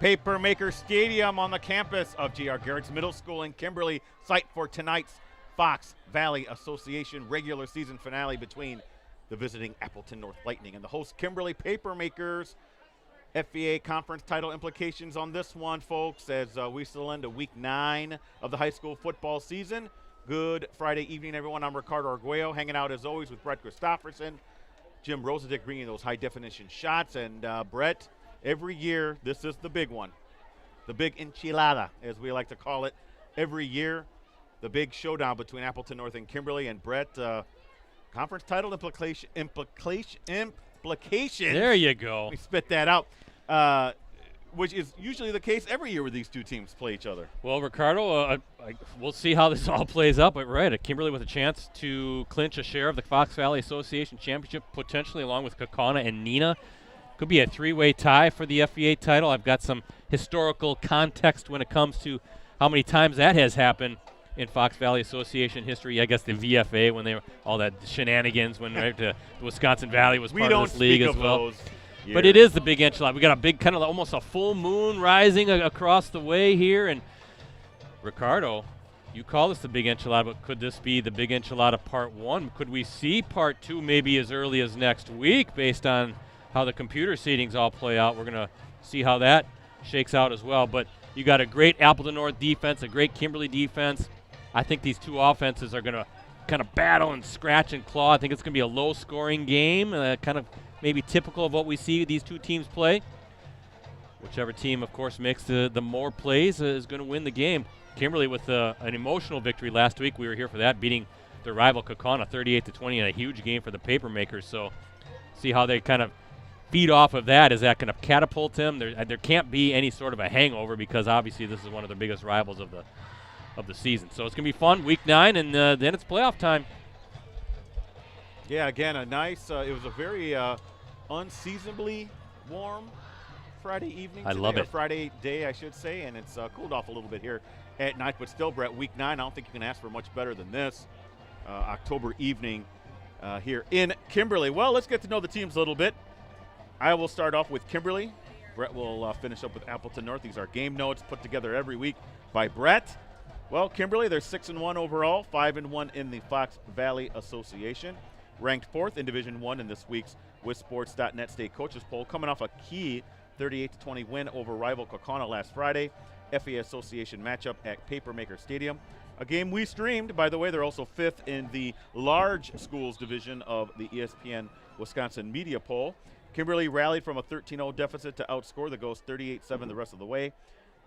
Papermaker Stadium on the campus of J.R. Garrett's Middle School in Kimberly, site for tonight's Fox Valley Association regular season finale between the visiting Appleton North Lightning and the host Kimberly Papermakers. FVA conference title implications on this one, folks, as we still into week 9 of the high school football season. Good Friday evening, everyone. I'm Ricardo Arguello, hanging out as always with Brett Christopherson, Jim Rosandick bringing those high-definition shots. And Brett, every year, this is the big one, the big enchilada, as we like to call it. Every year, the big showdown between Appleton North and Kimberly. And Brett, conference title implications. There you go. Let me spit that out. Which is usually the case every year where these two teams play each other. Well, Ricardo, we'll see how this all plays out. But right, Kimberly with a chance to clinch a share of the Fox Valley Association Championship, potentially along with Kaukauna and Neenah. Could be a three-way tie for the FVA title. I've got some historical context when it comes to how many times that has happened in Fox Valley Association history. I guess the VFA, when they were all that shenanigans when the Wisconsin Valley was part of this league as well. But it is the big enchilada. We got a big, kind of almost a full moon rising across the way here. And Ricardo, you call this the big enchilada, but could this be the big enchilada part 1? Could we see part 2 maybe as early as next week based on how the computer seedings all play out? We're going to see how that shakes out as well. But you got a great Appleton North defense, a great Kimberly defense. I think these two offenses are going to kind of battle and scratch and claw. I think it's going to be a low-scoring game, kind of maybe typical of what we see these two teams play. Whichever team, of course, makes the more plays is going to win the game. Kimberly with an emotional victory last week. We were here for that, beating their rival Kaukauna 38-20 in a huge game for the Papermakers. So see how they kind of feed off of that. Is that going to catapult them? There can't be any sort of a hangover because obviously this is one of the biggest rivals of the season. So it's going to be fun, week 9, and then it's playoff time. Yeah, again, a nice, it was a very unseasonably warm Friday evening today, I love it. Friday day, I should say, and it's cooled off a little bit here at night, but still, Brett, week 9, I don't think you can ask for much better than this October evening here in Kimberly. Well, let's get to know the teams a little bit. I will start off with Kimberly. Brett will finish up with Appleton North. These are game notes put together every week by Brett. Well, Kimberly, they're 6-1 overall, 5-1 in the Fox Valley Association. Ranked 4th in Division I in this week's WithSports.net State Coaches Poll, coming off a key 38-20 win over rival Kaukauna last Friday. FVA Association matchup at Papermaker Stadium. A game we streamed, by the way. They're also 5th in the large schools division of the ESPN Wisconsin Media Poll. Kimberly rallied from a 13-0 deficit to outscore the Ghosts 38-7 the rest of the way.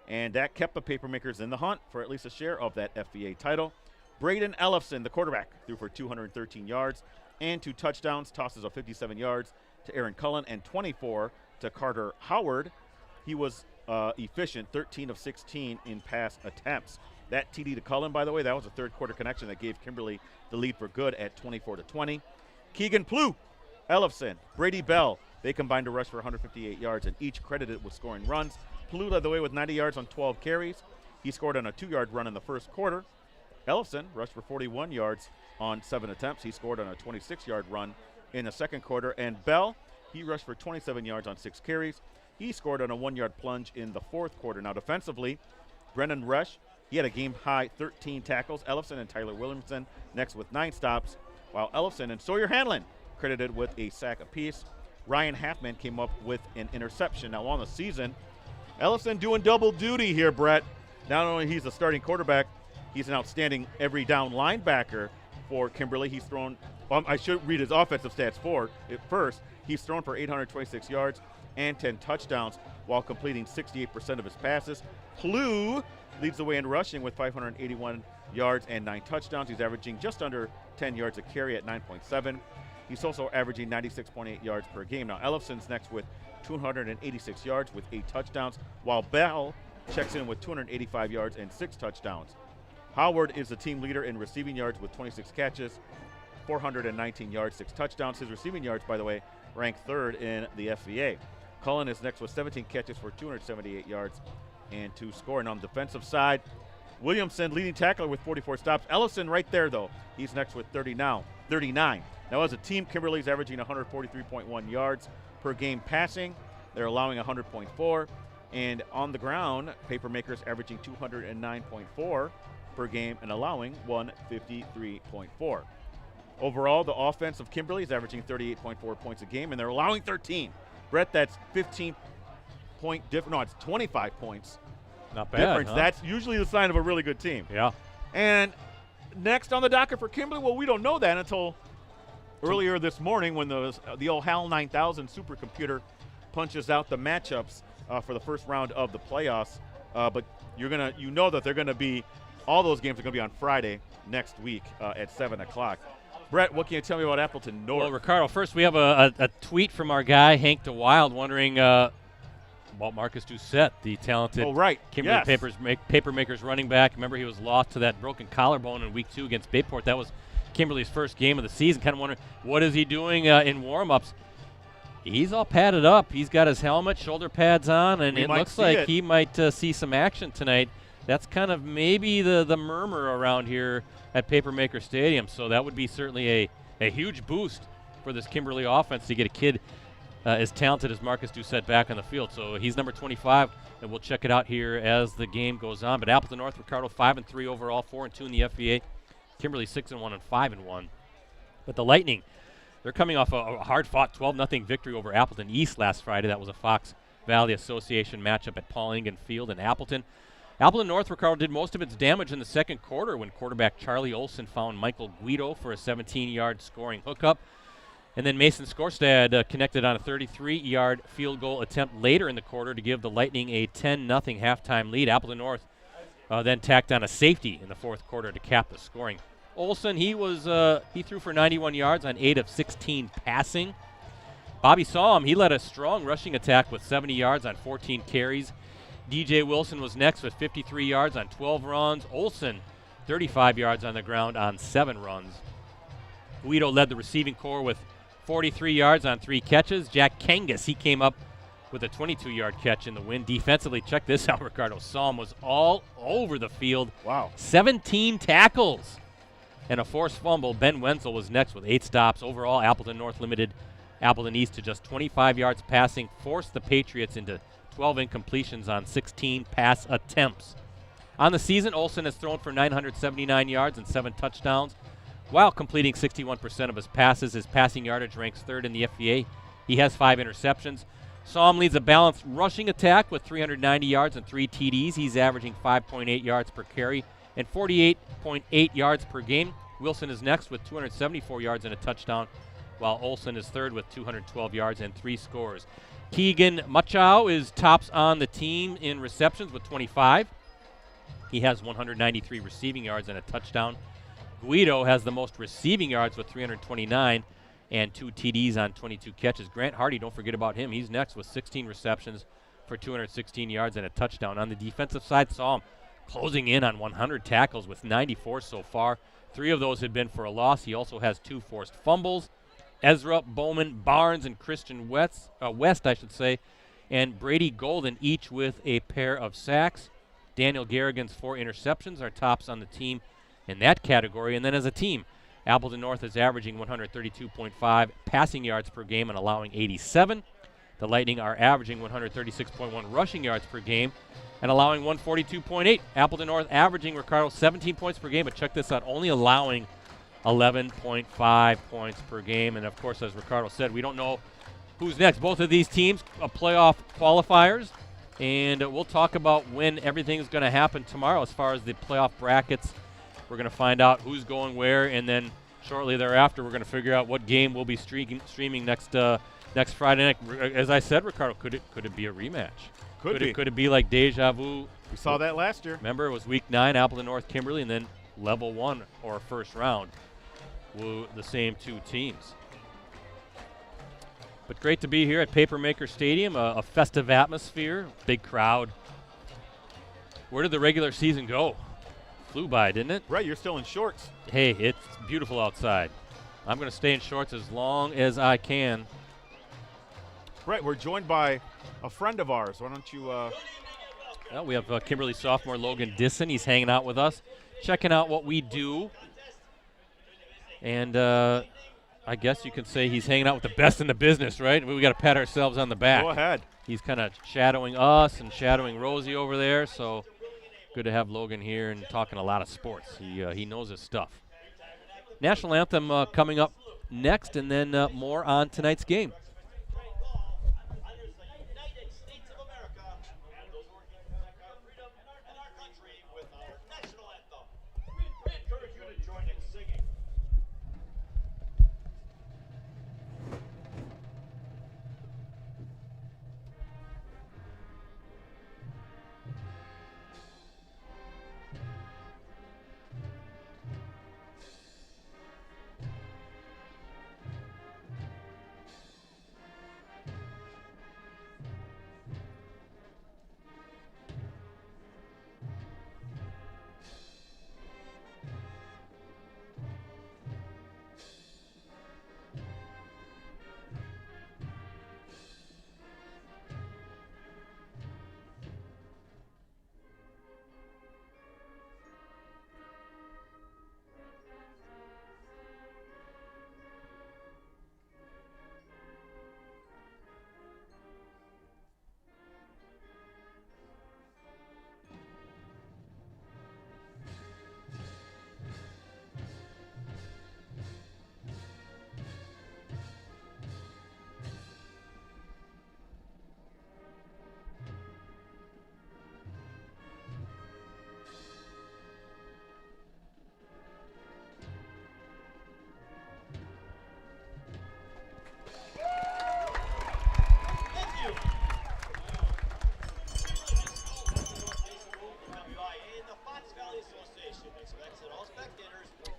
And that kept the Papermakers in the hunt for at least a share of that FVA title. Braden Ellefson, the quarterback, threw for 213 yards and 2 touchdowns, tosses of 57 yards to Aaron Cullen and 24 to Carter Howard. He was efficient, 13 of 16 in pass attempts. That TD to Cullen, by the way, that was a third quarter connection that gave Kimberly the lead for good at 24-20. Keegan Plew, Ellefson, Brady Bell, they combined to rush for 158 yards and each credited with scoring runs. Plew led the way with 90 yards on 12 carries. He scored on a 2-yard run in the first quarter. Ellefson rushed for 41 yards on 7 attempts. He scored on a 26-yard run in the second quarter. And Bell, he rushed for 27 yards on 6 carries. He scored on a 1-yard plunge in the fourth quarter. Now defensively, Brennan Rush, he had a game-high 13 tackles. Ellefson and Tyler Williamson next with 9 stops, while Ellefson and Sawyer Hanlon credited with a sack apiece. Ryan Halfman came up with an interception. Now on the season, Ellefson doing double duty here, Brett. Not only he's a starting quarterback, he's an outstanding every down linebacker for Kimberly. He's thrown, I should read his offensive stats first. He's thrown for 826 yards and 10 touchdowns while completing 68% of his passes. Plew leads the way in rushing with 581 yards and 9 touchdowns. He's averaging just under 10 yards a carry at 9.7. He's also averaging 96.8 yards per game. Now Ellefson's next with 286 yards with 8 touchdowns, while Bell checks in with 285 yards and 6 touchdowns. Howard is the team leader in receiving yards with 26 catches, 419 yards, 6 touchdowns. His receiving yards, by the way, ranked 3rd in the FVA. Cullen is next with 17 catches for 278 yards and 2 scoring. On the defensive side, Williamson, leading tackler with 44 stops. Ellefson right there, though. He's next with 39. Now, as a team, Kimberly's averaging 143.1 yards per game passing. They're allowing 100.4. And on the ground, Papermaker's averaging 209.4 per game and allowing 153.4. Overall, the offense of Kimberly is averaging 38.4 points a game, and they're allowing 13. Brett, that's 15-point difference. No, it's 25 points. Not bad, difference. huh? That's usually the sign of a really good team. Yeah. And next on the docket for Kimberly, well, we don't know that until earlier this morning when the old HAL 9000 supercomputer punches out the matchups for the first round of the playoffs. But you know that they're going to be, all those games are going to be on Friday next week at 7 o'clock. Brett, what can you tell me about Appleton North? Well, Ricardo, first we have a tweet from our guy, Hank DeWild, wondering about Marcus Doucette, the talented Kimberly Papermakers running back. Remember, he was lost to that broken collarbone in Week 2 against Bayport. That was Kimberly's first game of the season. Kind of wondering, what is he doing in warm-ups? He's all padded up. He's got his helmet, shoulder pads on, and it looks like he might see some action tonight. That's kind of maybe the murmur around here at Papermaker Stadium. So that would be certainly a huge boost for this Kimberly offense to get a kid as talented as Marcus Doucette back on the field. So he's number 25, and we'll check it out here as the game goes on. But Appleton North, Ricardo, 5-3 overall, 4-2 in the FVA. Kimberly 6-1 and 5-1. But the Lightning, they're coming off a hard-fought 12-0 victory over Appleton East last Friday. That was a Fox Valley Association matchup at Paul Engen Field in Appleton. Appleton North, Ricardo, did most of its damage in the second quarter when quarterback Charlie Olson found Michael Guido for a 17-yard scoring hookup. And then Mason Skorstad connected on a 33-yard field goal attempt later in the quarter to give the Lightning a 10-0 halftime lead. Appleton North then tacked on a safety in the fourth quarter to cap the scoring. Olson, he threw for 91 yards on 8 of 16 passing. Bobby Saum, he led a strong rushing attack with 70 yards on 14 carries. DJ Wilson was next with 53 yards on 12 runs. Olson, 35 yards on the ground on 7 runs. Guido led the receiving corps with 43 yards on 3 catches. Jack Kangas, he came up with a 22-yard catch in the win. Defensively, check this out, Ricardo. Saum was all over the field. Wow. 17 tackles and a forced fumble. Ben Wenzel was next with 8 stops. Overall, Appleton North limited Appleton East to just 25 yards passing, forced the Patriots into 12 incompletions on 16 pass attempts. On the season, Olson has thrown for 979 yards and 7 touchdowns, while completing 61% of his passes. His passing yardage ranks 3rd in the FVA. He has 5 interceptions. Saum leads a balanced rushing attack with 390 yards and 3 TDs. He's averaging 5.8 yards per carry and 48.8 yards per game. Wilson is next with 274 yards and a touchdown, while Olson is 3rd with 212 yards and 3 scores. Keegan Machow is tops on the team in receptions with 25. He has 193 receiving yards and a touchdown. Guido has the most receiving yards with 329 and 2 TDs on 22 catches. Grant Hardy, don't forget about him. He's next with 16 receptions for 216 yards and a touchdown. On the defensive side, Saum closing in on 100 tackles with 94 so far. 3 of those had been for a loss. He also has 2 forced fumbles. Ezra, Bowman, Barnes, and Christian West, and Brady Golden, each with a pair of sacks. Daniel Garrigan's 4 interceptions are tops on the team in that category. And then as a team, Appleton North is averaging 132.5 passing yards per game and allowing 87. The Lightning are averaging 136.1 rushing yards per game and allowing 142.8. Appleton North averaging, Ricardo, 17 points per game, but check this out, only allowing 11.5 points per game. And, of course, as Ricardo said, we don't know who's next. Both of these teams are playoff qualifiers, and we'll talk about when everything is going to happen tomorrow as far as the playoff brackets. We're going to find out who's going where, and then shortly thereafter we're going to figure out what game we'll be streaming next Friday night. As I said, Ricardo, could it be a rematch? Could it be like deja vu? We saw that last year. Remember, it was Week 9, Appleton North, Kimberly, and then level 1 or first round. The same 2 teams. But great to be here at Papermaker Stadium, a festive atmosphere, big crowd. Where did the regular season go? Flew by, didn't it? Right, you're still in shorts. Hey, it's beautiful outside. I'm going to stay in shorts as long as I can. Right, we're joined by a friend of ours. Why don't you... Well, we have Kimberly sophomore Logan Disson. He's hanging out with us, checking out what we do. And I guess you can say he's hanging out with the best in the business, right? We got to pat ourselves on the back. Go ahead. He's kind of shadowing us and shadowing Rosie over there, so good to have Logan here and talking a lot of sports. He knows his stuff. National Anthem coming up next, and then more on tonight's game.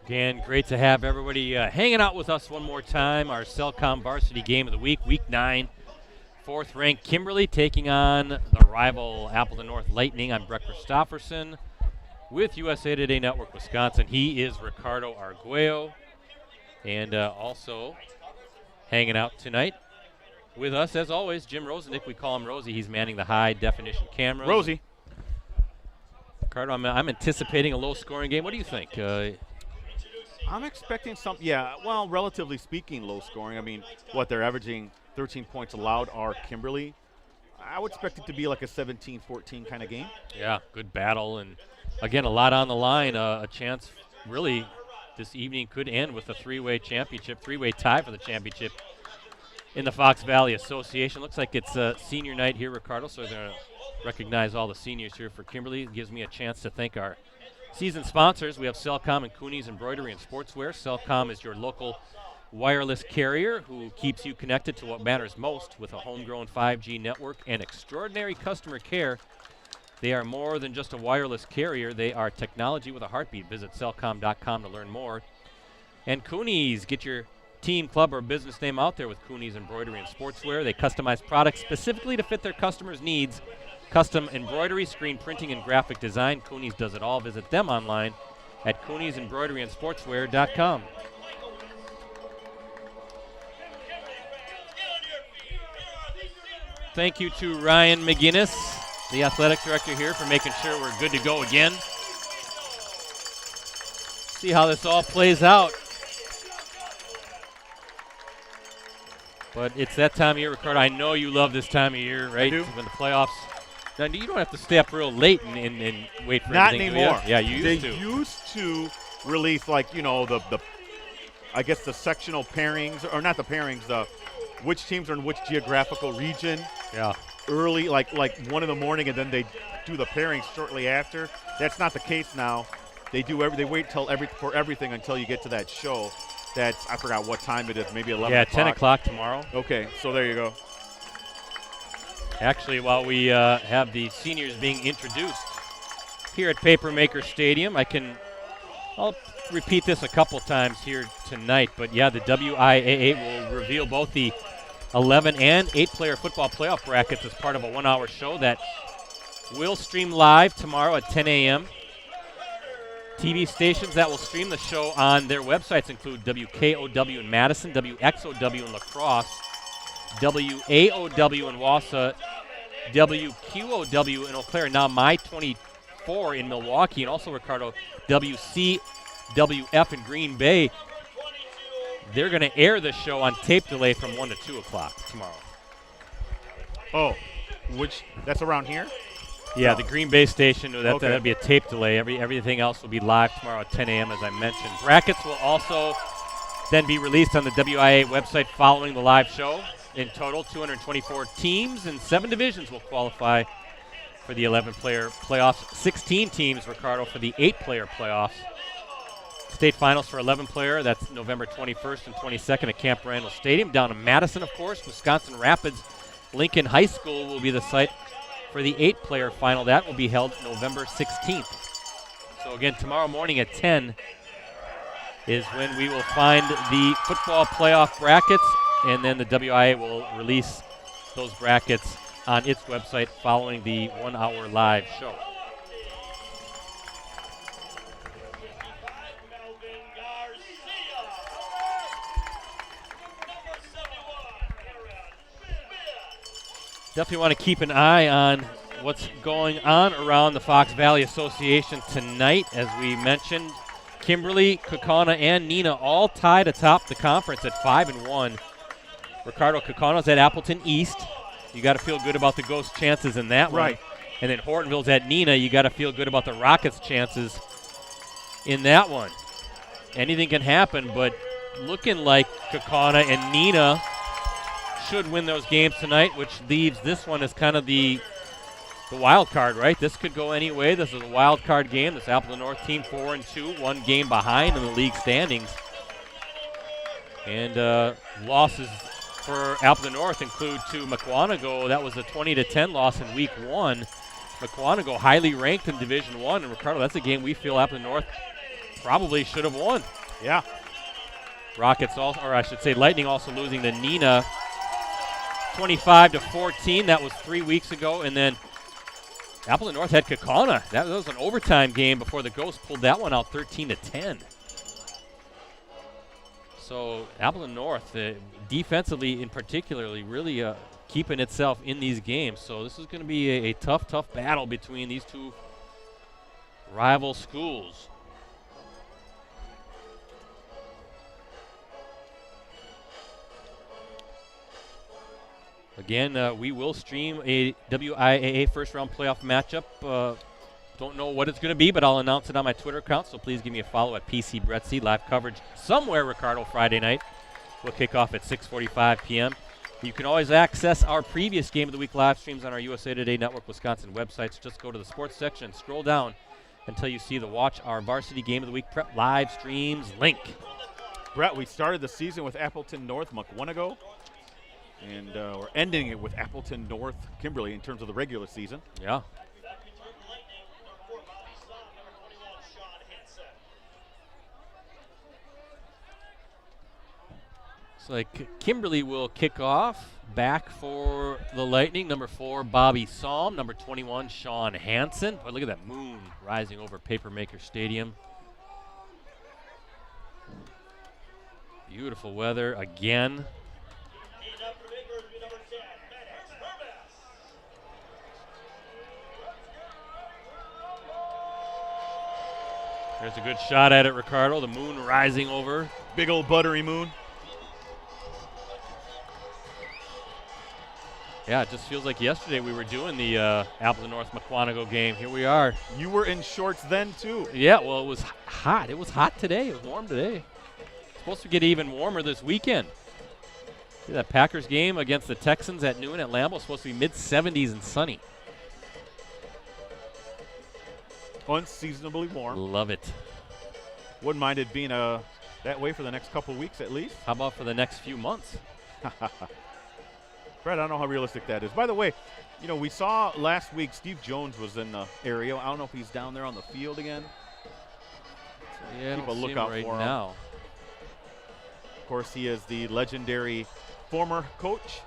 Again, great to have everybody hanging out with us one more time. Our Cellcom varsity game of the week, Week 9. Fourth-ranked Kimberly taking on the rival Appleton North Lightning. I'm Brett Christopherson with USA Today Network Wisconsin. He is Ricardo Arguello. And also hanging out tonight with us, as always, Jim Rosandick. We call him Rosie. He's manning the high-definition cameras. Rosie. Ricardo, I'm anticipating a low-scoring game. What do you think? I'm expecting relatively speaking, low scoring. I mean, they're averaging 13 points allowed are Kimberly. I would expect it to be like a 17-14 kind of game. Yeah, good battle. And, again, a lot on the line. A chance, really, this evening could end with a three-way tie for the championship in the Fox Valley Association. Looks like it's senior night here, Ricardo, so they're going to recognize all the seniors here for Kimberly. It gives me a chance to thank our season sponsors. We have Cellcom and Cooney's Embroidery and Sportswear. Cellcom is your local wireless carrier who keeps you connected to what matters most with a homegrown 5G network and extraordinary customer care. They are more than just a wireless carrier. They are technology with a heartbeat. Visit cellcom.com to learn more. And Cooney's, get your team, club, or business name out there with Cooney's Embroidery and Sportswear. They customize products specifically to fit their customers' needs. Custom embroidery, screen printing, and graphic design. Cooney's does it all. Visit them online at Cooney'sEmbroideryandSportswear.com. Thank you to Ryan McGinnis, the athletic director here, for making sure we're good to go again. See how this all plays out. But it's that time of year, Ricardo. I know you love this time of year, right? I do. When the playoffs. Now, you don't have to stay up real late and wait for Not anything. anymore. Yeah, you used to. They used to release, the sectional pairings, or not the pairings, which teams are in which geographical region. Yeah. Early, like 1 in the morning, and then they do the pairings shortly after. That's not the case now. They wait for everything until you get to that show. I forgot what time it is, maybe 11 o'clock. Yeah, 10 o'clock tomorrow. Okay, so there you go. Actually, while we have the seniors being introduced here at Papermaker Stadium, I'll repeat this a couple times here tonight, but yeah, the WIAA will reveal both the 11 and 8-player football playoff brackets as part of a 1-hour show that will stream live tomorrow at 10 a.m. TV stations that will stream the show on their websites include WKOW in Madison, WXOW in La Crosse, WAOW in Wausau, WQOW in Eau Claire, now My 24 in Milwaukee, and also, Ricardo, WCWF in Green Bay. they're going to air the show on tape delay from 1 to 2 o'clock tomorrow. Oh, that's around here? Yeah, No. the Green Bay station, that'll Okay. be a tape delay. Everything else will be live tomorrow at 10 a.m., as I mentioned. Brackets will also then be released on the WIA website following the live show. In total, 224 teams and 7 divisions will qualify for the 11-player playoffs. 16 teams, Ricardo, for the 8-player playoffs. State finals for 11-player, that's November 21st and 22nd at Camp Randall Stadium. Down in Madison, of course, Wisconsin Rapids. Lincoln High School will be the site for the 8-player final. That will be held November 16th. So again, tomorrow morning at 10 is when we will find the football playoff brackets, and then the WIA will release those brackets on its website following the 1-hour live show. Definitely want to keep an eye on what's going on around the Fox Valley Association tonight. As we mentioned, Kimberly, Kaukauna, and Neenah all tied atop the conference at 5-1. Ricardo, Kaukauna''s at Appleton East. You got to feel good about the Ghost chances in that one. And then Hortonville's at Neenah. You got to feel good about the Rockets' chances in that one. Anything can happen, but looking like Kaukauna and Neenah should win those games tonight, which leaves this one as kind of the wild card, right? This could go any way. This is a wild card game. This Appleton North team 4-2, one game behind in the league standings. And losses for Appleton North include to Mukwonago. That was a 20-10 loss in week 1. Mukwonago highly ranked in Division 1, and Ricardo, that's a game we feel Appleton North probably should have won. Yeah. Rockets also, or I should say Lightning also losing to Neenah 25-14. That was 3 weeks ago. And then Appleton North had Kaukauna. That was an overtime game before the Ghosts pulled that one out 13-10. So Appleton North, defensively in particularly, really keeping itself in these games. So this is going to be a tough battle between these two rival schools. Again, we will stream a WIAA first-round playoff matchup. Don't know what it's going to be, but I'll announce it on my Twitter account, so please give me a follow at PC Bretzi. Live coverage somewhere, Ricardo, Friday night. We'll kick off at 6:45 p.m. You can always access our previous Game of the Week live streams on our USA Today Network Wisconsin websites. Just go to the sports section and scroll down until you see the Watch Our Varsity Game of the Week Prep live streams link. Brett, we started the season with Appleton North, Mukwonago. And we're ending it with Appleton North, Kimberly in terms of the regular season. Yeah. It's like Kimberly will kick off. Back for the Lightning, number 4, Bobby Salm. Number 21, Sean Hansen. Oh, look at that moon rising over Papermaker Stadium. Beautiful weather again. There's a good shot at it, Ricardo. The moon rising over. Big old buttery moon. Yeah, it just feels like yesterday we were doing the Appleton North Mukwonago game. Here we are. You were in shorts then, too. Yeah, well, it was hot. It was hot today. It was warm today. It's supposed to get even warmer this weekend. See that Packers game against the Texans at noon at Lambeau. It's supposed to be mid-70s and sunny. Unseasonably warm. Love it. Wouldn't mind it being that way for the next couple weeks at least. How about for the next few months? Brett, I don't know how realistic that is. By the way, you know, we saw last week Steve Jones was in the area. I don't know if he's down there on the field again. Yeah, keep I don't a see him lookout right for him. now. Of course, he is the legendary former coach,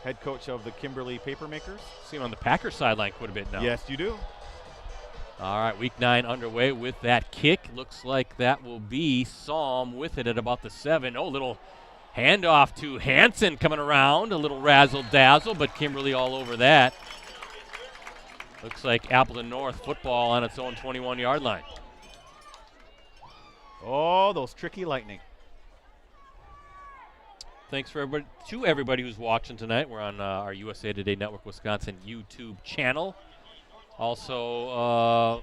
head coach of the Kimberly Papermakers. See him on the Packers sideline quite a bit now. Yes, you do. All right, week 9 underway with that kick. Looks like that will be Salm with it at about the 7. Oh, little handoff to Hansen coming around. A little razzle-dazzle, but Kimberly all over that. Looks like Appleton North football on its own 21-yard line. Oh, those tricky Lightning. thanks for everybody who's watching tonight. We're on our USA Today Network Wisconsin YouTube channel. Also,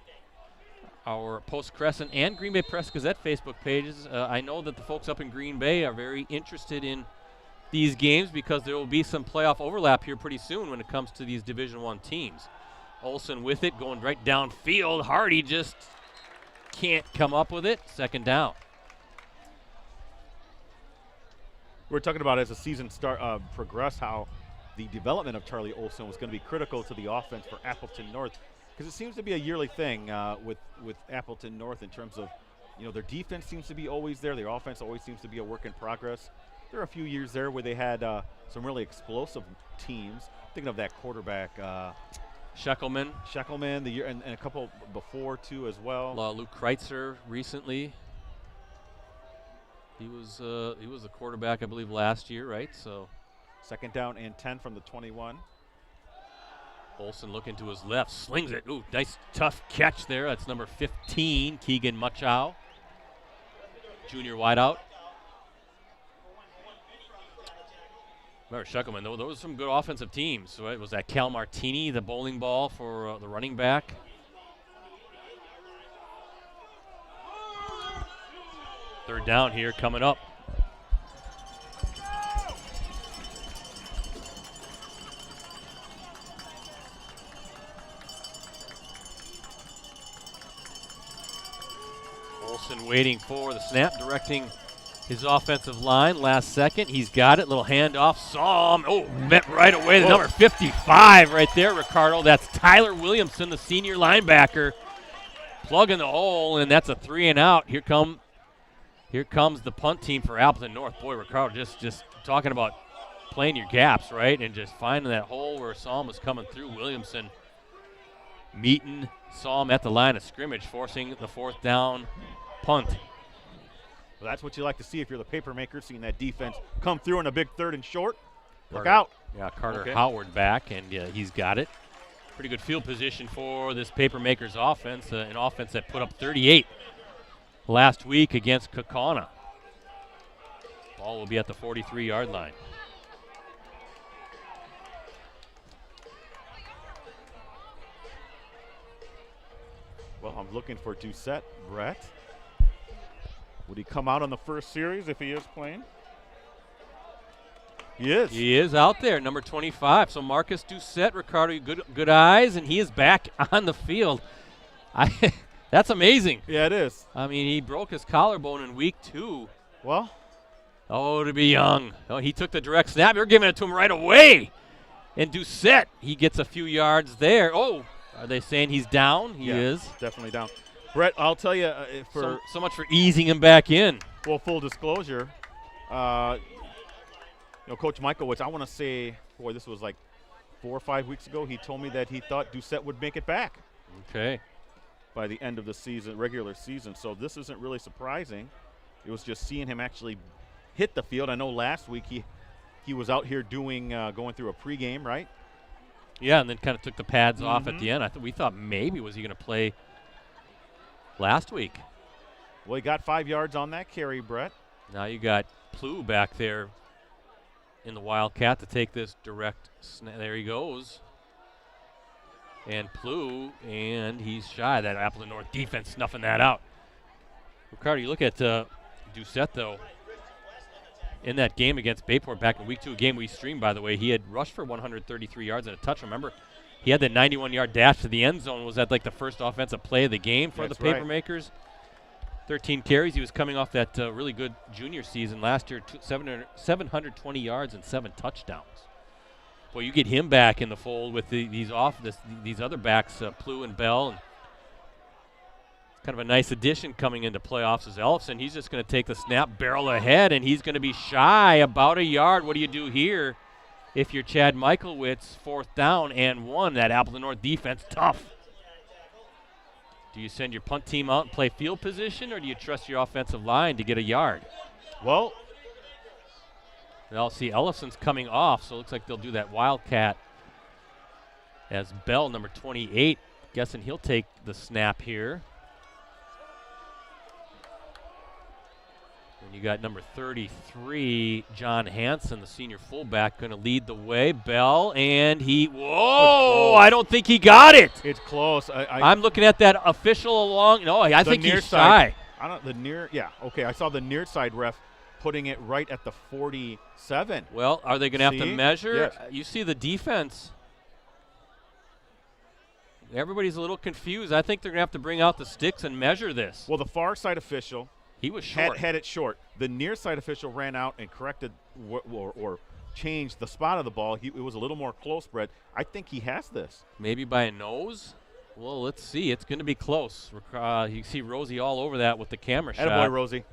our Post Crescent and Green Bay Press Gazette Facebook pages. I know that the folks up in Green Bay are very interested in these games because there will be some playoff overlap here pretty soon when it comes to these Division I teams. Olsen with it, going right downfield. Hardy just can't come up with it. Second down. We're talking about as the season progressed, how the development of Charlie Olsen was going to be critical to the offense for Appleton North, because it seems to be a yearly thing with Appleton North in terms of, their defense seems to be always there. Their offense always seems to be a work in progress. There are a few years there where they had some really explosive teams. Thinking of that quarterback, Sheckelman, the year and a couple before too as well. Luke Kreitzer recently. He was a quarterback, I believe, last year, right? So, second down and 10 from the 21. Olsen looking to his left, slings it. Ooh, nice tough catch there. That's number 15, Keegan Muchow, junior wideout. Remember Sheckelman, those were some good offensive teams. Right? Was that Cal Martini, the bowling ball for the running back? Third down here coming up. Olsen waiting for the snap, directing his offensive line. Last second, he's got it. Little handoff. Saw him. Oh, met right away. The number 55 right there, Ricardo. That's Tyler Williamson, the senior linebacker, plugging the hole, and that's a 3 and out. Here comes the punt team for Appleton North. Boy, Ricardo just talking about playing your gaps, right, and just finding that hole where Psalm was coming through. Williamson meeting Psalm at the line of scrimmage, forcing the fourth down punt. Well, that's what you like to see if you're the Papermaker, seeing that defense come through in a big third and short. Look out. Yeah, Carter Howard back, and he's got it. Pretty good field position for this Papermakers offense, an offense that put up 38 last week against Kaukauna. Ball will be at the 43-yard line. Well, I'm looking for Doucette, Brett. Would he come out on the first series if he is playing? He is. He is out there, number 25. So Marcus Doucette, Ricardo, good eyes, and he is back on the field. That's amazing. Yeah, it is. I mean, he broke his collarbone in week 2. Well. Oh, to be young. Oh, he took the direct snap. You're giving it to him right away. And Doucette, he gets a few yards there. Are they saying he's down? He is. Definitely down. Brett, I'll tell you, so much for easing him back in. Well, full disclosure, Coach Michaelwitz, I want to say, this was like 4 or 5 weeks ago, he told me that he thought Doucette would make it back. Okay. By the end of the season, regular season. So this isn't really surprising. It was just seeing him actually hit the field. I know last week he was out here doing going through a pregame, right? Yeah, and then kind of took the pads off at the end. We thought maybe was he going to play last week. Well, he got 5 yards on that carry, Brett. Now you got Plu back there in the Wildcat to take this direct snap. There he goes. And Plu, and he's shy. That Appleton North defense snuffing that out. Ricardo, you look at Doucette, though. In that game against Bayport back in week 2, a game we streamed, by the way, he had rushed for 133 yards and a touch. Remember, he had that 91-yard dash to the end zone. Was that like the first offensive play of the game for the Papermakers? 13 carries. He was coming off that really good junior season last year, 720 yards and 7 touchdowns. Boy, you get him back in the fold with these other backs, Plu and Bell. And kind of a nice addition coming into playoffs is Ellefson. He's just going to take the snap, barrel ahead, and he's going to be shy about a yard. What do you do here if you're Chad Michaelwitz? 4th down and 1. That Appleton North defense, tough. Do you send your punt team out and play field position, or do you trust your offensive line to get a yard? Well, I'll see Ellefson's coming off, so it looks like they'll do that Wildcat as Bell, number 28. Guessing he'll take the snap here. You got number 33, John Hansen, the senior fullback, going to lead the way. Bell, and whoa, I don't think he got it. It's close. I'm looking at that official along. No, I think he's shy. Okay, I saw the near side ref putting it right at the 47. Well, are they going to have to measure? Yes. You see the defense. Everybody's a little confused. I think they're going to have to bring out the sticks and measure this. Well, the far side official he was short. Had it short. The near side official ran out and corrected or changed the spot of the ball. It was a little more close, Brett. I think he has this. Maybe by a nose? Well, let's see. It's going to be close. You see Rosie all over that with the camera shot. Attaboy, Rosie.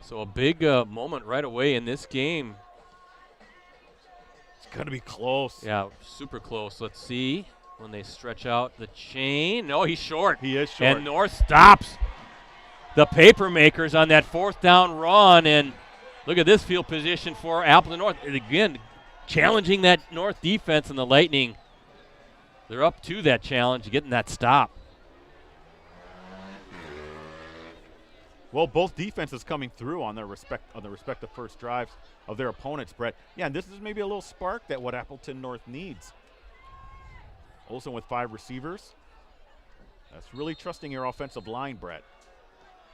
So a big moment right away in this game. It's going to be close. Yeah, super close. Let's see when they stretch out the chain. No, he's short. He is short. And North stops the Papermakers on that 4th down run. And look at this field position for Appleton North. And again, challenging that North defense, and the Lightning, they're up to that challenge, getting that stop. Well, both defenses coming through on the respective first drives of their opponents, Brett. Yeah, and this is maybe a little spark that what Appleton North needs. Olsen with 5 receivers. That's really trusting your offensive line, Brett,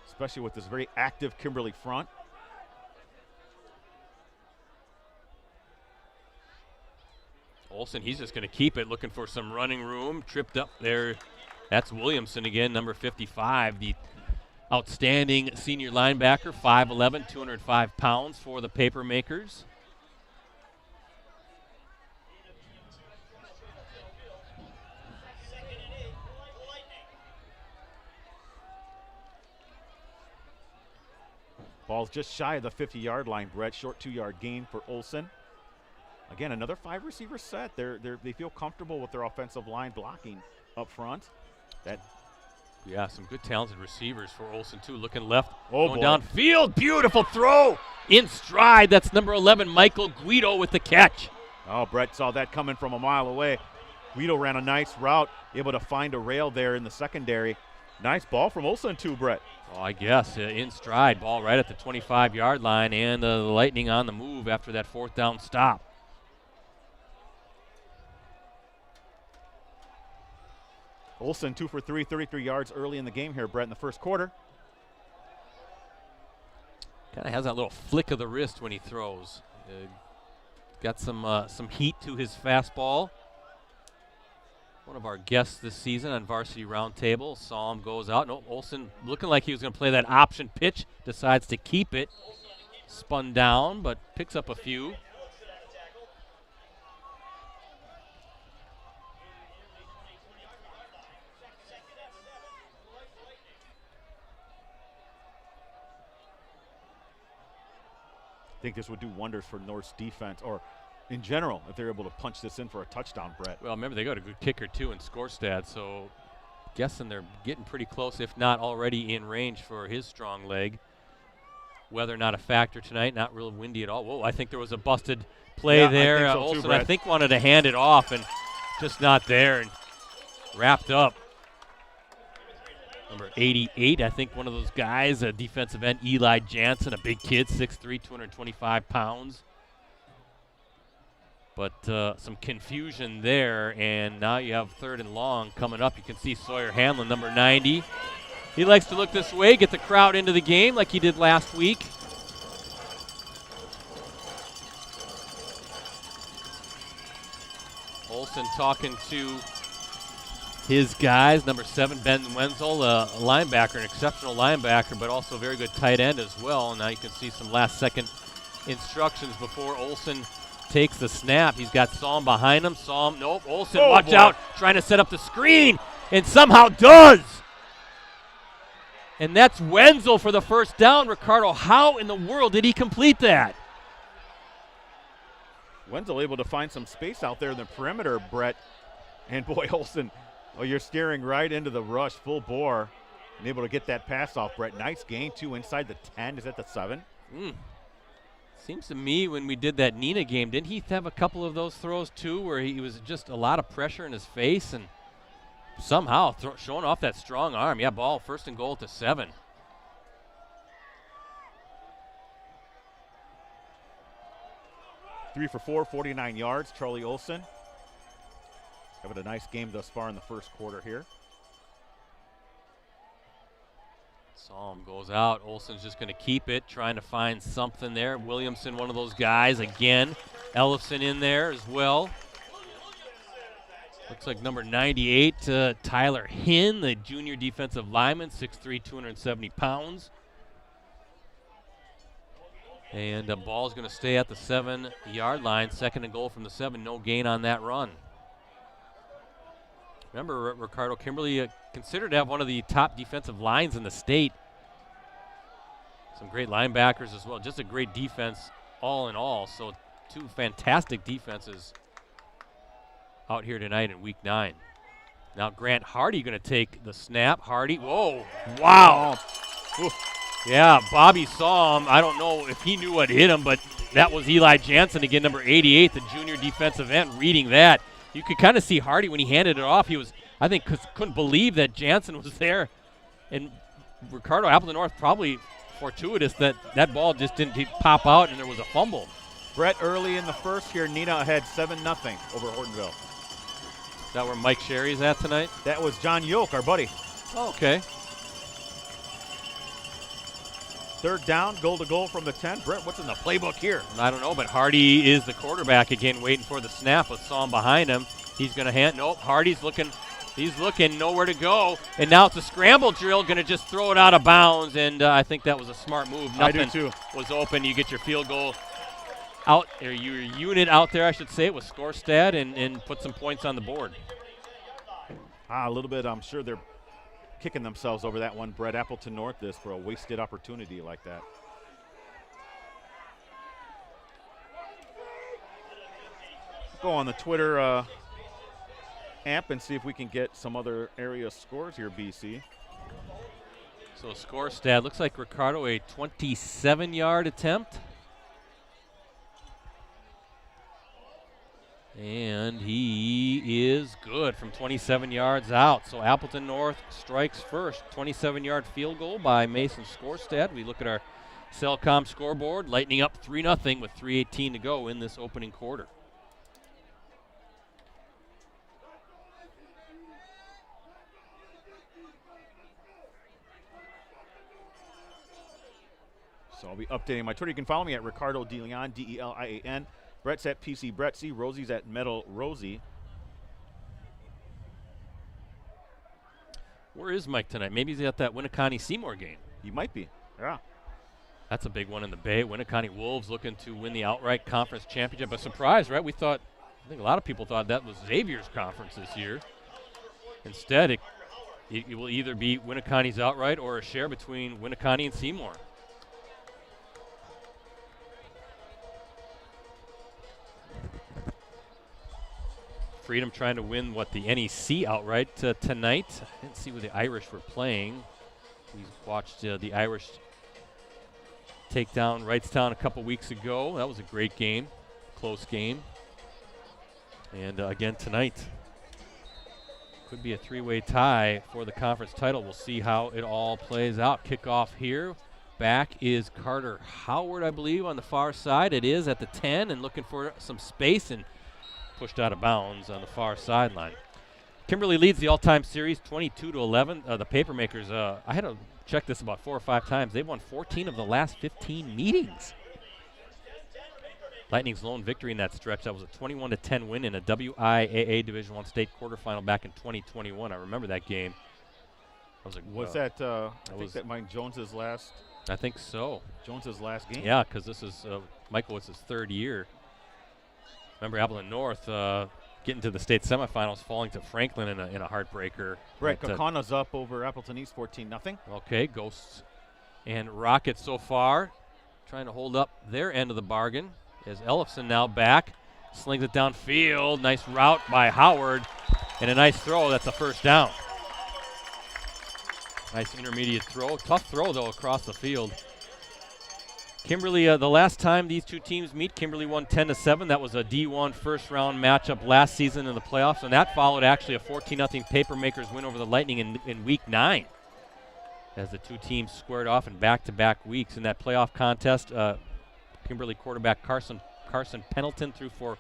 especially with this very active Kimberly front. Olsen, he's just going to keep it, looking for some running room. Tripped up there. That's Williamson again, number 55, the outstanding senior linebacker, 5'11", 205 pounds for the Papermakers. Ball's just shy of the 50-yard line, Brett. Short 2-yard gain for Olsen. Again, another 5-receiver set. They feel comfortable with their offensive line blocking up front. Yeah, some good talented receivers for Olsen, too. Looking left, going downfield. Beautiful throw in stride. That's number 11, Michael Guido, with the catch. Oh, Brett saw that coming from a mile away. Guido ran a nice route, able to find a rail there in the secondary. Nice ball from Olsen, too, Brett. Oh, I guess. In stride, ball right at the 25-yard line, and the Lightning on the move after that 4th down stop. Olsen 2 for 3, 33 yards early in the game here, Brett, in the first quarter. Kind of has that little flick of the wrist when he throws. Got some heat to his fastball. One of our guests this season on Varsity Roundtable saw him goes out. No, Olsen looking like he was going to play that option pitch. Decides to keep it. Spun down, but picks up a few. I think this would do wonders for North's defense, or in general, if they're able to punch this in for a touchdown, Brett. Well, remember, they got a good kicker, too, in Skorstad, so guessing they're getting pretty close, if not already in range for his strong leg. Weather not a factor tonight, not real windy at all. Whoa, I think there was a busted play there. I think so Olsen, too, Brett. I think, wanted to hand it off and just not there and wrapped up. Number 88, I think one of those guys, a defensive end, Eli Jansen, a big kid, 6'3", 225 pounds. But some confusion there, and now you have 3rd and long coming up. You can see Sawyer Hanlon, number 90. He likes to look this way, get the crowd into the game like he did last week. Olsen talking to his guys, number 7, Ben Wenzel, a linebacker, an exceptional linebacker, but also a very good tight end as well. And now you can see some last-second instructions before Olsen takes the snap. He's got Psalm behind him. Psalm, nope, Olsen, watch out, trying to set up the screen, and somehow does. And that's Wenzel for the 1st down. Ricardo, how in the world did he complete that? Wenzel able to find some space out there in the perimeter, Brett. And boy, Olsen, you're steering right into the rush, full bore, and able to get that pass off, Brett. Nice gain, too, inside the 10. Is that the 7? Seems to me when we did that Neenah game, didn't he have a couple of those throws, too, where he was just a lot of pressure in his face and somehow showing off that strong arm. Yeah, ball 1st and goal at the 7. 3 for 4, 49 yards. Charlie Olson having a nice game thus far in the first quarter here. Psalm goes out. Olsen's just going to keep it, trying to find something there. Williamson, one of those guys again. Ellefson in there as well. Looks like number 98, Tyler Hinn, the junior defensive lineman, 6'3", 270 pounds. And the ball's going to stay at the 7-yard line. 2nd and goal from the 7. No gain on that run. Remember, Ricardo, Kimberly considered to have one of the top defensive lines in the state. Some great linebackers as well. Just a great defense all in all. So 2 fantastic defenses out here tonight in week 9. Now Grant Hardy going to take the snap. Hardy, whoa, wow. Yeah, Bobby saw him. I don't know if he knew what hit him, but that was Eli Jansen again, number 88, the junior defensive end, reading that. You could kind of see Hardy when he handed it off. He was, I think, couldn't believe that Jansen was there. And Ricardo, Appleton North, probably fortuitous that that ball just didn't pop out and there was a fumble. Brett, early in the first here, Neenah ahead 7-0 over Hortonville. Is that where Mike Sherry's at tonight? That was John Yoke, our buddy. Oh, okay. 3rd down, goal to goal from the 10. Brett, what's in the playbook here? I don't know, but Hardy is the quarterback again, waiting for the snap with Psalm behind him. He's going to hand. Nope, Hardy's looking. He's looking, nowhere to go. And now it's a scramble drill, going to just throw it out of bounds. And I think that was a smart move. Nothing I do too. Was open. You get your field goal out, or your unit out there, I should say, with Skorstad and put some points on the board. A little bit, I'm sure they're kicking themselves over that one, Brett. Appleton North this for a wasted opportunity like that. Go on the Twitter app and see if we can get some other area scores here, BC. So Skorstad, looks like Ricardo, a 27-yard attempt. And he is good from 27 yards out. So Appleton North strikes first. 27-yard field goal by Mason Skorstad. We look at our Cellcom scoreboard. Lightning up 3-0 with 3:18 to go in this opening quarter. So I'll be updating my Twitter. You can follow me at Ricardo DeLeon, D-E-L-I-A-N. Brett's at PC Brett C. Rosie's at Metal Rosie. Where is Mike tonight? Maybe he's at that Winneconne Seymour game. He might be. Yeah. That's a big one in the Bay. Winneconne Wolves looking to win the outright conference championship. A surprise, right? I think a lot of people thought that was Xavier's conference this year. Instead, it will either be Winneconne's outright or a share between Winneconne and Seymour. Freedom trying to win, the NEC outright tonight. I didn't see where the Irish were playing. We watched the Irish take down Wrightstown a couple weeks ago. That was a great game, close game. And again tonight, could be a 3-way tie for the conference title. We'll see how it all plays out. Kickoff here. Back is Carter Howard, I believe, on the far side. It is at the 10 and looking for some space and pushed out of bounds on the far sideline. Kimberly leads the all-time series 22-11. The Papermakers, I had to check this about 4 or 5 times. They've won 14 of the last 15 meetings. Lightning's lone victory in that stretch. That was a 21-10 win in a WIAA Division I state quarterfinal back in 2021. I remember that game. Was that that Mike Jones's last? I think so. Jones's last game? Yeah, because this is Michael was his 3rd year. Remember Appleton North getting to the state semifinals, falling to Franklin in a heartbreaker. Brett, Kaukauna up over Appleton East 14-0. Okay, Ghosts and Rockets so far trying to hold up their end of the bargain as Ellefson now back, slings it downfield. Nice route by Howard and a nice throw. That's a first down. Nice intermediate throw. Tough throw, though, across the field. Kimberly, the last time these two teams meet, Kimberly won 10-7. That was a D1 first-round matchup last season in the playoffs, and that followed actually a 14-0 Papermakers win over the Lightning in Week 9 as the two teams squared off in back-to-back weeks. In that playoff contest, Kimberly quarterback Carson Carson Pendleton threw for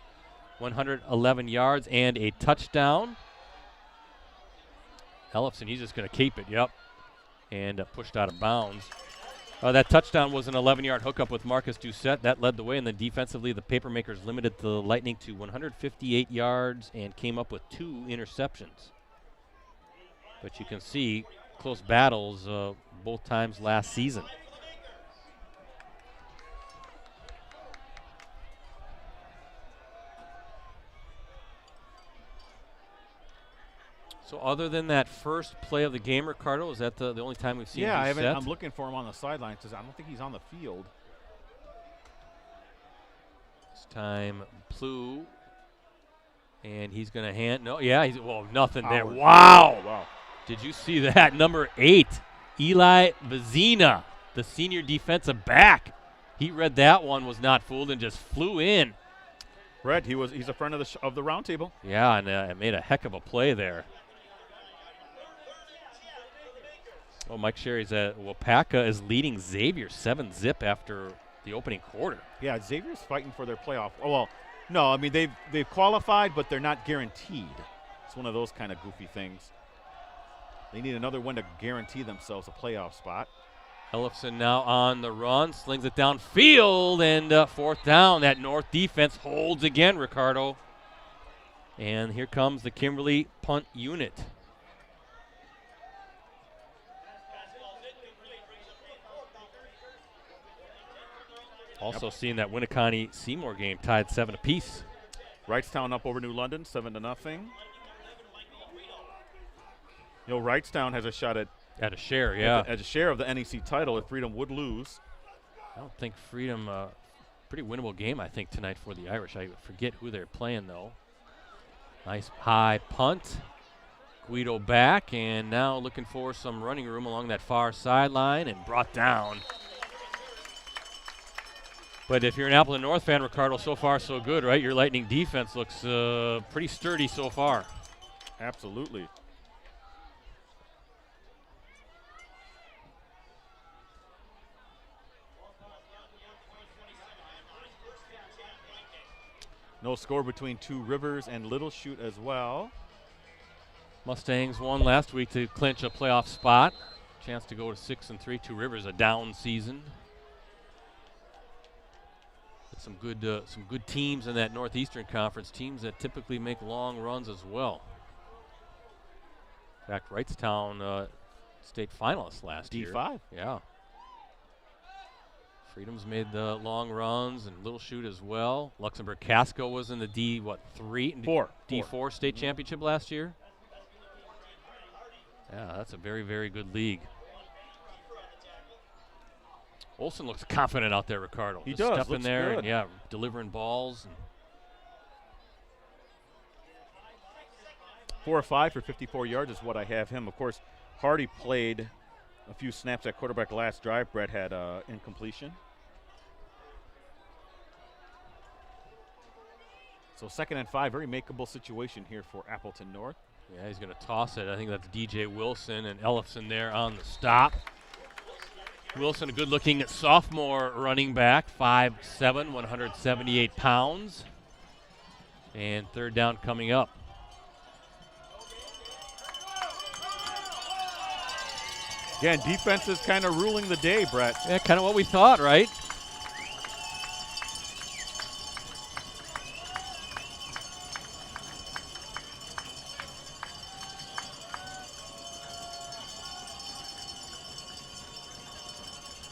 111 yards and a touchdown. Ellefson, he's just going to keep it, yep, and pushed out of bounds. That touchdown was an 11-yard hookup with Marcus Doucette. That led the way, and then defensively, the Papermakers limited the Lightning to 158 yards and came up with 2 interceptions. But you can see close battles both times last season. So other than that first play of the game, Ricardo, is that the only time we've seen him set? I'm looking for him on the sidelines because I don't think he's on the field. This time, Plu, and he's going to hand. No, yeah, nothing there. Wow. Oh, wow. Did you see that? Number 8, Eli Vizina, the senior defensive back. He read that one, was not fooled, and just flew in. Brett, he's a friend of the round table. Yeah, and made a heck of a play there. Oh, Mike Sherry's Wapaka is leading Xavier 7-0 after the opening quarter. Yeah, Xavier's fighting for their playoff. Oh, well, no, I mean, they've qualified, but they're not guaranteed. It's one of those kind of goofy things. They need another win to guarantee themselves a playoff spot. Ellefson now on the run, slings it downfield, and fourth down. That North defense holds again, Ricardo. And here comes the Kimberly punt unit. Also seeing that Winneconne-Seymour game tied 7 apiece. Wrightstown up over New London, 7-0. Wrightstown has a shot at a share, yeah. At a share of the NEC title if Freedom would lose. I don't think Freedom, pretty winnable game, I think, tonight for the Irish. I forget who they're playing, though. Nice high punt. Guido back, and now looking for some running room along that far sideline and brought down. But if you're an Appleton North fan, Ricardo, so far so good, right? Your Lightning defense looks pretty sturdy so far. Absolutely. No score between Two Rivers and Little Chute as well. Mustangs won last week to clinch a playoff spot. Chance to go to 6-3. Two Rivers a down season. Some good teams in that Northeastern Conference, teams that typically make long runs as well. In fact, Wrightstown state finalists last year. D5. Yeah. Freedom's made the long runs, and Little Chute as well. Luxembourg Casco was in the D4 state championship last year. Yeah, that's a very, very good league. Olson looks confident out there, Ricardo. He just does. Stepping Looks there, good. and, yeah, delivering balls. 4 or 5 for 54 yards is what I have him. Of course, Hardy played a few snaps at quarterback last drive. Brett had incompletion. So 2nd and 5, very makeable situation here for Appleton North. Yeah, he's going to toss it. I think that's DJ Wilson and Ellefson there on the stop. Wilson, a good-looking sophomore running back, 5'7", 178 pounds. And third down coming up. Again, defense is kind of ruling the day, Brett. Yeah, kind of what we thought, right?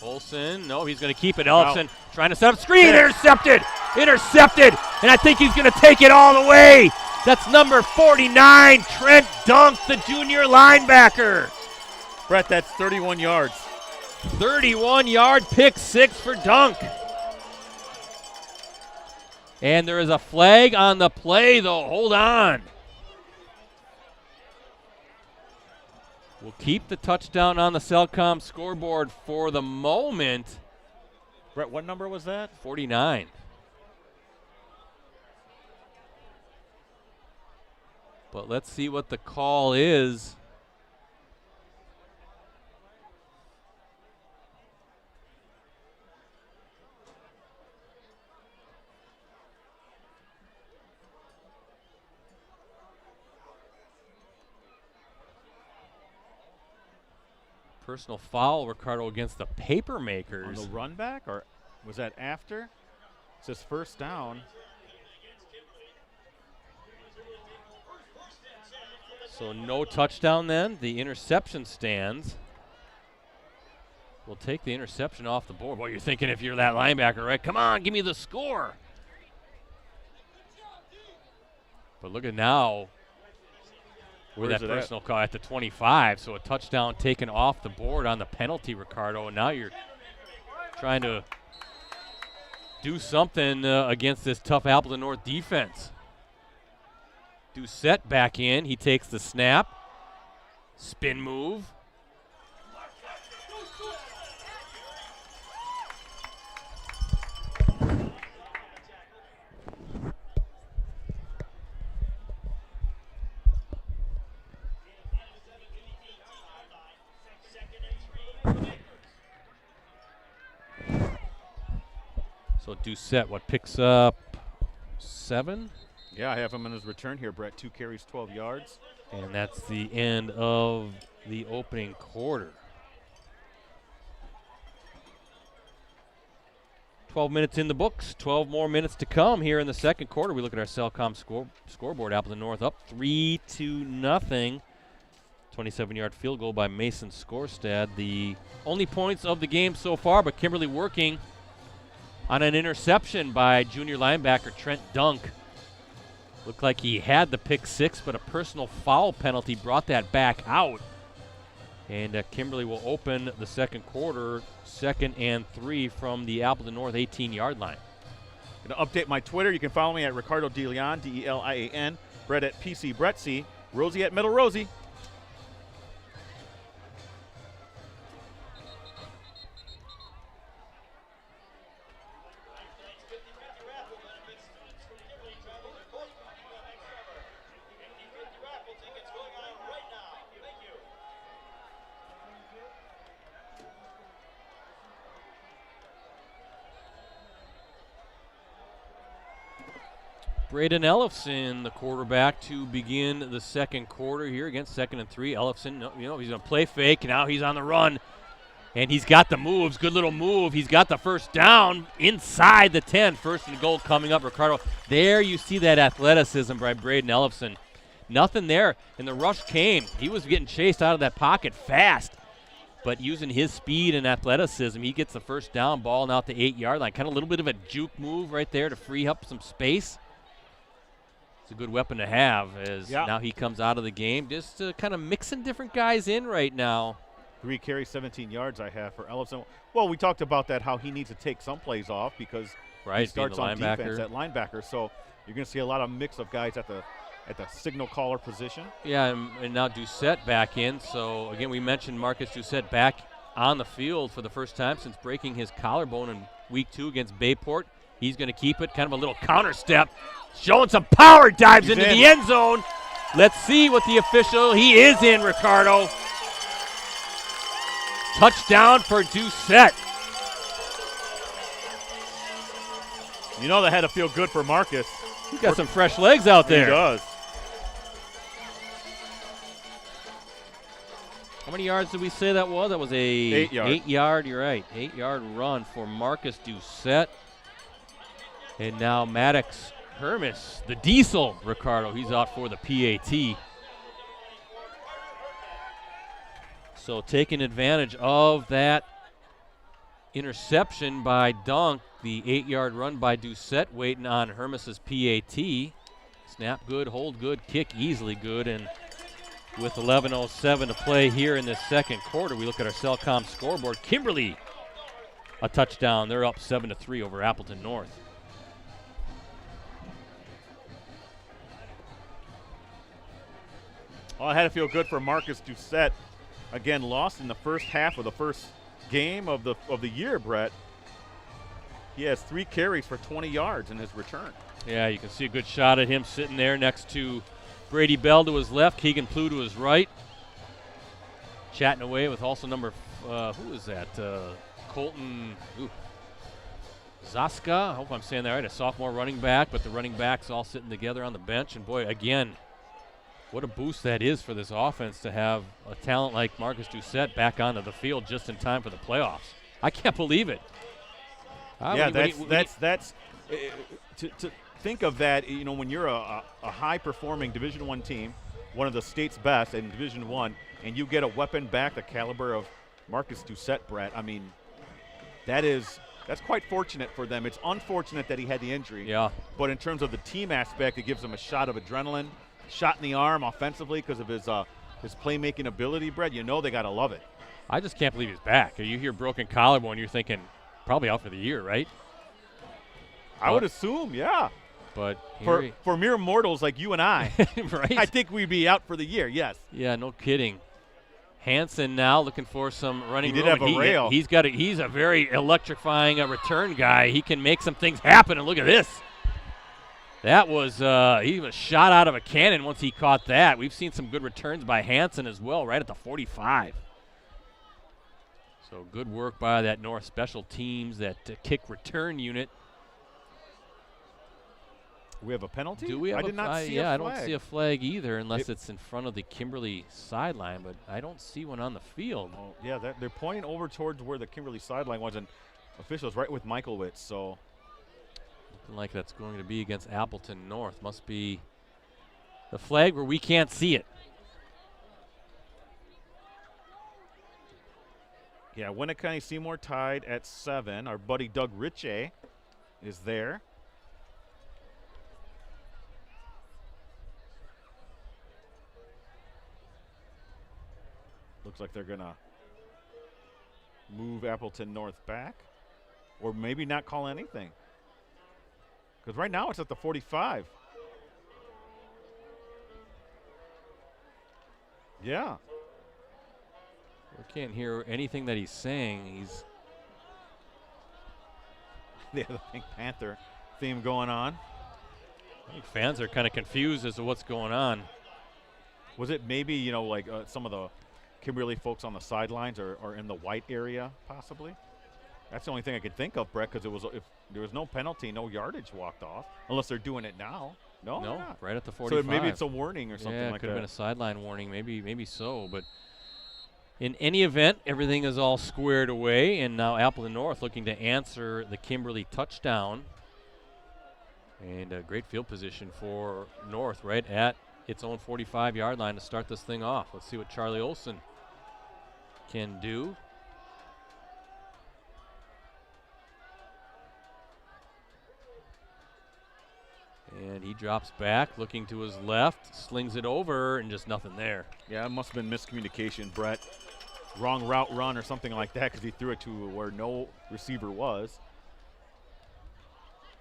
Olson, no, he's going to keep it. Ellefson trying to set up screen, intercepted, and I think he's going to take it all the way. That's number 49, Trent Dunk, the junior linebacker. Brett, that's 31 yards. 31-yard pick six for Dunk. And there is a flag on the play, though. Hold on. We'll keep the touchdown on the Cellcom scoreboard for the moment. Brett, what number was that? 49. But let's see what the call is. Personal foul, Ricardo, against the Papermakers. On the run back, or was that after? It says first down. So no touchdown then. The interception stands. We'll take the interception off the board. Well, you're thinking if you're that linebacker, right? Come on, give me the score. But look at now. Where that personal call at the 25. So a touchdown taken off the board on the penalty, Ricardo. And now you're trying to do something against this tough Appleton North defense. Doucette back in. He takes the snap. Spin move. So Doucette, picks up 7? Yeah, I have him in his return here, Brett. 2 carries, 12 yards. And that's the end of the opening quarter. 12 minutes in the books, 12 more minutes to come here in the second quarter. We look at our Cellcom scoreboard. Appleton North up 3-0. 27-yard field goal by Mason Skorstad. The only points of the game so far, but Kimberly working on an interception by junior linebacker Trent Dunk. Looked like he had the pick 6, but a personal foul penalty brought that back out. And Kimberly will open the second quarter, 2nd and 3 from the Appleton North 18-yard line. Going to update my Twitter. You can follow me at Ricardo DeLeon, D-E-L-I-A-N, Brett at PC Brett C, Rosie at Middle Rosie. Braden Ellefson, the quarterback, to begin the second quarter here against 2nd and 3. Ellefson, he's going to play fake. Now he's on the run, and he's got the moves. Good little move. He's got the first down inside the 10. 1st and goal coming up, Ricardo. There you see that athleticism by Braden Ellefson. Nothing there, and the rush came. He was getting chased out of that pocket fast, but using his speed and athleticism, he gets the first down, ball out the 8-yard line. Kind of a little bit of a juke move right there to free up some space. It's a good weapon to have as now he comes out of the game. Just kind of mixing different guys in right now. 3 carries, 17 yards I have for Ellefson. Well, we talked about that, how he needs to take some plays off because he starts on defense at linebacker. So you're going to see a lot of mix of guys at the signal caller position. Yeah, and now Doucette back in. So, again, we mentioned Marcus Doucette back on the field for the first time since breaking his collarbone in week 2 against Bayport. He's going to keep it, kind of a little counter step, showing some power, dives into the end zone. Let's see what the official, he is in, Ricardo. Touchdown for Doucette. You know that had to feel good for Marcus. He's got some fresh legs out there. He does. How many yards did we say that was? That was a 8-yard, you're right, 8-yard run for Marcus Doucette. And now Maddox Hermes, the diesel, Ricardo, he's out for the PAT. So taking advantage of that interception by Dunk, the 8-yard run by Doucette, waiting on Hermes' PAT. Snap good, hold good, kick easily good, and with 11:07 to play here in this second quarter, we look at our Cellcom scoreboard. Kimberly, a touchdown. They're up 7-3 over Appleton North. Well, I had to feel good for Marcus Doucette. Again, lost in the first half of the first game of the year, Brett. He has 3 carries for 20 yards in his return. Yeah, you can see a good shot at him sitting there next to Brady Bell to his left, Keegan Plew to his right. Chatting away with also who is that? Colton Zaska. I hope I'm saying that right. A sophomore running back, but the running backs all sitting together on the bench. And boy, again, what a boost that is for this offense to have a talent like Marcus Doucette back onto the field just in time for the playoffs. I can't believe it. Yeah, that's to think of that. You know, when you're a high-performing Division I team, one of the state's best in Division I, and you get a weapon back the caliber of Marcus Doucette, Brett. I mean, that's quite fortunate for them. It's unfortunate that he had the injury. Yeah. But in terms of the team aspect, it gives them a shot of adrenaline, shot in the arm offensively because of his playmaking ability, Brett. You know they got to love it. I just can't believe he's back. You hear broken collarbone, you're thinking probably out for the year, right? I would assume, yeah. But for mere mortals like you and I, right? I think we'd be out for the year, yes. Yeah, no kidding. Hansen now looking for some running room. He did have a rail. He's a very electrifying return guy. He can make some things happen, and look at this. That was he was shot out of a cannon once he caught that. We've seen some good returns by Hansen as well, right at the 45. So good work by that North Special Teams, that kick return unit. We have a penalty? Do we have I did not see a flag. I don't see a flag either unless it's in front of the Kimberly sideline, but I don't see one on the field. Oh, yeah, they're pointing over towards where the Kimberly sideline was, and officials right with Michaelwitz, so. Looking like that's going to be against Appleton North. Must be the flag where we can't see it. Yeah, Winnicott Seymour tied at 7. Our buddy Doug Ritchie is there. Looks like they're going to move Appleton North back, or maybe not call anything. Because right now it's at the 45. Yeah. We can't hear anything that he's saying. They have the Pink Panther theme going on. I think fans are kind of confused as to what's going on. Was it maybe, you know, like some of the Kimberly folks on the sidelines or in the white area, possibly? That's the only thing I could think of, Brett, because if there was no penalty, no yardage walked off, unless they're doing it now. No, right at the 45. So maybe it's a warning or something like that. Yeah, it could have been a sideline warning, maybe so. But in any event, everything is all squared away, and now Appleton North looking to answer the Kimberly touchdown. And a great field position for North right at its own 45-yard line to start this thing off. Let's see what Charlie Olson can do. And he drops back, looking to his left, slings it over, and just nothing there. Yeah, it must have been miscommunication, Brett. Wrong route run or something like that, because he threw it to where no receiver was.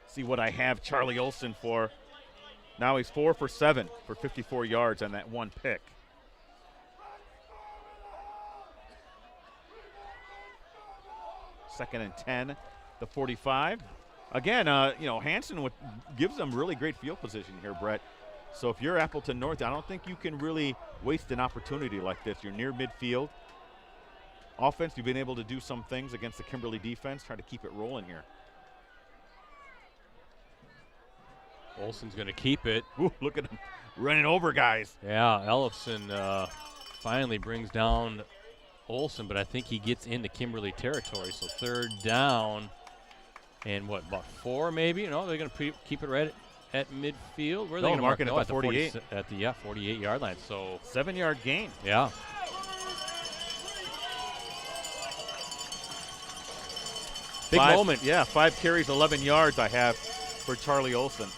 See what I have Charlie Olson for. Now he's 4 for 7 for 54 yards on that one pick. Second and 10, the 45. Again, you know, Hansen gives them really great field position here, Brett. So if you're Appleton North, I don't think you can really waste an opportunity like this. You're near midfield. Offense, you've been able to do some things against the Kimberly defense, try to keep it rolling here. Olson's going to keep it. Ooh, look at him running over guys. Yeah, Ellefson finally brings down Olson, but I think he gets into Kimberly territory. So third down. And what, about 4 maybe? No, they're going to keep it right at midfield. Where are they going to mark it? At the 48. At the 48-yard line. So 7-yard gain. Yeah. Big moment. Yeah, 5 carries, 11 yards I have for Charlie Olson.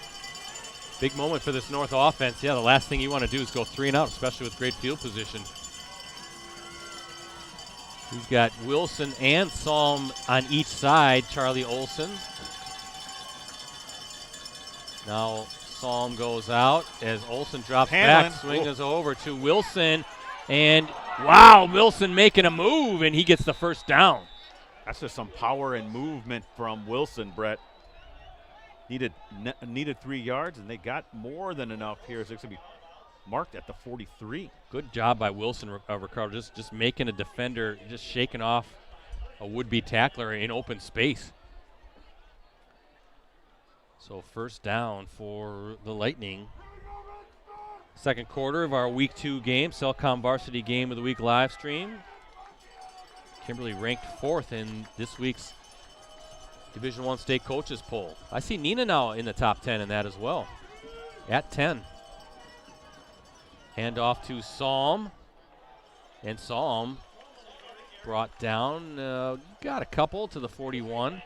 Big moment for this North offense. Yeah, the last thing you want to do is go 3 and out, especially with great field position. He's got Wilson and Salm on each side, Charlie Olson. Now Salm goes out as Olson drops back, swings over to Wilson. And, wow, Wilson making a move, and he gets the first down. That's just some power and movement from Wilson, Brett. Needed 3 yards, and they got more than enough here. It's going to be marked at the 43. Good job by Wilson, Ricardo, just making a defender, just shaking off a would-be tackler in open space. So first down for the Lightning. Second quarter of our Week 2 game, Cellcom Varsity Game of the Week live stream. Kimberly ranked 4th in this week's Division I state coaches poll. I see Nina now in the top 10 in that as well, at 10. Hand off to Psalm, and Psalm brought down, got a couple to the 41.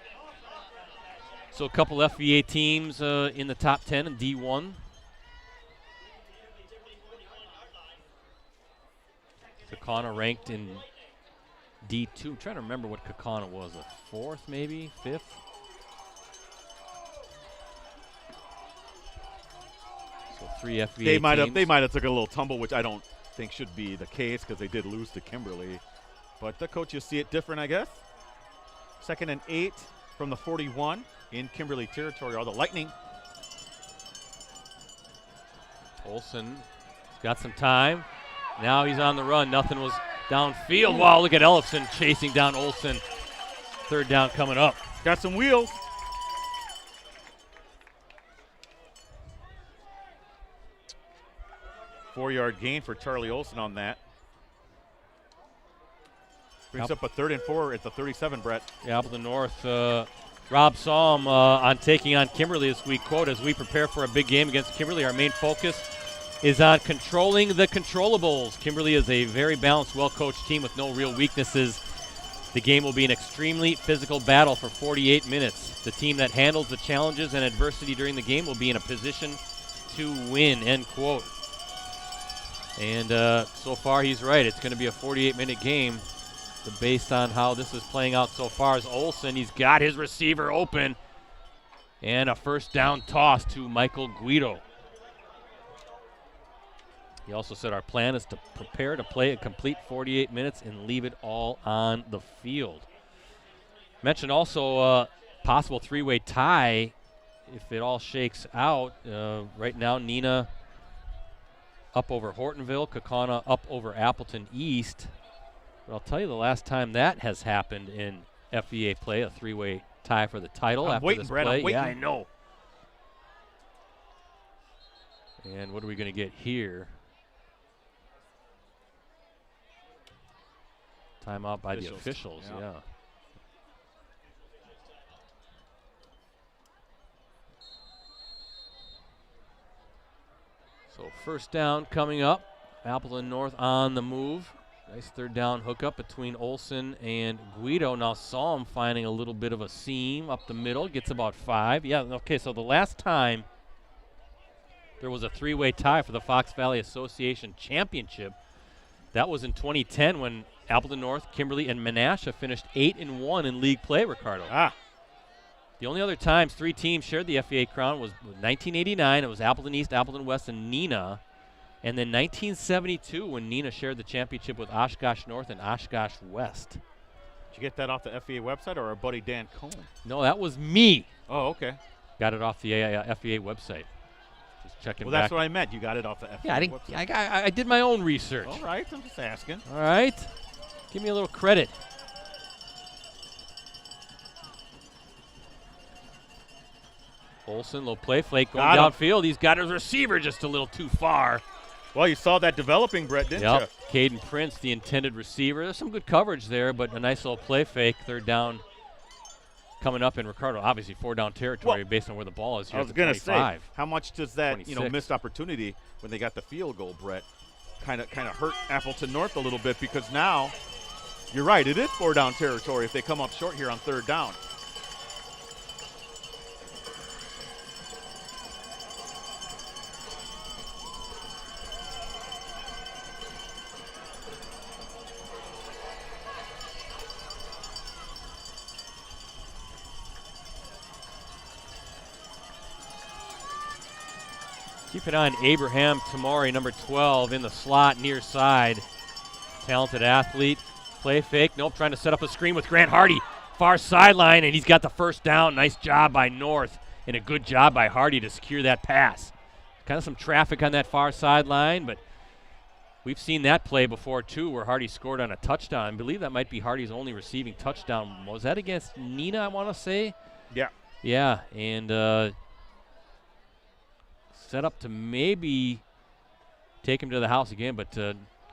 So a couple FVA teams in the top 10 in D1. Kakana ranked in D2. I'm trying to remember what Kakana was, a 4th maybe, 5th? So 3 FVA teams. They might have took a little tumble, which I don't think should be the case because they did lose to Kimberly. But the coaches see it different, I guess. 2nd and 8 from the 41 in Kimberly territory are the Lightning. Olsen has got some time. Now he's on the run. Nothing was downfield. Wow, look at Ellefson chasing down Olsen. 3rd down coming up. Got some wheels. Four-yard gain for Charlie Olsen on that. Brings up a 3rd and 4 at the 37, Brett. Yeah, Appleton North. Rob Psalm on taking on Kimberly this week. Quote, as we prepare for a big game against Kimberly, our main focus is on controlling the controllables. Kimberly is a very balanced, well-coached team with no real weaknesses. The game will be an extremely physical battle for 48 minutes. The team that handles the challenges and adversity during the game will be in a position to win, end quote. And so far he's right. It's going to be a 48-minute game. But based on how this is playing out so far, as Olsen, he's got his receiver open. And a 1st down toss to Michael Guido. He also said our plan is to prepare to play a complete 48 minutes and leave it all on the field. Mentioned also possible 3-way tie if it all shakes out. Right now, Nina up over Hortonville, Kakana up over Appleton East. But I'll tell you the last time that has happened in FVA play, a 3-way tie for the title. I'm waiting, Brett. I'm waiting. Yeah, I know. And what are we going to get here? Timeout by the officials, yeah. So 1st down coming up. Appleton North on the move. Nice 3rd down hookup between Olsen and Guido. Now Psalm finding a little bit of a seam up the middle. Gets about 5. Yeah, okay, so the last time there was a 3-way tie for the Fox Valley Association Championship, that was in 2010 when Appleton North, Kimberly, and Menasha finished 8-1 in league play, Ricardo. The only other times 3 teams shared the FVA crown was 1989. It was Appleton East, Appleton West, and Nina. And then 1972 when Nina shared the championship with Oshkosh North and Oshkosh West. Did you get that off the FVA website or our buddy Dan Cohn? No, that was me. Oh, okay. Got it off the FVA website. Just checking well, back. that's what I meant. You got it off the FVA website. I did my own research. All right, I'm just asking. All right. Give me a little credit. Olsen, low play, Flake going downfield. He's got his receiver just a little too far. Well, you saw that developing, Brett, didn't you? Caden Prince, the intended receiver. There's some good coverage there, but a nice little play fake. 3rd down coming up in Ricardo. Obviously 4-down territory based on where the ball is here. I was going to say, how much does that 26. Missed opportunity when they got the field goal, Brett, kind of hurt Appleton North a little bit, because now, you're right, it is 4-down territory if they come up short here on 3rd down. Keep it on Abraham Tamari, number 12, in the slot near side. Talented athlete. Play fake. Nope, trying to set up a screen with Grant Hardy. Far sideline, and he's got the 1st down. Nice job by North, and a good job by Hardy to secure that pass. Kind of some traffic on that far sideline, but we've seen that play before, too, where Hardy scored on a touchdown. I believe that might be Hardy's only receiving touchdown. Was that against Nina, I want to say? Yeah. Yeah, and set up to maybe take him to the house again, but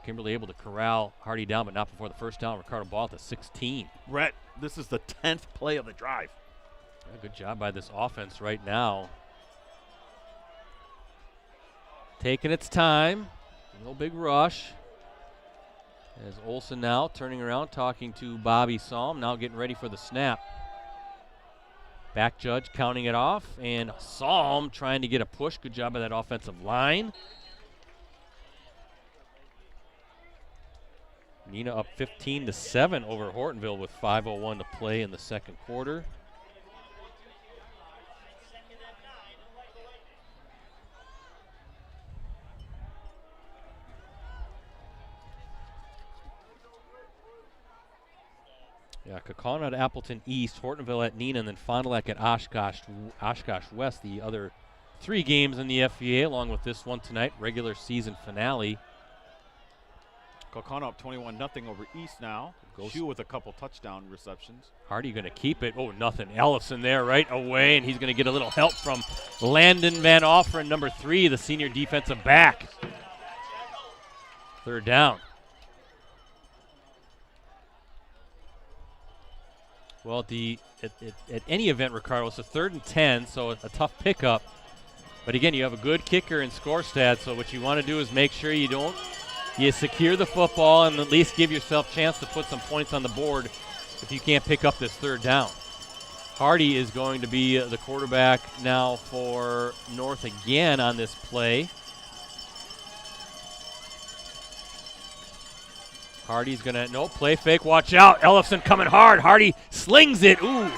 Kimberly able to corral Hardy down, but not before the first down. Ricardo ball at the 16. Brett, this is the 10th play of the drive. Yeah, good job by this offense right now. Taking its time. No big rush. As Olsen now turning around, talking to Bobby Salm, now getting ready for the snap. Back judge counting it off, and Salm trying to get a push. Good job by that offensive line. Neenah up 15-7 over Hortonville with 5:01 to play in the second quarter. Yeah, Kaukauna at Appleton East, Hortonville at Neenah, and then Fond du Lac at Oshkosh West. The other 3 games in the FVA, along with this one tonight, regular season finale. Kaukauna up 21-0 over East now. Shoe with a couple touchdown receptions. Hardy going to keep it. Oh, nothing. Ellison there right away, and he's going to get a little help from Landon Van Offeren, number 3, the senior defensive back. Third down. Well, at any event, Ricardo, it's a 3rd and 10, so it's a tough pickup. But again, you have a good kicker in Skorstad, so what you want to do is make sure you secure the football and at least give yourself a chance to put some points on the board if you can't pick up this 3rd down. Hardy is going to be the quarterback now for North again on this play. Hardy's going to, play fake, watch out. Ellison coming hard. Hardy slings it. Ooh.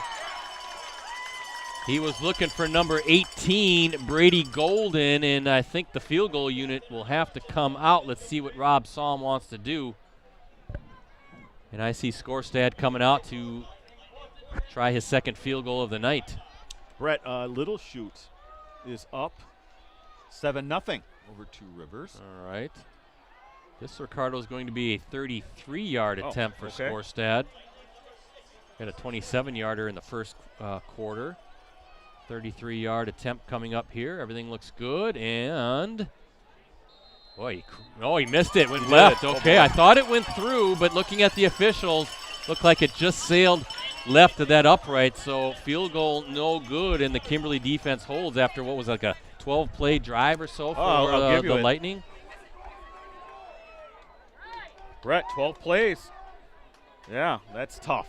He was looking for number 18, Brady Golden, and I think the field goal unit will have to come out. Let's see what Rob Salm wants to do. And I see Skorstad coming out to try his second field goal of the night. Brett, Little Chute is up 7-0 over Two Rivers. All right. This, Ricardo, is going to be a 33-yard attempt for Skorstad. Got a 27-yarder in the first quarter. 33-yard attempt coming up here. Everything looks good, and boy, he missed it. Went left. Okay, I thought it went through, but looking at the officials, looked like it just sailed left of that upright. So field goal no good, and the Kimberly defense holds after what was like a 12-play drive or so for the Lightning. Brett, 12 plays. Yeah, that's tough.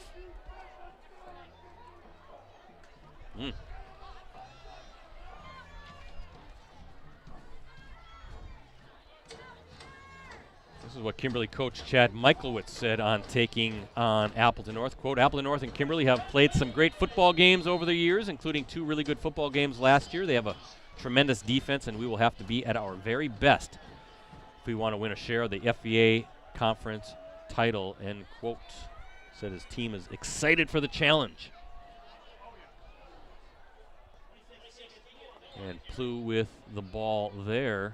This is what Kimberly coach Chad Michaelwitz said on taking on Appleton North. Quote, Appleton North and Kimberly have played some great football games over the years, including 2 really good football games last year. They have a tremendous defense, and we will have to be at our very best if we want to win a share of the FVA conference title, end quote. Said his team is excited for the challenge. And Plew with the ball there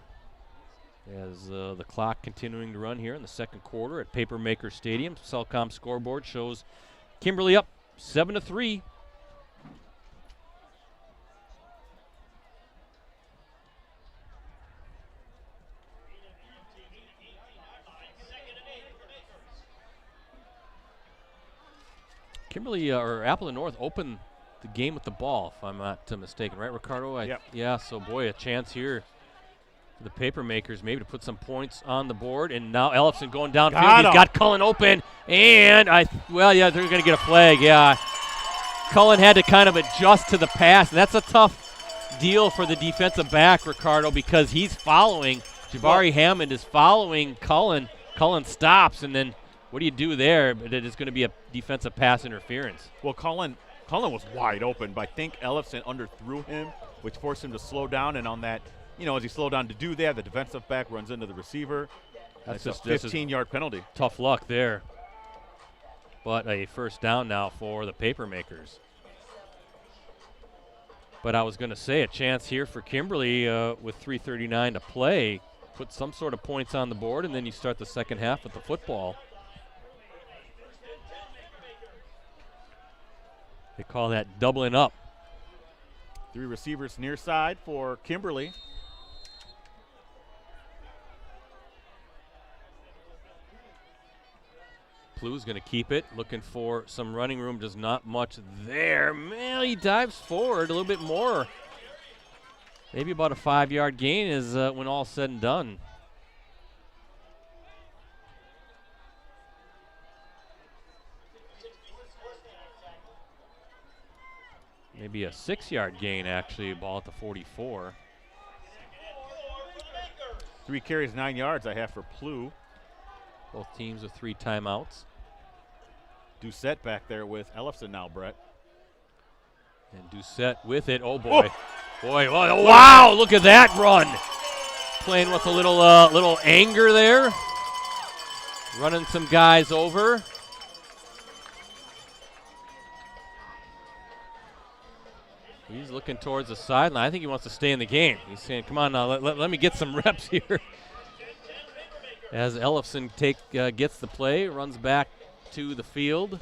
as the clock continuing to run here in the second quarter at Papermaker Stadium. Cellcom scoreboard shows Kimberly up 7-3. Kimberly or Appleton North opened the game with the ball, if I'm not mistaken, right, Ricardo? Yep. Yeah, so boy, a chance here for the Papermakers maybe to put some points on the board. And now Ellison going downfield. He's got Cullen open, and they're going to get a flag. Yeah, Cullen had to kind of adjust to the pass, and that's a tough deal for the defensive back, Ricardo, because he's following. Jabari Hammond is following Cullen. Cullen stops, and then what do you do there? But it is going to be a defensive pass interference. Well, Cullen was wide open, but I think Ellison underthrew him, which forced him to slow down. And on that, as he slowed down to do that, the defensive back runs into the receiver. That's a 15-yard penalty. Tough luck there. But a first down now for the Papermakers. But I was going to say a chance here for Kimberly with 3:39 to play. Put some sort of points on the board, and then you start the second half with the football. They call that doubling up. 3 receivers near side for Kimberly. Plu's going to keep it. Looking for some running room. Does not much there. Man, he dives forward a little bit more. Maybe about a 5-yard gain is when all's said and done. Maybe a 6-yard gain, actually, ball at the 44. 3 carries, 9 yards I have for Plu. Both teams with 3 timeouts. Doucette back there with Ellefson now, Brett. And Doucette with it. Oh, boy. Boy, oh, wow, look at that run. Playing with a little anger there. Running some guys over. He's looking towards the sideline. I think he wants to stay in the game. He's saying, come on now, let me get some reps here. As Ellefson gets the play, runs back to the field.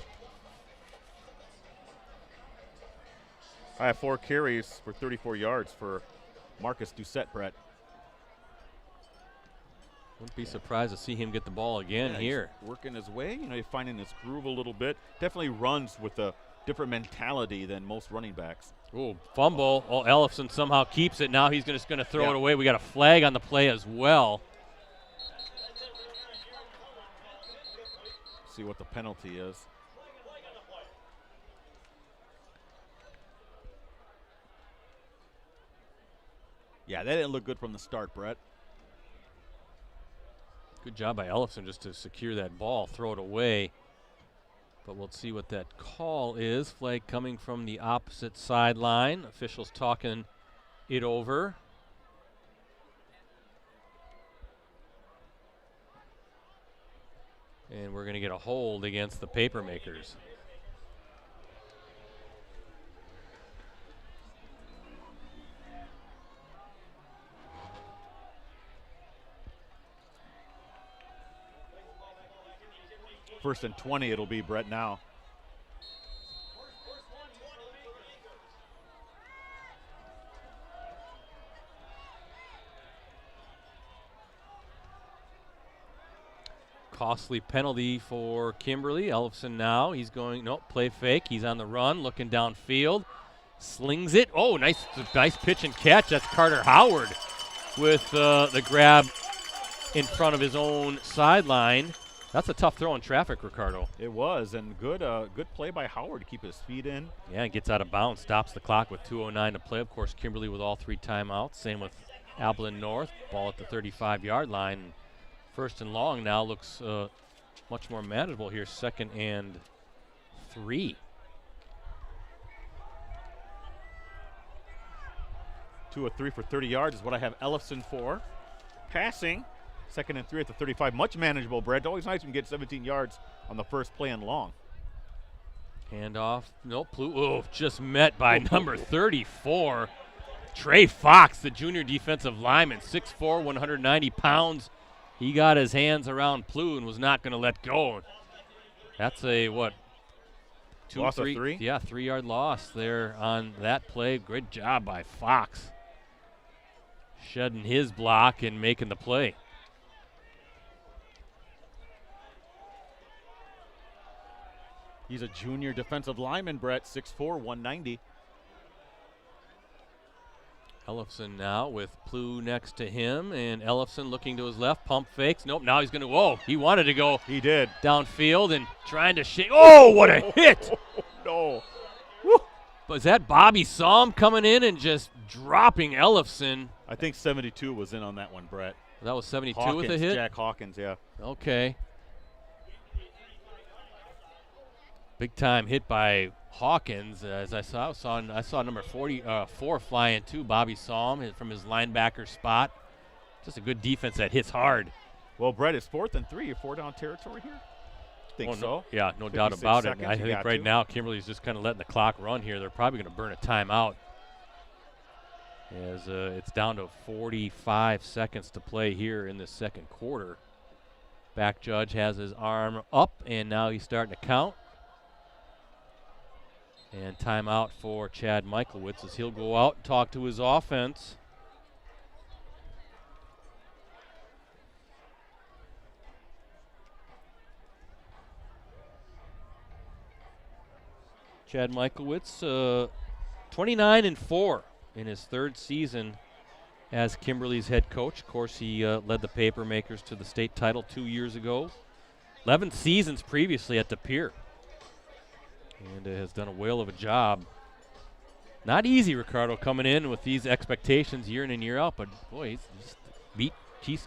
I have 4 carries for 34 yards for Marcus Doucette, Brett. Wouldn't be surprised to see him get the ball again here. Working his way, he's finding his groove a little bit. Definitely runs with a different mentality than most running backs. Oh, fumble. Oh, Ellefson somehow keeps it. Now he's just going to throw it away. We got a flag on the play as well. See what the penalty is. Yeah, that didn't look good from the start, Brett. Good job by Ellefson just to secure that ball, throw it away. But we'll see what that call is. Flag coming from the opposite sideline. Officials talking it over. And we're going to get a hold against the Papermakers. First and 20 it'll be, Brett, now. Costly penalty for Kimberly. Ellefson now. He's going, nope, play fake. He's on the run, looking downfield. Slings it. Oh, nice pitch and catch. That's Carter Howard with the grab in front of his own sideline. That's a tough throw in traffic, Ricardo. It was, and good play by Howard to keep his feet in. Yeah, and gets out of bounds, stops the clock with 2:09 to play. Of course, Kimberly with all 3 timeouts. Same with Appleton North. Ball at the 35-yard line. First and long now looks much more manageable here. 2nd and 3. 2 of 3 for 30 yards is what I have Ellefson for. Passing. 2nd and 3 at the 35. Much manageable, Brett. Always nice when you get 17 yards on the first play and long. Handoff. Nope. Oh, just met by number 34. Trey Fox, the junior defensive lineman, 6'4", 190 pounds. He got his hands around Plu and was not going to let go. That's a, what? Loss of 3? Yeah, 3-yard loss there on that play. Great job by Fox. Shedding his block and making the play. He's a junior defensive lineman, Brett, 6'4", 190. Ellefson now with Plu next to him, and Ellefson looking to his left, pump fakes. Nope, now he's going to, whoa, he wanted to go. He did. Downfield and trying to shake. Oh, what a hit. No. Woo. But is that Bobby Psalm coming in and just dropping Ellefson? I think 72 was in on that one, Brett. That was 72 Hawkins, with a hit? Jack Hawkins, yeah. Okay. Big time hit by Hawkins. As I saw number 44 flying too. Bobby Psalm from his linebacker spot. Just a good defense that hits hard. Well, Brett, it's 4th and 3. You're 4-down territory here? Think so. No, yeah, no doubt about it. I think right to. now Kimberly's just kind of letting the clock run here. They're probably going to burn a timeout. As it's down to 45 seconds to play here in the second quarter. Back judge has his arm up, and now he's starting to count. And timeout for Chad Michaelwitz as he'll go out and talk to his offense. Chad Michaelwitz, 29-4 in his third season as Kimberly's head coach. Of course, he led the Papermakers to the state title 2 years ago. 11 seasons previously at De Pere. And has done a whale of a job. Not easy, Ricardo, coming in with these expectations year in and year out, but boy, he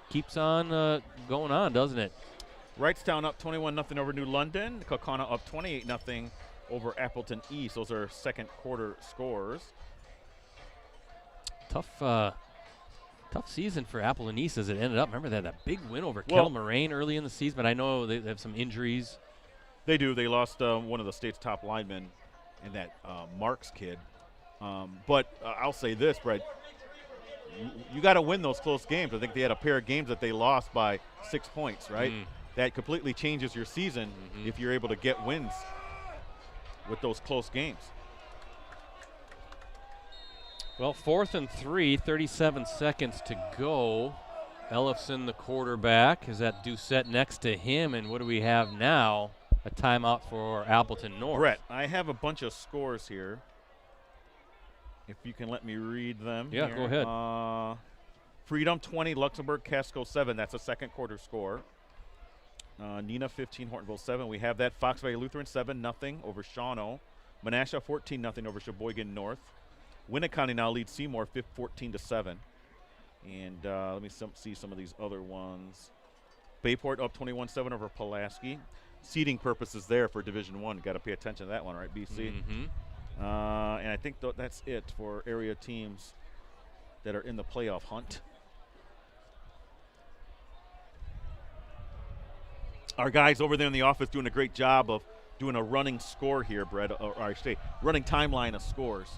keeps on going on, doesn't it? Wrightstown up 21-0 over New London. Kaukauna up 28-0 over Appleton East. Those are second quarter scores. Tough season for Appleton East as it ended up. Remember that big win over Kettle Moraine early in the season, but I know they have some injuries. They do. They lost one of the state's top linemen and that Marks kid. But I'll say this, Brett. You got to win those close games. I think they had a pair of games that they lost by 6 points, right? That completely changes your season if you're able to get wins with those close games. Well, 4th and 3, 37 seconds to go. Ellefson, the quarterback, is at Doucette next to him, and what do we have now? A timeout for Appleton North. Brett, I have a bunch of scores here. If you can let me read them. Yeah, here. Go ahead. Freedom 20, Luxembourg Casco 7. That's a second quarter score. Nina 15, Hortonville 7. We have that. Fox Valley Lutheran 7-0 over Shawano. Menasha 14-0 over Sheboygan North. Winnicott now leads Seymour 14-7. And let me see some of these other ones. Bayport up 21-7 over Pulaski. Seeding purposes there for Division I. Got to pay attention to that one, right, BC? And I think that's it for area teams that are in the playoff hunt. Our guys over there in the office doing a great job of doing a running score here, Brett, or I should say running timeline of scores.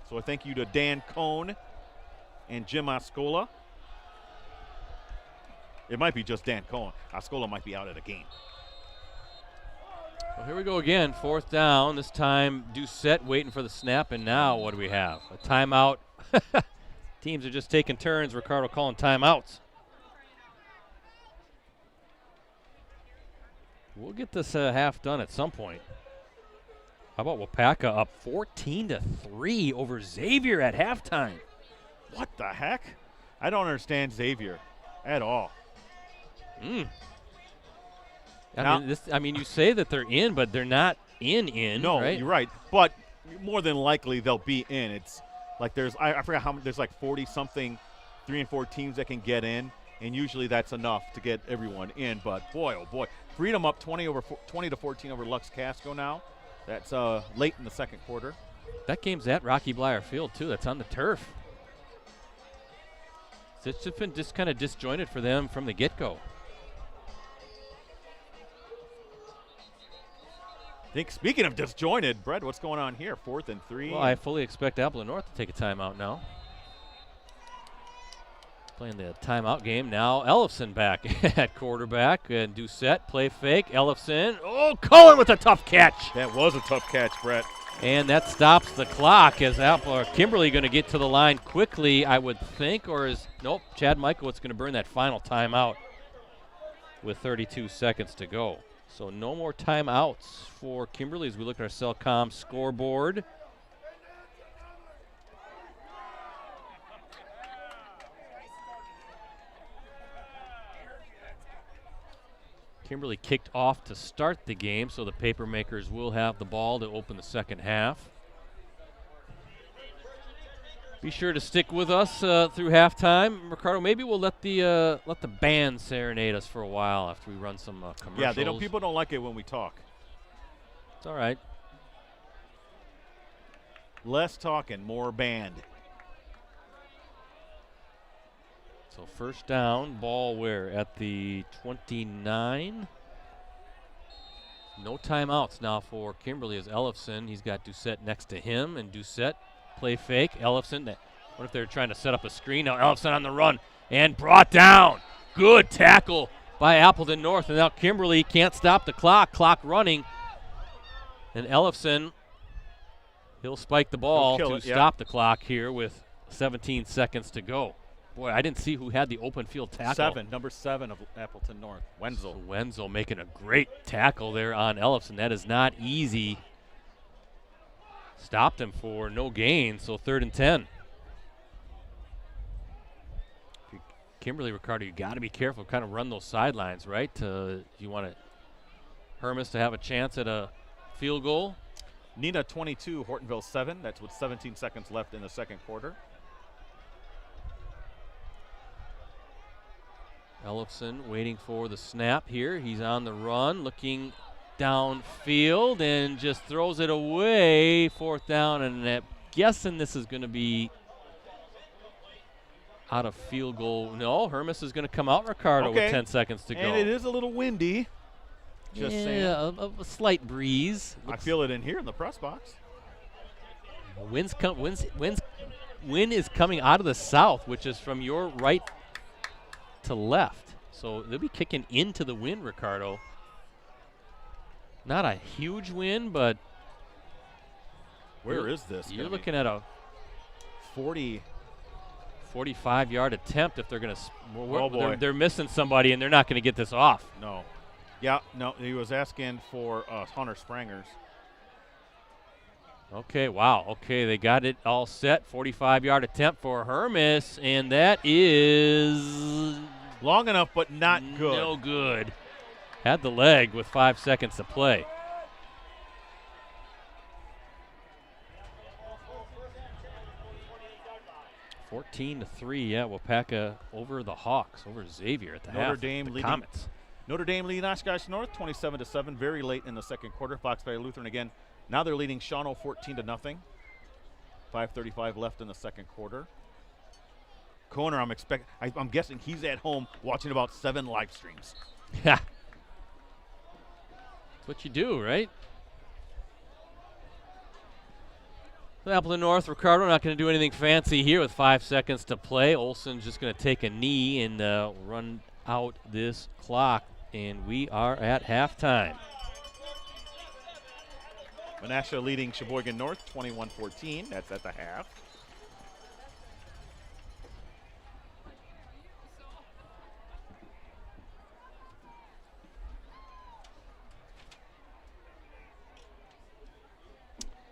So a thank you to Dan Cohn and Jim Oscola. It might be just Dan Cohn. Oscola might be out at a game. Well, here we go again, 4th down. This time Doucette waiting for the snap, and now what do we have? A timeout. Teams are just taking turns. Ricardo calling timeouts. We'll get this half done at some point. How about Wapaka up 14-3 over Xavier at halftime? What the heck? I don't understand Xavier at all. I mean, you say that they're in, but they're not in. No, right? You're right. But more than likely they'll be in. It's like I forgot how many. There's like 40-something 3 and 4 teams that can get in, and usually that's enough to get everyone in. But boy, oh boy, Freedom up 20-14 over Lux Casco now. That's late in the second quarter. That game's at Rocky Blyer Field too. That's on the turf. It's just been kind of disjointed for them from the get-go. I think speaking of disjointed, Brett, what's going on here? 4th and 3. Well, I fully expect Appleton North to take a timeout now. Playing the timeout game now. Ellefson back at quarterback. And Doucette, play fake. Ellefson. Oh, Cullen with a tough catch. That was a tough catch, Brett. And that stops the clock. Is Kimberly going to get to the line quickly, I would think, or is nope? Chad Michaelwitz going to burn that final timeout with 32 seconds to go. So no more timeouts for Kimberly as we look at our Cellcom scoreboard. Kimberly kicked off to start the game, so the Papermakers will have the ball to open the second half. Be sure to stick with us through halftime. Ricardo, maybe we'll let the band serenade us for a while after we run some commercials. Yeah, people don't like it when we talk. It's all right. Less talking, more band. So first down, ball where? At the 29. No timeouts now for Kimberly as Ellefson. He's got Doucette next to him, and Doucette play fake. Ellefson, what if they're trying to set up a screen? Now Ellefson on the run and brought down. Good tackle by Appleton North, and now Kimberly can't stop the clock running. And Ellefson, he'll spike the ball to stop the clock here with 17 seconds to go. Boy, I didn't see who had the open field tackle. Number 7 of Appleton North, Wenzel. So Wenzel making a great tackle there on Ellefson. That is not easy stopped him for no gain, so 3rd and 10. Kimberly, Ricardo, you got to be careful, kind of run those sidelines, right? You want Hermes to have a chance at a field goal. Nina 22, Hortonville 7. That's with 17 seconds left in the second quarter. Ellefson waiting for the snap here. He's on the run, looking downfield, and just throws it away. 4th down, and I'm guessing this is going to be out of field goal. No, Hermes is going to come out, Ricardo, with 10 seconds to go. And it is a little windy. Just saying. A slight breeze. I feel it in here in the press box. Wind is coming out of the south, which is from your right to left. So they'll be kicking into the wind, Ricardo. Not a huge wind, but where is this? You're looking at a 45-yard attempt if they're going to. Oh boy. They're missing somebody, and they're not going to get this off. No. Yeah, no, he was asking for Hunter Sprangers. Okay, wow. Okay, they got it all set. 45-yard attempt for Hermes, and that is long enough, but not good. No good. Had the leg with 5 seconds to play. $14-3. Yeah, Wapaka over the Hawks, over Xavier at the half. Notre Dame leading Oshkosh North 27-7. Very late in the second quarter. Fox Valley Lutheran again. Now they're leading Shawano 14-0. 5:35 left in the second quarter. Kohner, I'm guessing he's at home watching about 7 live streams. Yeah. That's what you do, right? Appleton North, Ricardo not going to do anything fancy here with 5 seconds to play. Olson's just going to take a knee and run out this clock, and we are at halftime. Menasha leading Sheboygan North 21-14. That's at the half.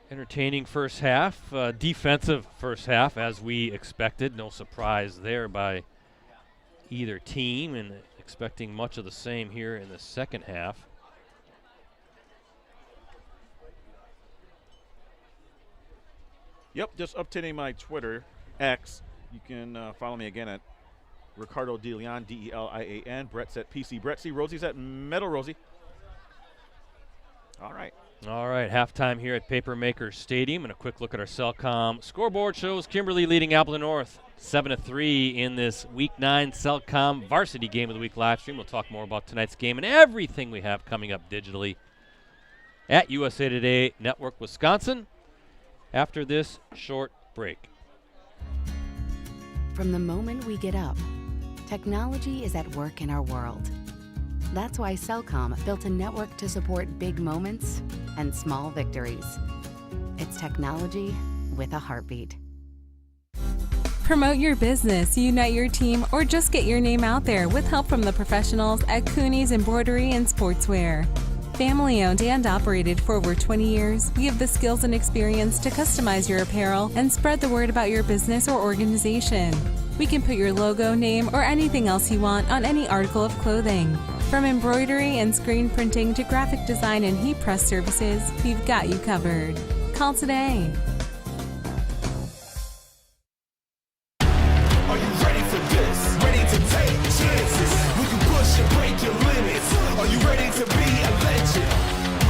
Entertaining first half, defensive first half as we expected. No surprise there by either team, and expecting much of the same here in the second half. Yep, just updating my Twitter, X. You can follow me again at Ricardo DeLeon, D-E-L-I-A-N. Brett's at PC Brett C. Rosie's at Metal Rosie. All right. All right, halftime here at Papermaker Stadium, and a quick look at our Cellcom scoreboard shows Kimberly leading Appleton North 7-3 in this Week 9 Cellcom Varsity Game of the Week live stream. We'll talk more about tonight's game and everything we have coming up digitally at USA Today Network Wisconsin after this short break. From the moment we get up, technology is at work in our world. That's why Cellcom built a network to support big moments and small victories. It's technology with a heartbeat. Promote your business, unite your team, or just get your name out there with help from the professionals at Cooney's Embroidery and Sportswear. Family owned and operated for over 20 years, we have the skills and experience to customize your apparel and spread the word about your business or organization. We can put your logo, name, or anything else you want on any article of clothing. From embroidery and screen printing to graphic design and heat press services, we've got you covered. Call today. Are you ready for this? Ready to take chances? Will you push and break your limits? Are you ready to be a legend?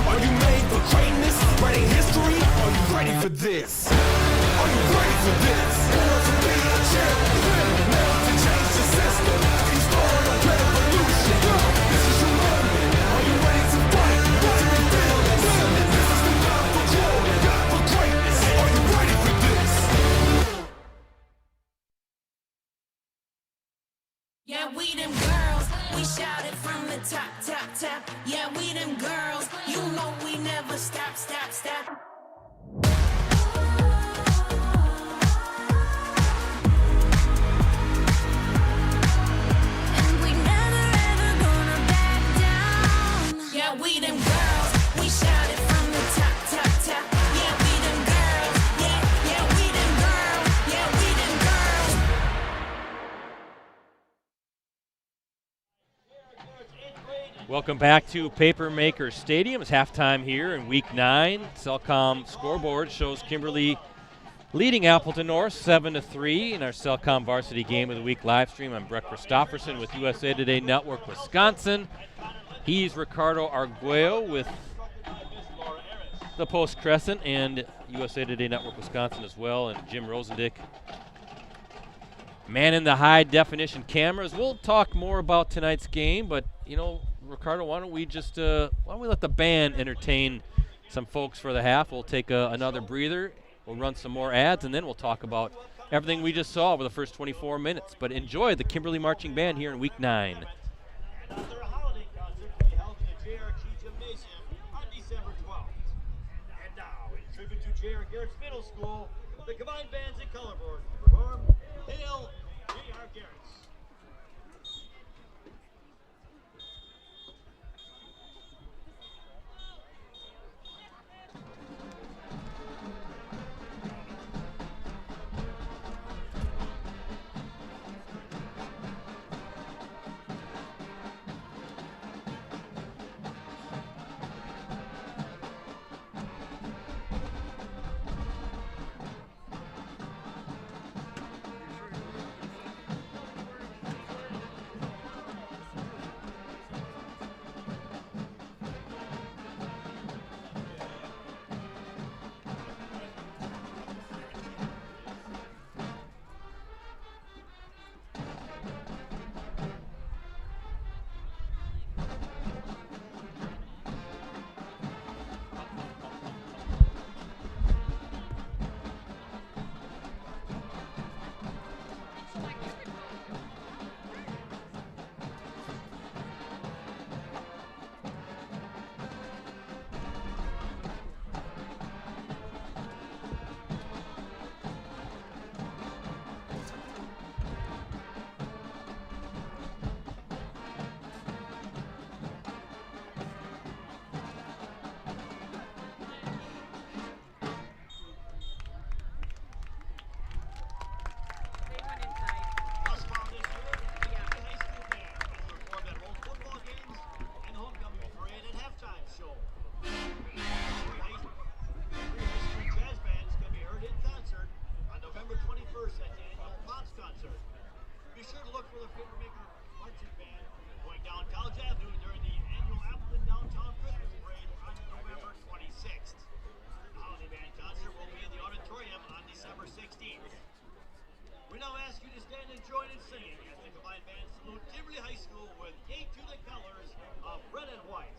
Are you made for greatness? Writing history? Are you ready for this? Are you ready for this? Born to be a champion, never to change the system. You start a revolution. This is your moment. Are you ready to fight? To rebuild and win? This is the time for glory, for greatness. Are you ready for this? Yeah, we them girls, we shout it from the top, top, top. Yeah, we them girls, you know we never stop, stop, stop. And we never ever gonna back down. Yeah, we them girls, we shout it from the top, top, top. Yeah, we them girls. Welcome back to Papermaker Stadium. It's halftime here in Week 9. Cellcom scoreboard shows Kimberly leading Appleton North 7-3 in our Cellcom Varsity Game of the Week live stream. I'm Brett Christopherson with USA Today Network Wisconsin. He's Ricardo Arguello with the Post Crescent and USA Today Network Wisconsin as well, and Jim Rosandick manning the high definition cameras. We'll talk more about tonight's game, but Ricardo, why don't we let the band entertain some folks for the half? We'll take another breather. We'll run some more ads, and then we'll talk about everything we just saw over the first 24 minutes. But enjoy the Kimberly Marching Band here in Week 9. Another holiday concert will be held in the JR Gymnasium on December 12th. And now, in tribute to JR Garrett's Middle School, the combined bands in colorboard perform Hail JR Garrett's. Be sure to look for the Papermaker Marching Band going down College Avenue during the annual Appleton Downtown Christmas Parade on November 26th. The holiday band concert will be in the auditorium on December 16th. We now ask you to stand and join in singing as the combined bands salute Kimberly High School with "Yay to the Colors" of red and white.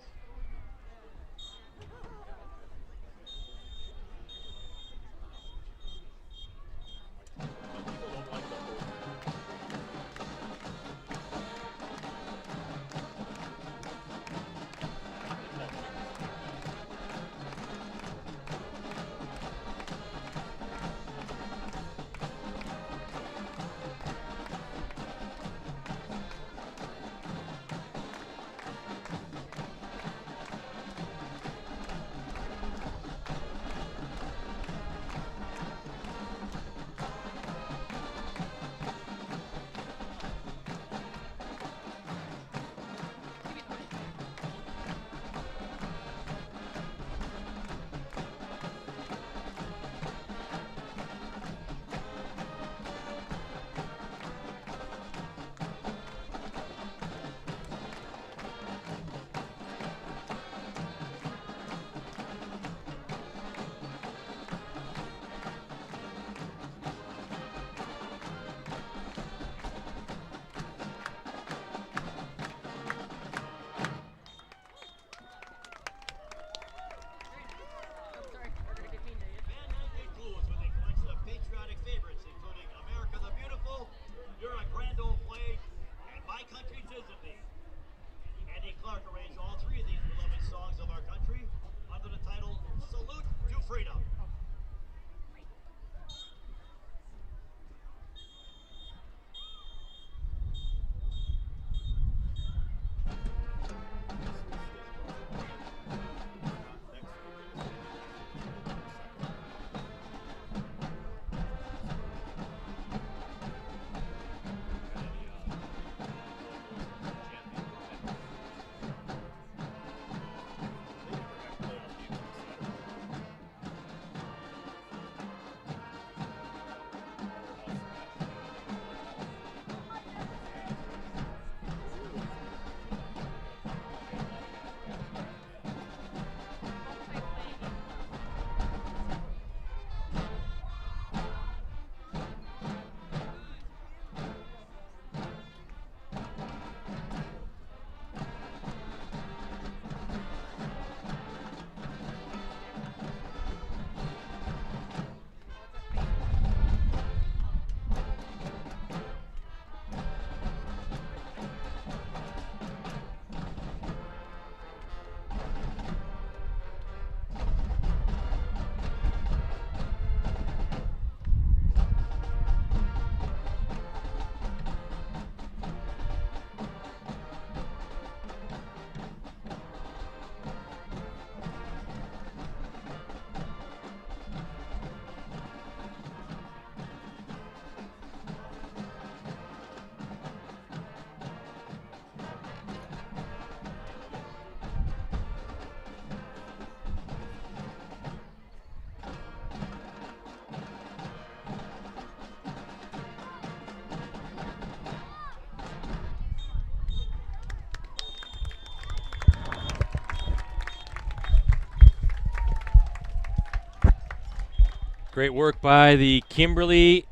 Great work by the Kimberly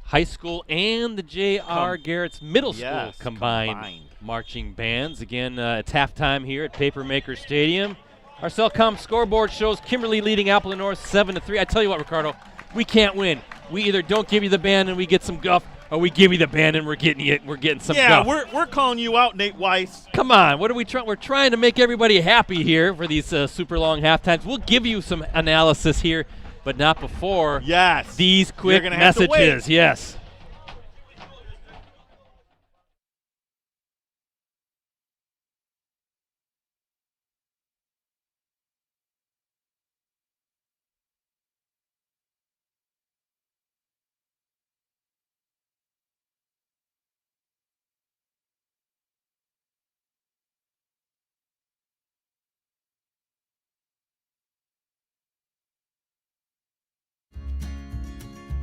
High School and the J.R. Garrett's Middle School combined marching bands. Again, it's halftime here at Papermaker Stadium. Our Cellcom scoreboard shows Kimberly leading Appleton North 7-3. I tell you what, Ricardo, we can't win. We either don't give you the band and we get some guff, or we give you the band and we're getting some guff. Yeah, we're calling you out, Nate Weiss. Come on, what are we trying? We're trying to make everybody happy here for these super long halftimes. We'll give you some analysis here, but not before these quick messages. Yes.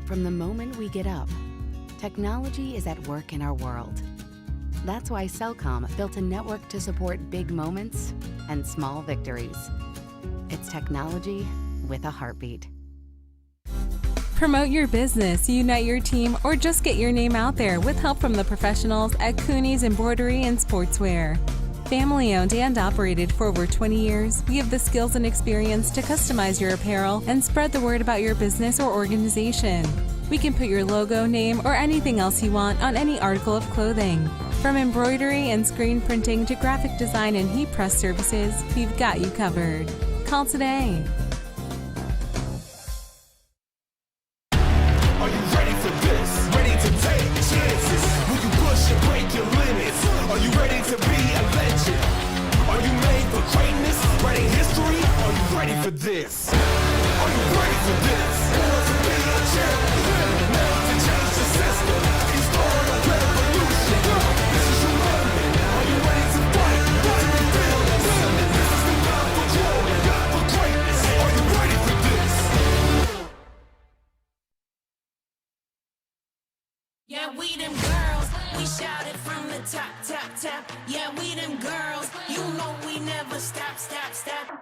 From the moment we get up, technology is at work in our world. That's why Cellcom built a network to support big moments and small victories. It's technology with a heartbeat. Promote your business, unite your team, or just get your name out there with help from the professionals at Cooney's Embroidery and Sportswear. Family owned and operated for over 20 years, we have the skills and experience to customize your apparel and spread the word about your business or organization. We can put your logo, name, or anything else you want on any article of clothing. From embroidery and screen printing to graphic design and heat press services, we've got you covered. Call today. Are you ready for this? Ready to take chances? Will you push and break your limits? Are you ready to be a legend? Are you made for greatness? Writing history? Are you ready for this? Are you ready for this? To be a champion, never to change the system. It's part of revolution. This is your moment. Are you ready to fight? To reveal this? This is the time for glory, for greatness. Are you ready for this? Yeah, we them girls, we shout it from the top, top, top. Yeah, we them girls, you know we never stop, stop, stop.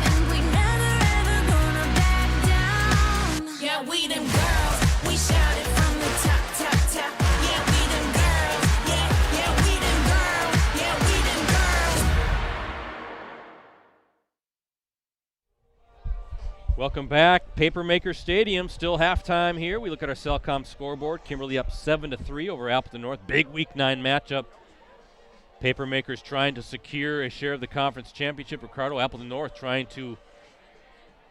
And we never ever gonna back down. Yeah, we them girls, we shout it from the top, top, top. Yeah, we them girls, yeah, we them girls, yeah, we them girls. Welcome back. Papermaker Stadium, still halftime here. We look at our Cellcom scoreboard. Kimberly up 7-3 over Appleton North. Big Week 9 matchup. Papermakers trying to secure a share of the conference championship. Ricardo, Appleton North trying to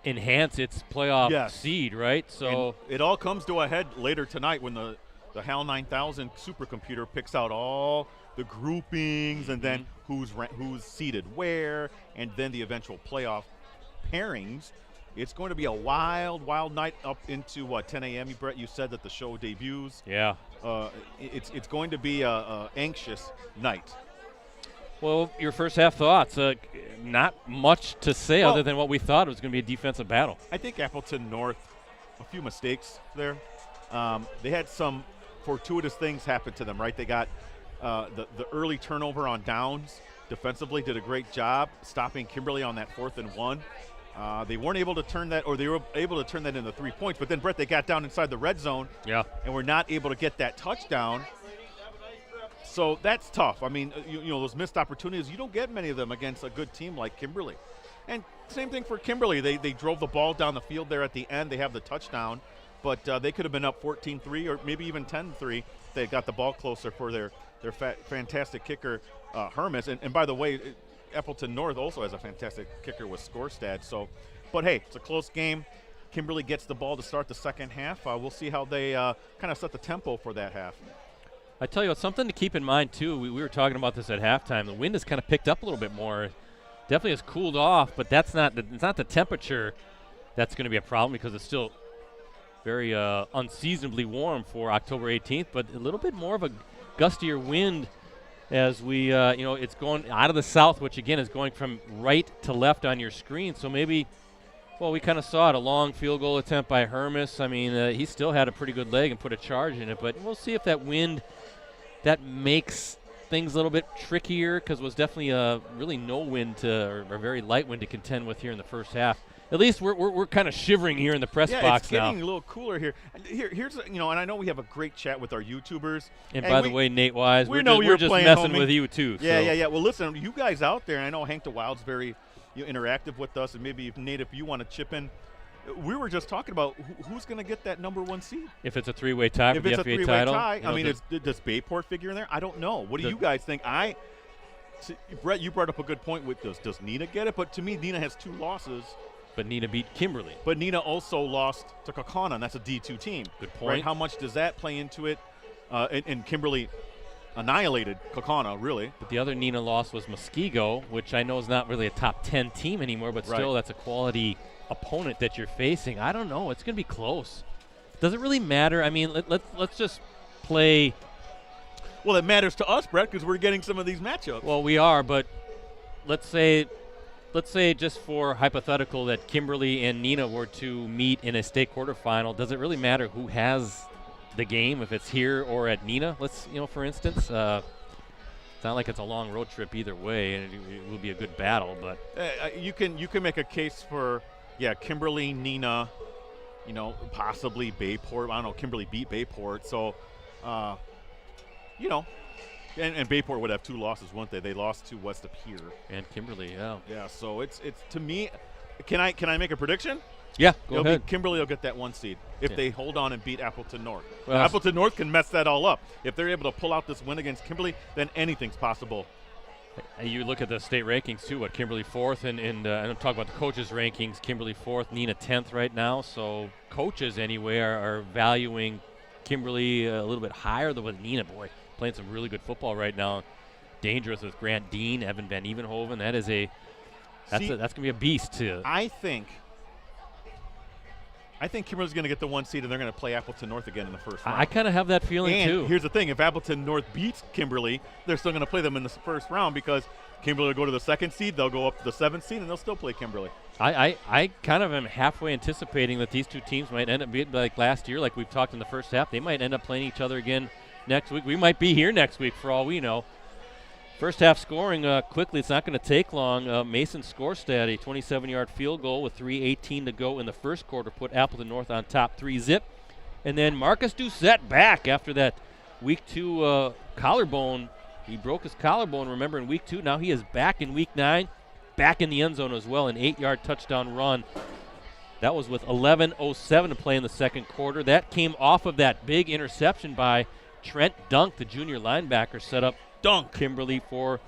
enhance its playoff seed, right? So And it all comes to a head later tonight when the HAL 9000 supercomputer picks out all the groupings and then who's seated where, and then the eventual playoff pairings. It's going to be a wild, wild night up into 10 a.m. Brett, you said that the show debuts. Yeah. It's going to be a anxious night. Well, your first half thoughts. Not much to say other than what we thought it was going to be a defensive battle. I think Appleton North, a few mistakes there. They had some fortuitous things happen to them, right? They got the early turnover on downs defensively, did a great job stopping Kimberly on that 4th and 1. They weren't able to turn that, or they were able to turn that into 3 points. But then, Brett, they got down inside the red zone, and were not able to get that touchdown. So that's tough. I mean, you know, those missed opportunities, you don't get many of them against a good team like Kimberly. And same thing for Kimberly. They drove the ball down the field there at the end. They have the touchdown, but they could have been up 14-3 or maybe even 10-3 if they got the ball closer for their fantastic kicker, Hermes. And by the way, Appleton North also has a fantastic kicker with Scorestat. So, but hey, it's a close game. Kimberly gets the ball to start the second half. We'll see how they kind of set the tempo for that half. I tell you what, something to keep in mind too. We were talking about this at halftime. The wind has kind of picked up a little bit more. Definitely has cooled off, but it's not the temperature that's going to be a problem because it's still very unseasonably warm for October 18th. But a little bit more of a gustier wind as we, it's going out of the south, which again is going from right to left on your screen. So maybe, well, we kind of saw it, a long field goal attempt by Hermes. I mean, he still had a pretty good leg and put a charge in it, but we'll see if that wind that makes things a little bit trickier because it was definitely really no wind or very light wind to contend with here in the first half. At least we're kind of shivering here in the press box it's getting now. a little cooler here. And here's and I know we have a great chat with our YouTubers. And by the way, Nate Wise, we know we're you're just playing messing homie. with you too. Yeah, so. yeah. Well, listen, you guys out there, and I know Hank the Wild's very interactive with us, and maybe Nate, if you want to chip in, we were just talking about who's going to get that number 1 seed. If it's a 3-way tie for If the it's a FBA 3-way title, tie, I mean, does Bayport figure in there? I don't know. What do you guys think? Brett, you brought up a good point with this. Does Nina get it? But to me, Nina has 2 losses. But Nina beat Kimberly. But Nina also lost to Kakana, and that's a D2 team. Good point. Right? How much does that play into it? And Kimberly annihilated Kakana, really. But the other Nina loss was Muskego, which I know is not really a top 10 team anymore, but still that's a quality opponent that you're facing. I don't know. It's going to be close. Does it really matter? I mean, let's just play. Well, it matters to us, Brett, because we're getting some of these matchups. Well, we are, but let's say just for hypothetical that Kimberly and Nina were to meet in a state quarterfinal, does it really matter who has the game, if it's here or at Nina? Let's, for instance, it's not like it's a long road trip either way, and it will be a good battle. But you can make a case for Kimberly, Nina, possibly Bayport. I don't know. Kimberly beat Bayport, so and Bayport would have 2 losses, wouldn't they? They lost to West of Pier. And Kimberly, yeah. Yeah, so it's to me. Can I make a prediction? Yeah, go ahead. Kimberly will get that 1 seed if they hold on and beat Appleton North. Well, Appleton North can mess that all up. If they're able to pull out this win against Kimberly, then anything's possible. You look at the state rankings too. What, Kimberly 4th, and I'm talking about the coaches' rankings. Kimberly 4th, Nina 10th right now. So coaches anyway are valuing Kimberly a little bit higher than with Nina. Boy, playing some really good football right now. Dangerous with Grant Dean, Evan Van Evenhoven. That's going to be a beast too. I think Kimberly's going to get the 1 seed, and they're going to play Appleton North again in the first round. I kind of have that feeling and too. Here's the thing: if Appleton North beats Kimberly, they're still going to play them in the first round because Kimberly will go to the 2nd seed, they'll go up to the 7th seed, and they'll still play Kimberly. I kind of am halfway anticipating that these 2 teams might end up being like last year, like we've talked in the first half. They might end up playing each other again next week. We might be here next week for all we know. First half scoring quickly. It's not going to take long. Mason Skorstad, a 27-yard field goal with 3:18 to go in the first quarter, put Appleton North on top 3-zip. And then Marcus Doucette back after that week 2 collarbone. He broke his collarbone, remember, in week 2. Now he is back in week 9, back in the end zone as well, an 8-yard touchdown run. That was with 11:07 to play in the second quarter. That came off of that big interception by Trent Dunk, the junior linebacker, set up Kimberly for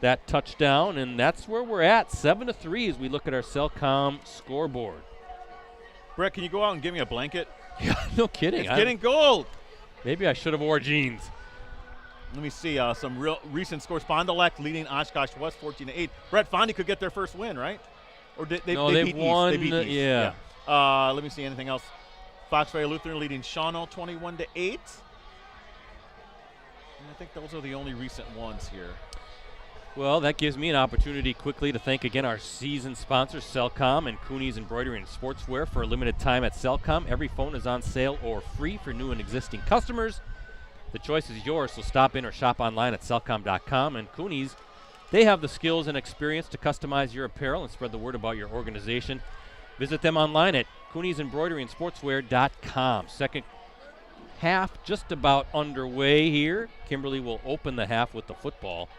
that touchdown, and that's where we're at, 7-3 as we look at our Cellcom scoreboard. Brett, can you go out and give me a blanket? Yeah, no kidding. It's getting cold. Maybe I should have wore jeans. Let me see some real recent scores. Fond du Lac leading Oshkosh West 14-8. Brett, Fondy could get their first win, right? Or they beat won. East. They beat East. Yeah. Let me see anything else. Fox Valley Lutheran leading Shawano 21-8. I think those are the only recent ones here. Well, that gives me an opportunity quickly to thank again our season sponsors, Cellcom and Cooney's Embroidery and Sportswear. For a limited time at Cellcom, every phone is on sale or free for new and existing customers. The choice is yours, so stop in or shop online at Cellcom.com. And Cooney's, they have the skills and experience to customize your apparel and spread the word about your organization. Visit them online at Cooney's Embroidery and Sportswear.com. Second half just about underway here. Kimberly will open the half with the football.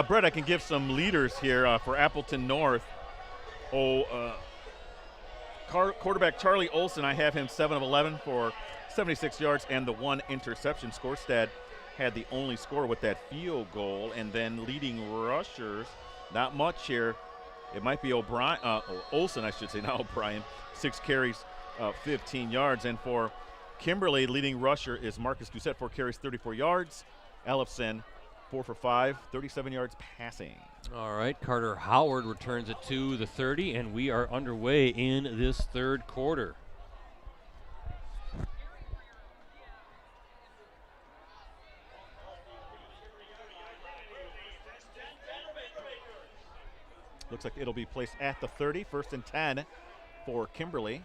Brett, I can give some leaders here for Appleton North. Quarterback Charlie Olson, I have him 7 of 11 for 76 yards and the 1 interception. Skorstad had the only score with that field goal. And then leading rushers, not much here. It might be Olson, I should say, not O'Brien. 6 carries, 15 yards. And for Kimberly, leading rusher is Marcus Doucette, 4 carries, 34 yards. Ellefson 4 for 5, 37 yards passing. All right, Carter Howard returns it to the 30, and we are underway in this third quarter. Looks like it'll be placed at the 30, 1st and 10 for Kimberly.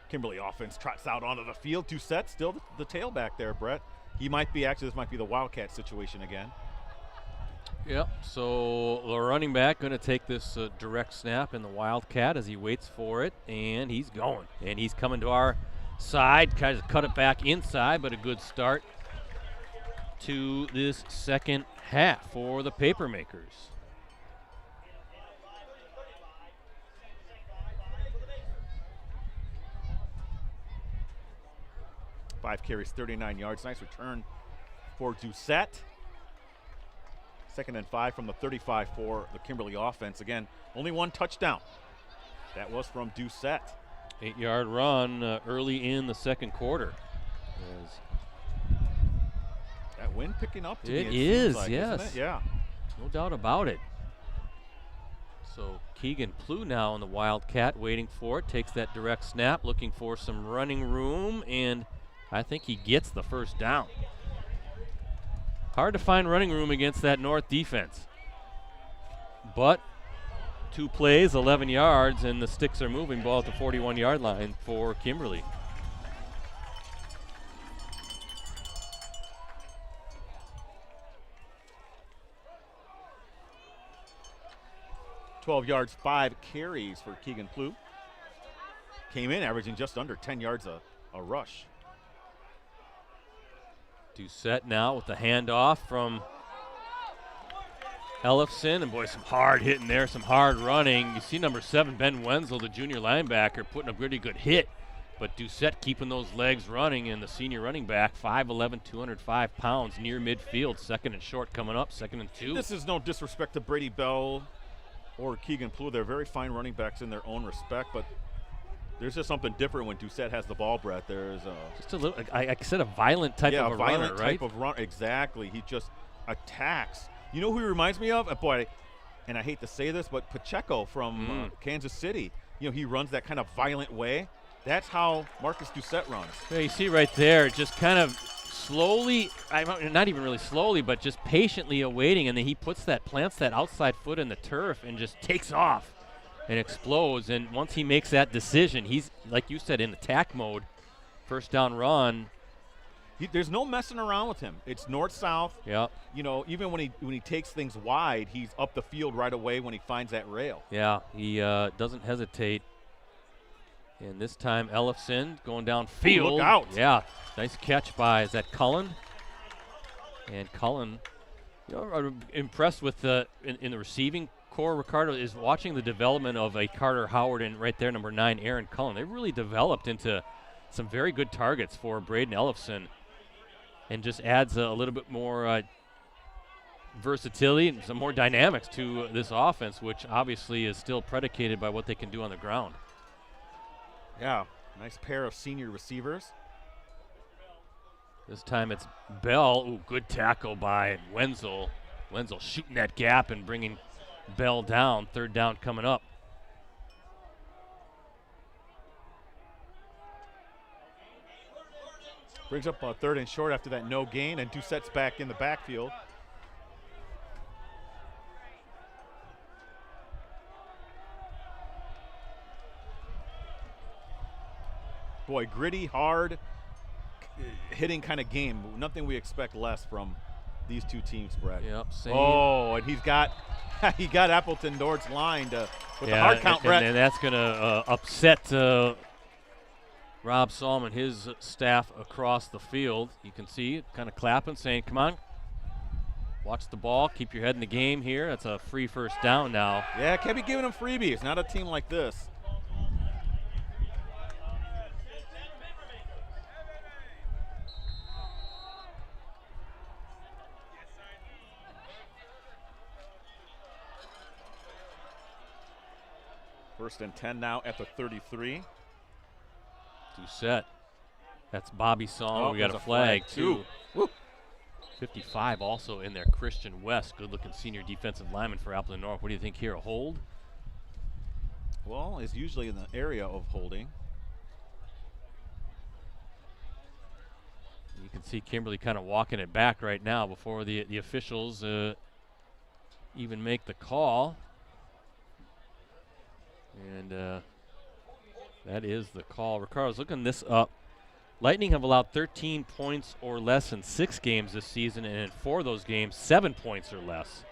Kimberly offense trots out onto the field. Doucette still the tailback there, Brett. He might be, actually, this might be the Wildcat situation again. Yep, so the running back going to take this direct snap in the Wildcat as he waits for it, and he's going. And he's coming to our side, kind of cut it back inside, but a good start to this second half for the Papermakers. 5 carries, 39 yards. Nice return for Doucette. 2nd and 5 from the 35 for the Kimberly offense. Again, only 1 touchdown. That was from Doucette. 8-yard run early in the second quarter. That wind picking up to me, It seems is, like, yes. isn't it? Yeah. No doubt about it. So Keegan Plew now in the Wildcat waiting for it. Takes that direct snap, looking for some running room, and I think he gets the first down. Hard to find running room against that North defense. But 2 plays, 11 yards, and the sticks are moving. Ball at the 41-yard line for Kimberly. $12 yards, 5 carries for Keegan Plew. Came in averaging just under 10 yards a rush. Doucette now with the handoff from Ellefson, and boy, some hard hitting there, some hard running. You see number 7, Ben Wenzel, the junior linebacker, putting a pretty good hit, but Doucette keeping those legs running, and the senior running back, 5'11", 205 pounds, near midfield, 2nd and short coming up, 2nd and 2. This is no disrespect to Brady Bell or Keegan Plew. They're very fine running backs in their own respect, but there's just something different when Doucette has the ball, Brett. There's just a little, I said, a violent type of a violent runner, right? type of run. Exactly. He just attacks. You know who he reminds me of? Boy, and I hate to say this, but Pacheco from Kansas City. You know, he runs that kind of violent way. That's how Marcus Doucette runs. Yeah, you see right there, just kind of slowly, not even really slowly, but just patiently awaiting, and then he plants that outside foot in the turf and just takes off and explodes. And once he makes that decision, he's, like you said, in attack mode. First down run. There's no messing around with him. It's north-south. Yeah. You know, even when he takes things wide, he's up the field right away when he finds that rail. Yeah, he doesn't hesitate. And this time, Ellefson going downfield. Ooh, look out. Yeah, nice catch by, is that Cullen? And Cullen, you know, I'm impressed with in the receiving core, Ricardo, is watching the development of a Carter Howard and right there, number 9, Aaron Cullen. They really developed into some very good targets for Braden Ellefson, and just adds a little bit more versatility and some more dynamics to this offense, which obviously is still predicated by what they can do on the ground. Yeah, nice pair of senior receivers. This time it's Bell. Ooh, good tackle by Wenzel. Wenzel shooting that gap and bringing Bell down. 3rd down coming up. Brings up a 3rd and short after that no gain, and Doucette's back in the backfield. Boy, gritty, hard, hitting kind of game. Nothing we expect less from these two teams, Brett. Yep, same. Oh, and he got Appleton North's line with the hard count, Brett. And that's going to upset Rob Salm and his staff across the field. You can see kind of clapping, saying, come on, watch the ball, keep your head in the game here. That's a free first down now. Yeah, can't be giving them freebies. Not a team like this. First and 10 now at the 33. Doucette. That's Bobby's song. Oh, We got there's a flag, too. too. 55 also in there. Christian West, good-looking senior defensive lineman for Appleton North. What do you think here? A hold? Well, is usually in the area of holding. You can see Kimberly kind of walking it back right now before the officials even make the call. And that is the call. Ricardo's looking this up. Lightning have allowed 13 points or less in 6 games this season, and in 4 of those games, 7 points or less.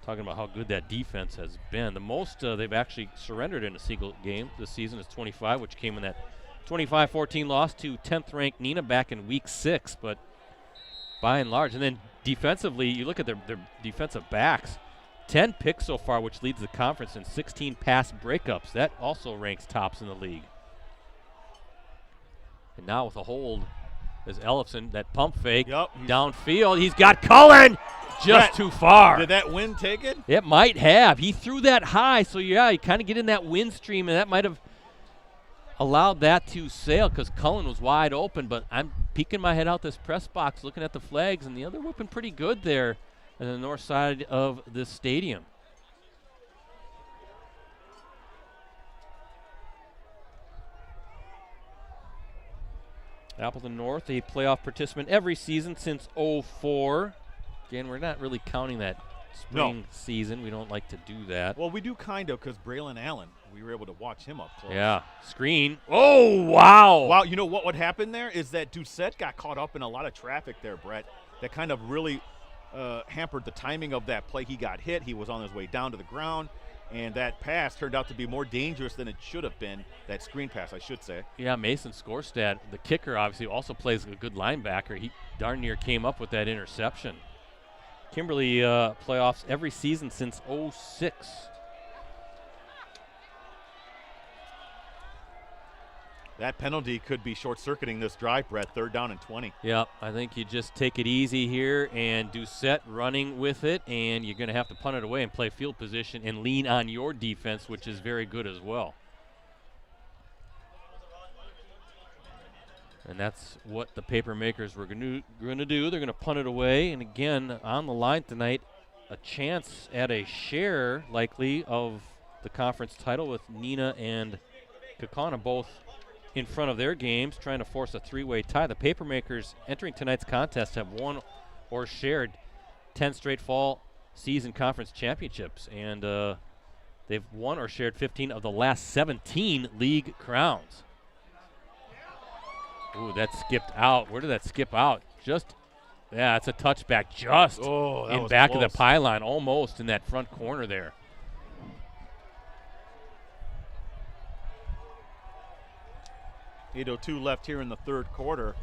Talking about how good that defense has been. The most they've actually surrendered in a single game this season is 25, which came in that 25-14 loss to 10th-ranked Neenah back in Week 6. But by and large, and then defensively, you look at their defensive backs. 10 picks so far, which leads the conference, and 16 pass breakups. That also ranks tops in the league. And now with a hold is Ellefson, that pump fake downfield. He's got Cullen just too far. Did that wind take it? It might have. He threw that high, so yeah, you kind of get in that wind stream, and that might have allowed that to sail because Cullen was wide open. But I'm peeking my head out this press box, looking at the flags, and the other whipping pretty good there on the north side of this stadium. Appleton North, a playoff participant every season since '04. Again, we're not really counting that spring season. We don't like to do that. Well, we do kind of because Braylon Allen, we were able to watch him up close. Yeah, screen. Oh, wow. Wow, you know what happened there is that Doucette got caught up in a lot of traffic there, Brett, that kind of really hampered the timing of that play. He got hit. He was on his way down to the ground. And that pass turned out to be more dangerous than it should have been, that screen pass, I should say. Yeah, Mason Skorstad, the kicker, obviously also plays a good linebacker. He darn near came up with that interception. Kimberly playoffs every season since '06. That penalty could be short-circuiting this drive, Brett, 3rd down and 20. Yeah, I think you just take it easy here, and Doucette running with it, and you're going to have to punt it away and play field position and lean on your defense, which is very good as well. And that's what the Papermakers were going to do. They're going to punt it away, and again, on the line tonight, a chance at a share, likely, of the conference title with Neenah and Kaukauna both in front of their games, trying to force a 3-way tie. The Papermakers entering tonight's contest have won or shared 10 straight fall season conference championships, and they've won or shared 15 of the last 17 league crowns. Ooh, that skipped out. Where did that skip out? Yeah, it's a touchback just in back of the pylon, almost in that front corner there. .802 left here in the 3rd quarter.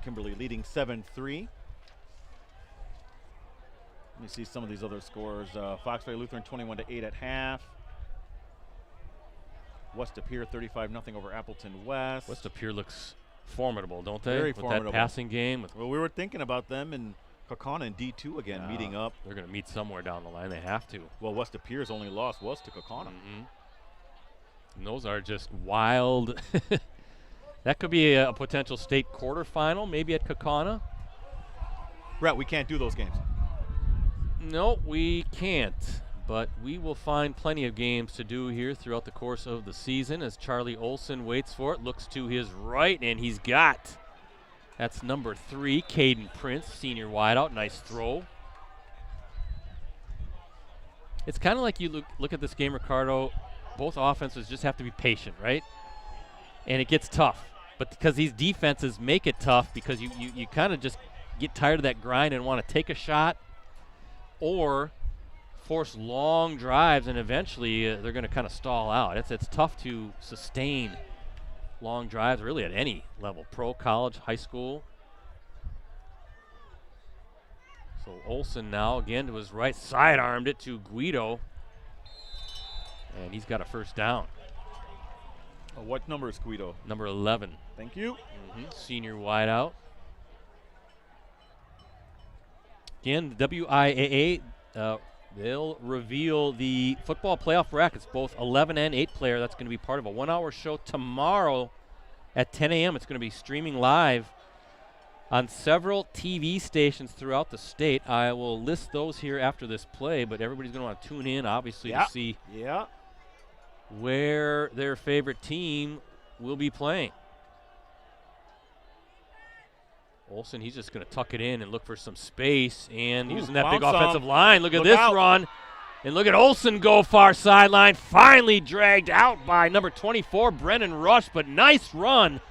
Kimberly leading 7-3. Let me see some of these other scores. Fox Valley Lutheran 21-8 at half. West Appear 35-0 over Appleton West. West Appear looks formidable, don't they? Very with formidable. That passing game. Well, we were thinking about them in Kaukauna and D2 again, meeting up. They're going to meet somewhere down the line. They have to. Well, West Appear's only loss was to Kaukauna. And those are just wild. That could be a potential state quarterfinal, maybe at Kaukauna. Brett, we can't do those games. No, we can't. But we will find plenty of games to do here throughout the course of the season as Charlie Olson waits for it, looks to his right, and he's got. That's number 3, Caden Prince, senior wideout. Nice throw. It's kind of like you look at this game, Ricardo. Both offenses just have to be patient, right? And it gets tough. But because these defenses make it tough because you kind of just get tired of that grind and want to take a shot or force long drives, and eventually they're going to kind of stall out. It's tough to sustain long drives really at any level, pro, college, high school. So Olson now again to his right, sidearmed it to Guido. And he's got a first down. What number is Guido? Number 11. Thank you. Senior wideout. Again, the WIAA They'll reveal the football playoff brackets, both 11 and 8 player. That's going to be part of a 1-hour show tomorrow at 10 a.m. It's going to be streaming live on several TV stations throughout the state. I will list those here after this play, but everybody's going to want to tune in, obviously, to see where their favorite team will be playing. Olsen, he's just going to tuck it in and look for some space, and using that big offensive line. Look at this run. And look at Olsen go far sideline. Finally dragged out by number 24, Brennan Rush, but nice run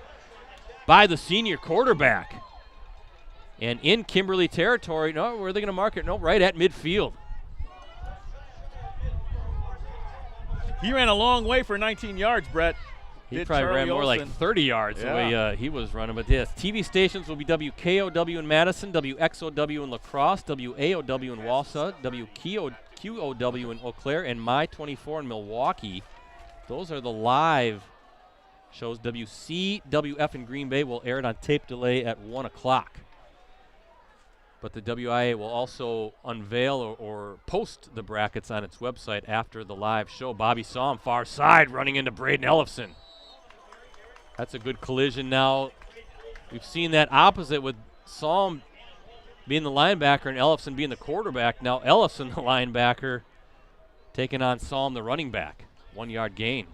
by the senior quarterback. And in Kimberly territory, no, where are they going to mark it? No, right at midfield. He ran a long way for 19 yards, Brett. He probably ran more like 30 yards the way he was running. But yes, TV stations will be WKOW in Madison, WXOW in La Crosse, WAOW in Wausau, WQOW in Eau Claire, and My 24 in Milwaukee. Those are the live shows. WCWF in Green Bay will air it on tape delay at 1 o'clock. But the WIA will also unveil or post the brackets on its website after the live show. Bobby saw him far side running into Braden Ellefson. That's a good collision now. We've seen that opposite with Psalm being the linebacker and Ellefson being the quarterback. Now Ellefson, the linebacker, taking on Psalm, the running back. 1 yard gain.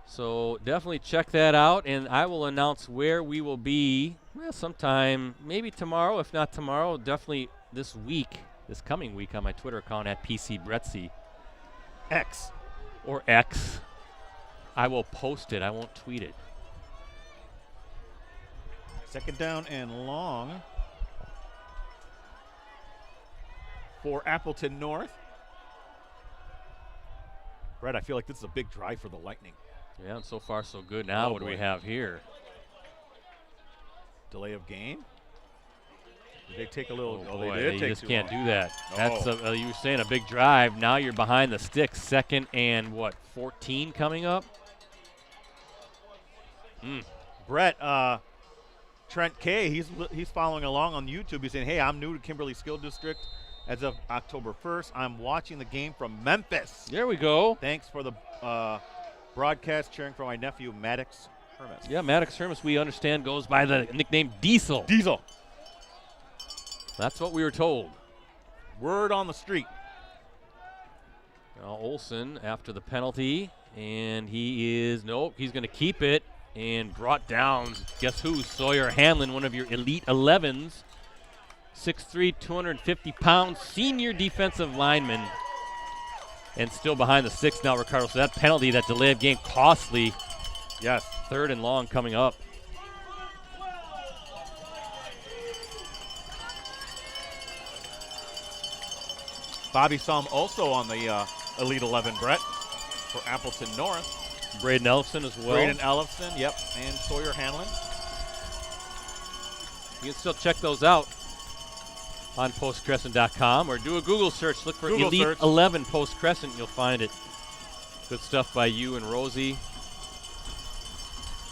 So definitely check that out, and I will announce where we will be sometime, maybe tomorrow. If not tomorrow, definitely this week, this coming week on my Twitter account at PCBretzi. X. Or X. I will post it. I won't tweet it. Second down and long for Appleton North. Brett, I feel like this is a big drive for the Lightning. Yeah, and so far so good. Now what do we have here? Delay of game. Did they take a little? Oh, they boy, did. you Take just too can't long. do that. No. That's you were saying a big drive. Now you're behind the sticks. Second and 14 coming up. Brett, Trent K, he's following along on YouTube. He's saying, hey, I'm new to Kimberly School District as of October 1st. I'm watching the game from Memphis. There we go. Thanks for the broadcast, cheering for my nephew, Maddox Hermes. Yeah, Maddox Hermes, we understand, goes by the nickname Diesel. Diesel. That's what we were told. Word on the street. Now Olsen after the penalty, and he's going to keep it. And brought down, guess who? Sawyer Hanlon, one of your elite 11s. 6'3", 250 pounds, senior defensive lineman. And still behind the six now, Ricardo. So that penalty, that delay of game, costly. Yes. Third and long coming up. Bobby Sum also on the Elite 11, Brett, for Appleton North. Braden Ellefson as well. Braden Ellefson, yep, and Sawyer Hanlon. You can still check those out on postcrescent.com or do a Google search. Look for Google Elite search. 11 Post Crescent. You'll find it. Good stuff by you and Rosie.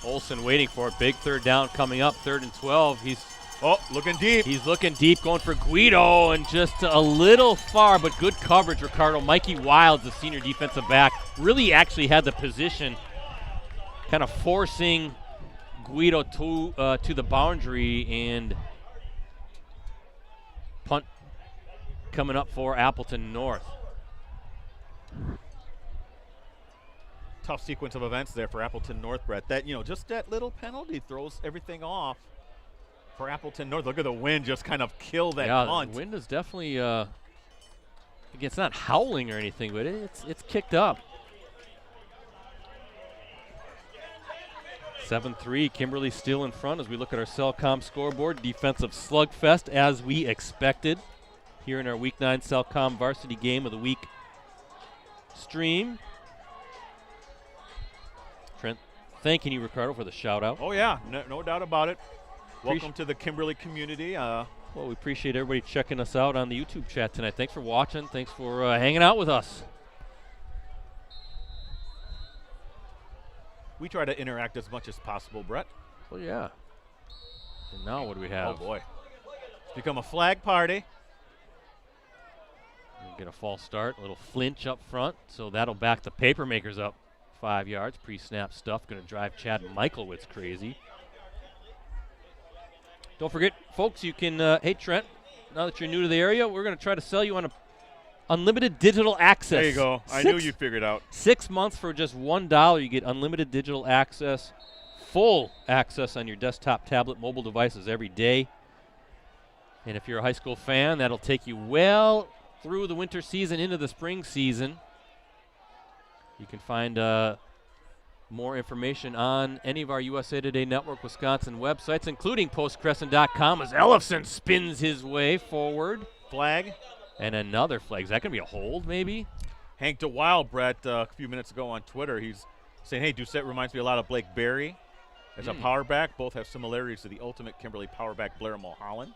Olsen waiting for it. Big third down coming up. 3rd and 12. He's looking deep. He's looking deep, going for Guido, and just a little far, but good coverage, Ricardo. Mikey Wilds, the senior defensive back, really actually had the position, kind of forcing Guido to the boundary, and punt coming up for Appleton North. Tough sequence of events there for Appleton North, Brett. That, just that little penalty throws everything off for Appleton North. Look at the wind just kind of kill that punt. The wind is definitely, again, it's not howling or anything, but it's kicked up. 7-3, Kimberly still in front as we look at our Cellcom scoreboard. Defensive slugfest as we expected here in our Week 9 Cellcom Varsity Game of the Week stream. Trent, thanking you, Ricardo, for the shout-out. Oh, yeah, no doubt about it. Welcome to the Kimberly community. Well, we appreciate everybody checking us out on the YouTube chat tonight. Thanks for watching. Thanks for hanging out with us. We try to interact as much as possible, Brett. Well, yeah. And now what do we have? Oh, boy. It's become a flag party. Get a false start, a little flinch up front, so that'll back the Papermakers up 5 yards. Pre-snap stuff, going to drive Chad Michaelwitz crazy. Don't forget, folks, you can, hey, Trent, now that you're new to the area, we're going to try to sell you on unlimited digital access. There you go. I knew you figured out. 6 months for just $1. You get unlimited digital access, full access on your desktop, tablet, mobile devices every day. And if you're a high school fan, that'll take you well through the winter season into the spring season. You can find more information on any of our USA Today Network Wisconsin websites, including postcrescent.com, as Ellefson spins his way forward. Flag. And another flag. Is that going to be a hold, maybe? Hank DeWild, Brett, a few minutes ago on Twitter, he's saying, hey, Doucette reminds me a lot of Blake Berry as a power back. Both have similarities to the ultimate Kimberly power back, Blair Mulholland.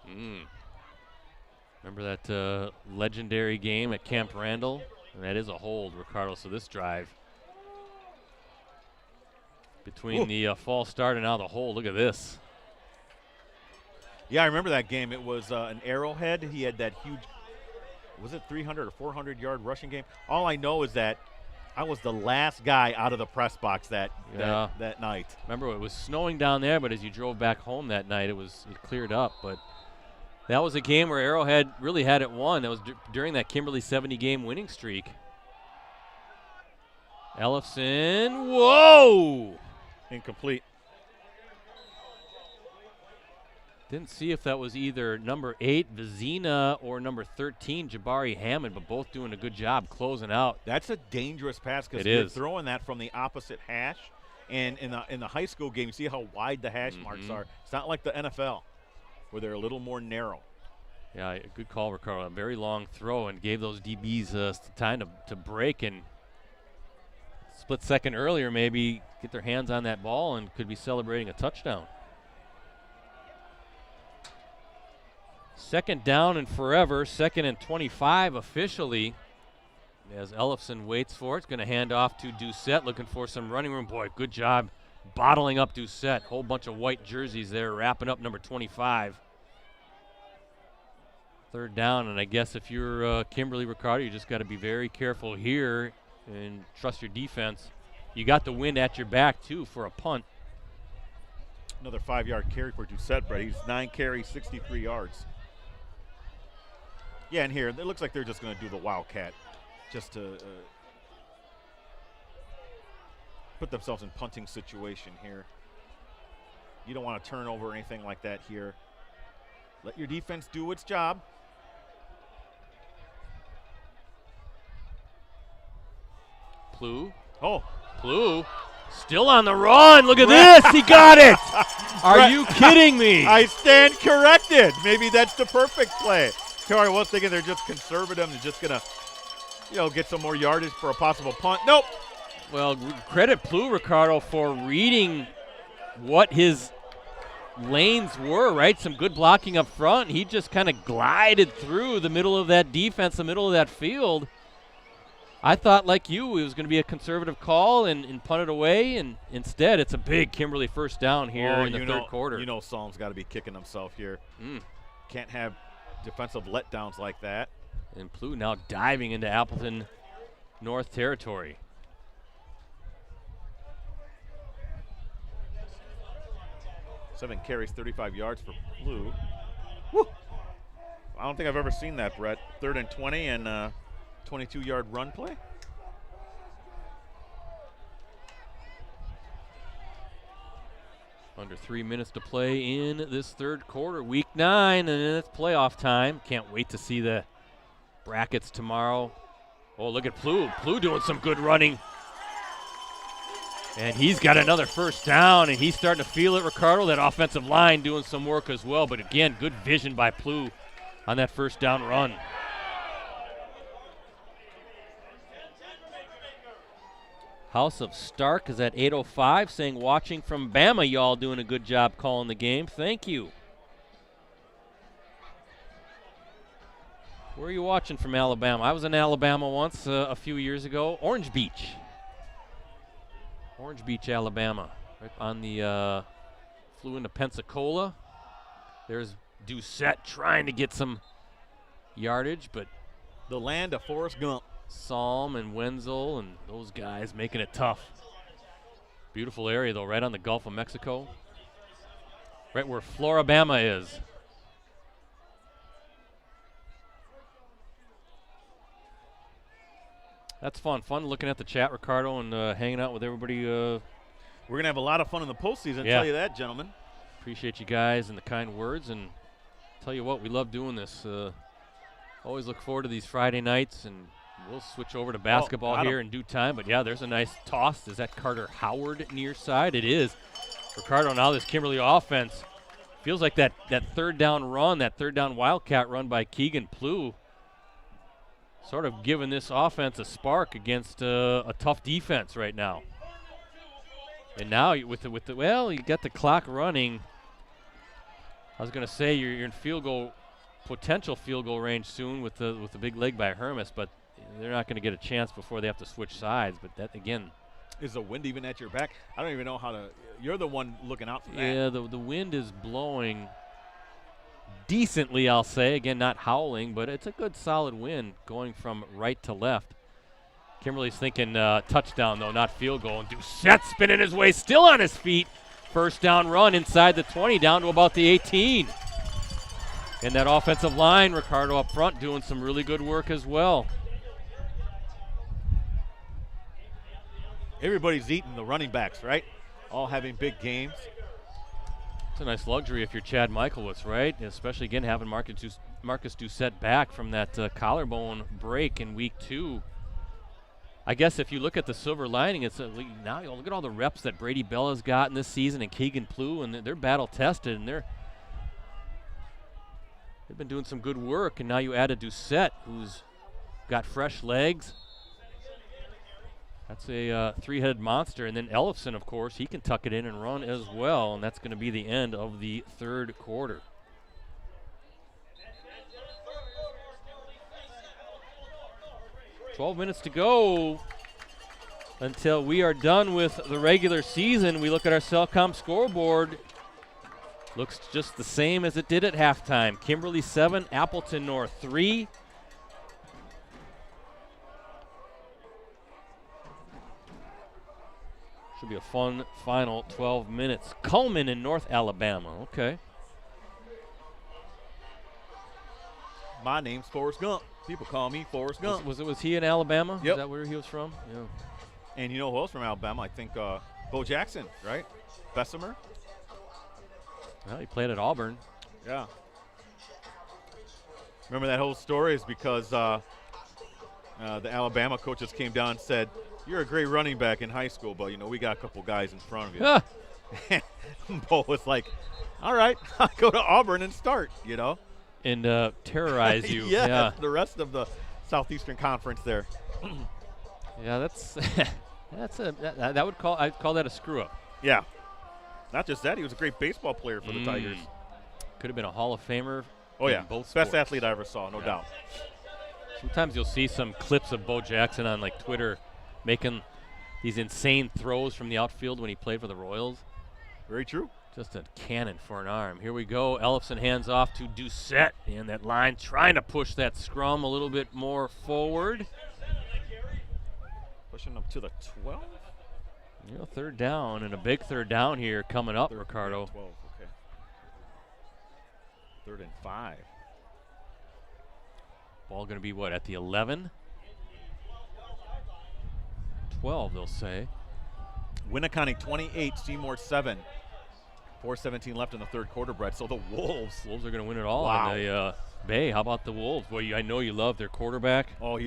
Remember that legendary game at Camp Randall? And that is a hold, Ricardo. So this drive between the false start and now the hold. Look at this. Yeah, I remember that game. It was an Arrowhead. He had that huge, was it 300 or 400-yard rushing game? All I know is that I was the last guy out of the press box that night. Remember, it was snowing down there, but as you drove back home that night, it cleared up. But that was a game where Arrowhead really had it won. That was during that Kimberly 70-game winning streak. Ellefson, whoa! Incomplete. Didn't see if that was either number 8, Vizina, or number 13, Jabari Hammond, but both doing a good job closing out. That's a dangerous pass because It you're is. throwing that from the opposite hash. And in the high school game, you see how wide the hash marks are. It's not like the NFL where they're a little more narrow. Yeah, a good call, Ricardo. A very long throw and gave those DBs time to break and split second earlier, maybe get their hands on that ball and could be celebrating a touchdown. Second down and forever, 2nd and 25 officially. As Ellefson waits for it, it's going to hand off to Doucette, looking for some running room. Boy, good job bottling up Doucette. Whole bunch of white jerseys there, wrapping up number 25. Third down, and I guess if you're Kimberly, Ricardo, you just got to be very careful here and trust your defense. You got the wind at your back, too, for a punt. Another 5-yard carry for Doucette, Brett. He's 9 carries, 63 yards. Yeah, and here, it looks like they're just going to do the Wildcat just to put themselves in punting situation here. You don't want to turn over or anything like that here. Let your defense do its job. Plu. Still on the run. Look at this. He got it. Are you kidding me? I stand corrected. Maybe that's the perfect play. I was thinking they're just conservative. They're just going to, get some more yardage for a possible punt. Nope. Well, credit Plu, Ricardo, for reading what his lanes were, right? Some good blocking up front. He just kind of glided through the middle of that defense, the middle of that field. I thought, like you, it was going to be a conservative call and punt it away, and instead it's a big Kimberly first down here in the third quarter. You know Psalm's got to be kicking himself here. Can't have defensive letdowns like that. And Plu now diving into Appleton North territory. Seven carries, 35 yards for Plu. Woo! I don't think I've ever seen that, Brett. 3rd and 20 and 22-yard run play. Under 3 minutes to play in this third quarter. Week 9, and then it's playoff time. Can't wait to see the brackets tomorrow. Oh, look at Plu. Plu doing some good running. And he's got another first down, and he's starting to feel it, Ricardo. That offensive line doing some work as well. But again, good vision by Plu on that first down run. House of Stark is at 8:05 saying, watching from Bama, y'all doing a good job calling the game. Thank you. Where are you watching from Alabama? I was in Alabama once a few years ago. Orange Beach, Alabama. Right on the, flew into Pensacola. There's Doucette trying to get some yardage, but The land of Forrest Gump. Psalm and Wenzel and those guys making it tough. Beautiful area, though, right on the Gulf of Mexico. Right where Floribama is. That's fun. Fun looking at the chat, Ricardo, and hanging out with everybody. We're going to have a lot of fun in the postseason, Yeah. tell you that, gentlemen. Appreciate you guys and the kind words. And tell you what, we love doing this. Always look forward to these Friday nights, and we'll switch over to basketball got 'em. here in due time. But, yeah, there's a nice toss. Is that Carter Howard near side? It is. Ricardo, now this Kimberly offense feels like that third down run, that third down Wildcat run by Keegan Plew, sort of giving this offense a spark against a tough defense right now. And now with the well, you got the clock running. I was going to say you're in potential field goal range soon with the big leg by Hermes, but they're not going to get a chance before they have to switch sides. But that again, Is the wind even at your back? I don't even know how to. You're the one looking out for that. yeah, the wind is blowing decently, I'll say. Again, not howling, but it's a good solid wind going from right to left. Kimberly's thinking touchdown, though, not field goal. And Doucette spinning his way, still on his feet. First down run inside the 20, down to about the 18. And that offensive line, Ricardo up front, doing some really good work as well. Everybody's eating the running backs, right? All having big games. It's a nice luxury if you're Chad Michaelwitz, right? Especially, again, having Marcus Doucette back from that collarbone break in week 2. I guess if you look at the silver lining, it's now you look at all the reps that Brady Bell has gotten this season and Keegan Plew, and they're battle tested, and they've been doing some good work. And now you add a Doucette who's got fresh legs. That's a three-headed monster. And then Ellefson, of course, he can tuck it in and run as well, and that's going to be the end of the third quarter. "12 minutes to go until we are done with the regular season." We look at our Cellcom scoreboard. Looks just the same as it did at halftime. Kimberly 7, Appleton North 3. Should be a fun final 12 minutes. Cullman in North Alabama. Okay. My name's Forrest Gump. People call me Forrest Gump. Was he in Alabama? Yep. Is that where he was from? Yeah. And you know who else from Alabama? I think Bo Jackson, right? Bessemer. Well, he played at Auburn. Yeah. Remember that whole story is because the Alabama coaches came down and said, "You're a great running back in high school, but, we got a couple guys in front of you." Ah, Bo was like, "All right, I'll go to Auburn and start," and terrorize you. Yeah, Yeah. the rest of the Southeastern Conference there. Yeah, that's I'd call that a screw up. Yeah. Not just that, he was a great baseball player for the Tigers. Could have been a Hall of Famer. Oh, yeah. in both Best sports. athlete I ever saw, no doubt. Sometimes you'll see some clips of Bo Jackson on like Twitter making these insane throws from the outfield when he played for the Royals. Very true. Just a cannon for an arm. Here we go. Ellefson hands off to Doucette. And that line trying to push that scrum a little bit more forward. Pushing up to the 12? Third down, and a big third down here coming up, Ricardo. 12, okay. 3rd and 5. Ball going to be what, at the 11? 12, they'll say. Winneconne 28, Seymour 7. 4:17 left in the third quarter, Brett. So the Wolves. Wolves are going to win it all Wow. in the Bay. How about the Wolves? Boy, I know you love their quarterback. Oh,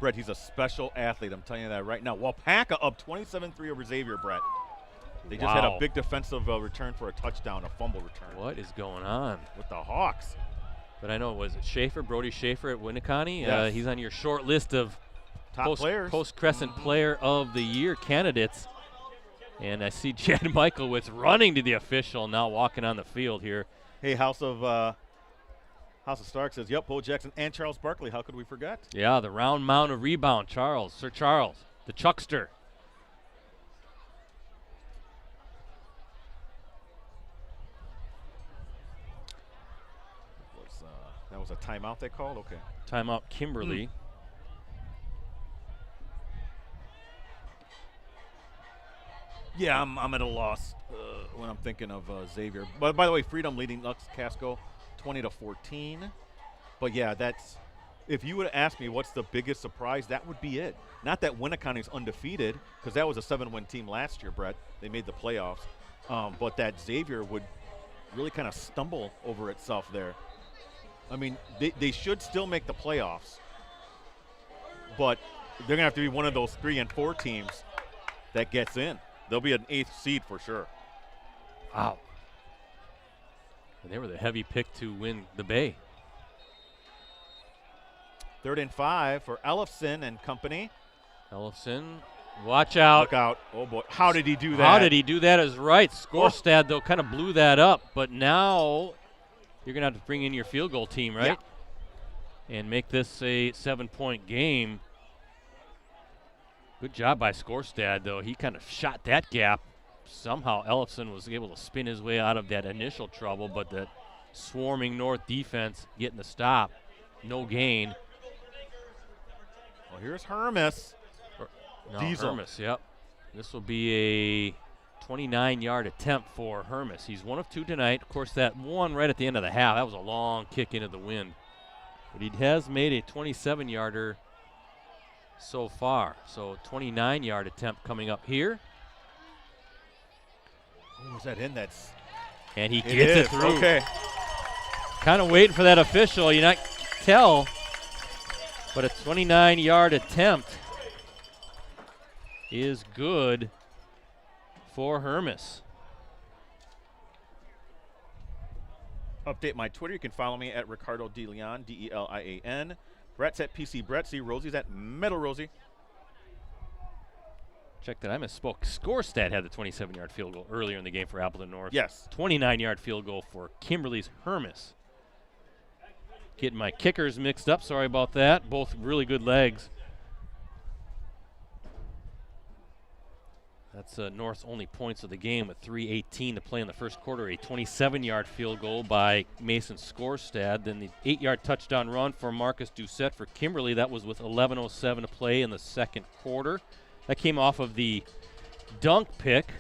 Brett, he's a special athlete. I'm telling you that right now. Wapaka up 27-3 over Xavier, Brett. They just had a Wow. big defensive return for a touchdown, a fumble return. What is going on? With the Hawks. But I know, was it Schaefer, Brody Schaefer at Winneconne? Yes. He's on your short list of Top players. Post-Crescent Player of the Year candidates. And I see Chad Michaelwitz running to the official, now walking on the field here. Hey, House of Stark says, yep, Bo Jackson and Charles Barkley. How could we forget? Yeah, the round mound of rebound, Sir Charles, the Chuckster. That was was a timeout they called? Okay. Timeout Kimberly. Yeah, I'm at a loss when I'm thinking of Xavier. But by the way, Freedom leading Lux Casco 20-14. But yeah, that's if you would have asked me what's the biggest surprise, that would be it. Not that Winneconne's undefeated, because that was a 7-win team last year, Brett. They made the playoffs. But that Xavier would really kind of stumble over itself there. I mean, they should still make the playoffs, but they're going to have to be one of those 3 and 4 teams that gets in. They'll be an 8th seed for sure. Wow. And they were the heavy pick to win the Bay. 3rd and 5 for Ellefson and company. Ellefson, watch out. Look out. Oh, boy. How did he do that? How did he do that is right. Skorstad, though, kind of blew that up. But now you're going to have to bring in your field goal team, right? Yeah. And make this a 7-point game. Good job by Skorstad, though. He kind of shot that gap. Somehow Ellefson was able to spin his way out of that initial trouble, but the swarming North defense getting the stop. No gain. Well, here's Hermes. Diesel. Hermes, yep. This will be a 29-yard attempt for Hermes. He's 1 of 2 tonight. Of course, that one right at the end of the half, that was a long kick into the wind. But he has made a 27-yarder so far. So 29-yard attempt coming up here. Oh, is that in? That's and he gets it through. Okay. Kind of waiting for that official. You not tell, but a 29-yard attempt is good for Hermes. Update my Twitter. You can follow me at Ricardo DeLeon, DELIAN. Brett's at PC Brett. See, Rosie's at Metal Rosie. Check that. I misspoke. Skorstad had the 27-yard field goal earlier in the game for Appleton North. Yes. 29-yard field goal for Kimberly's Hermes. Getting my kickers mixed up. Sorry about that. Both really good legs. That's North's only points of the game with 3:18 to play in the first quarter. A 27-yard field goal by Mason Skorstad. Then the 8-yard touchdown run for Marcus Doucette for Kimberly. That was with 11:07 to play in the second quarter. That came off of the dunk pick.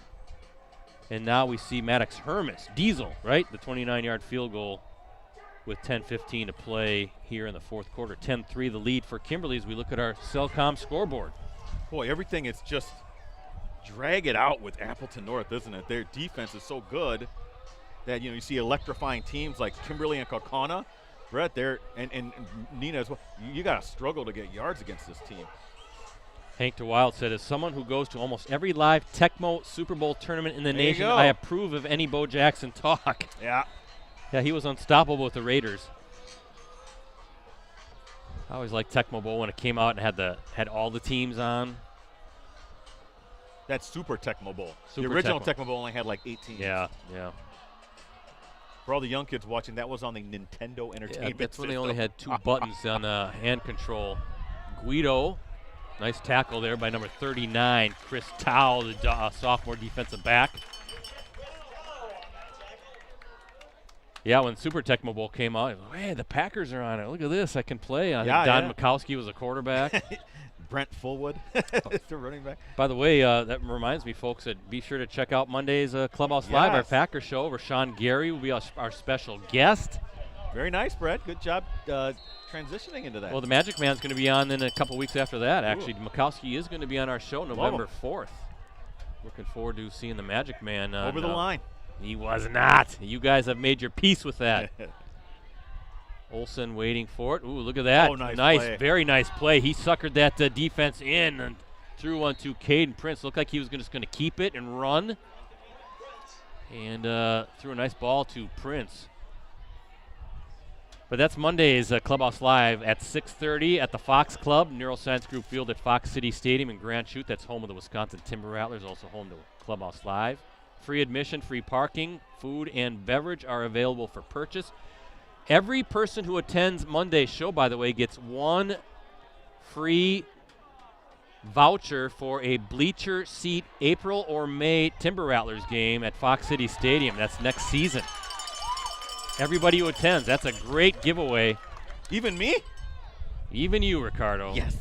And now we see Maddox Hermes, Diesel, right? The 29-yard field goal with 10:15 to play here in the fourth quarter. 10-3 the lead for Kimberly as we look at our Cellcom scoreboard. Boy, everything is just drag it out with Appleton North, isn't it? Their defense is so good that, you see electrifying teams like Kimberly and Kaukauna. Brett, and Nina as well. You got to struggle to get yards against this team. Hank DeWild said, as someone who goes to almost every live Tecmo Super Bowl tournament in the There you nation, go. I approve of any Bo Jackson talk. Yeah. Yeah, he was unstoppable with the Raiders. I always liked Tecmo Bowl when it came out and had all the teams on. That's Super Tecmo Bowl. Super the original Tecmo. Tecmo Bowl only had like 8 teams. Yeah. For all the young kids watching, that was on the Nintendo Entertainment That's when they System. only had 2 buttons on hand control. Guido, nice tackle there by number 39, Chris Tao, the sophomore defensive back. Yeah, when Super Tecmo Bowl came out, hey, the Packers are on it. Look at this, I can play. I think Don Mikowski was a quarterback. Brent Fullwood, the running back. By the way, that reminds me, folks, that be sure to check out Monday's Clubhouse Live, our Yes. Packer show, where Sean Gary will be our special guest. Very nice, Brett. Good job transitioning into that. Well, the Magic Man's going to be on in a couple weeks after that, actually. Mikowski is going to be on our show November 4th. Looking forward to seeing the Magic Man. Over the line. He was not. You guys have made your peace with that. Olsen waiting for it. Ooh, look at that. Oh, nice play. Very nice play. He suckered that defense in and threw one to Caden Prince. Looked like he was just going to keep it and run. And threw a nice ball to Prince. But that's Monday's Clubhouse Live at 6:30 at the Fox Club, Neuroscience Group Field at Fox City Stadium in Grand Chute. That's home of the Wisconsin Timber Rattlers, also home to Clubhouse Live. Free admission, free parking, food and beverage are available for purchase. Every person who attends Monday's show, by the way, gets 1 free voucher for a bleacher seat April or May Timber Rattlers game at Fox City Stadium. That's next season. Everybody who attends, that's a great giveaway. Even me? Even you, Ricardo. Yes.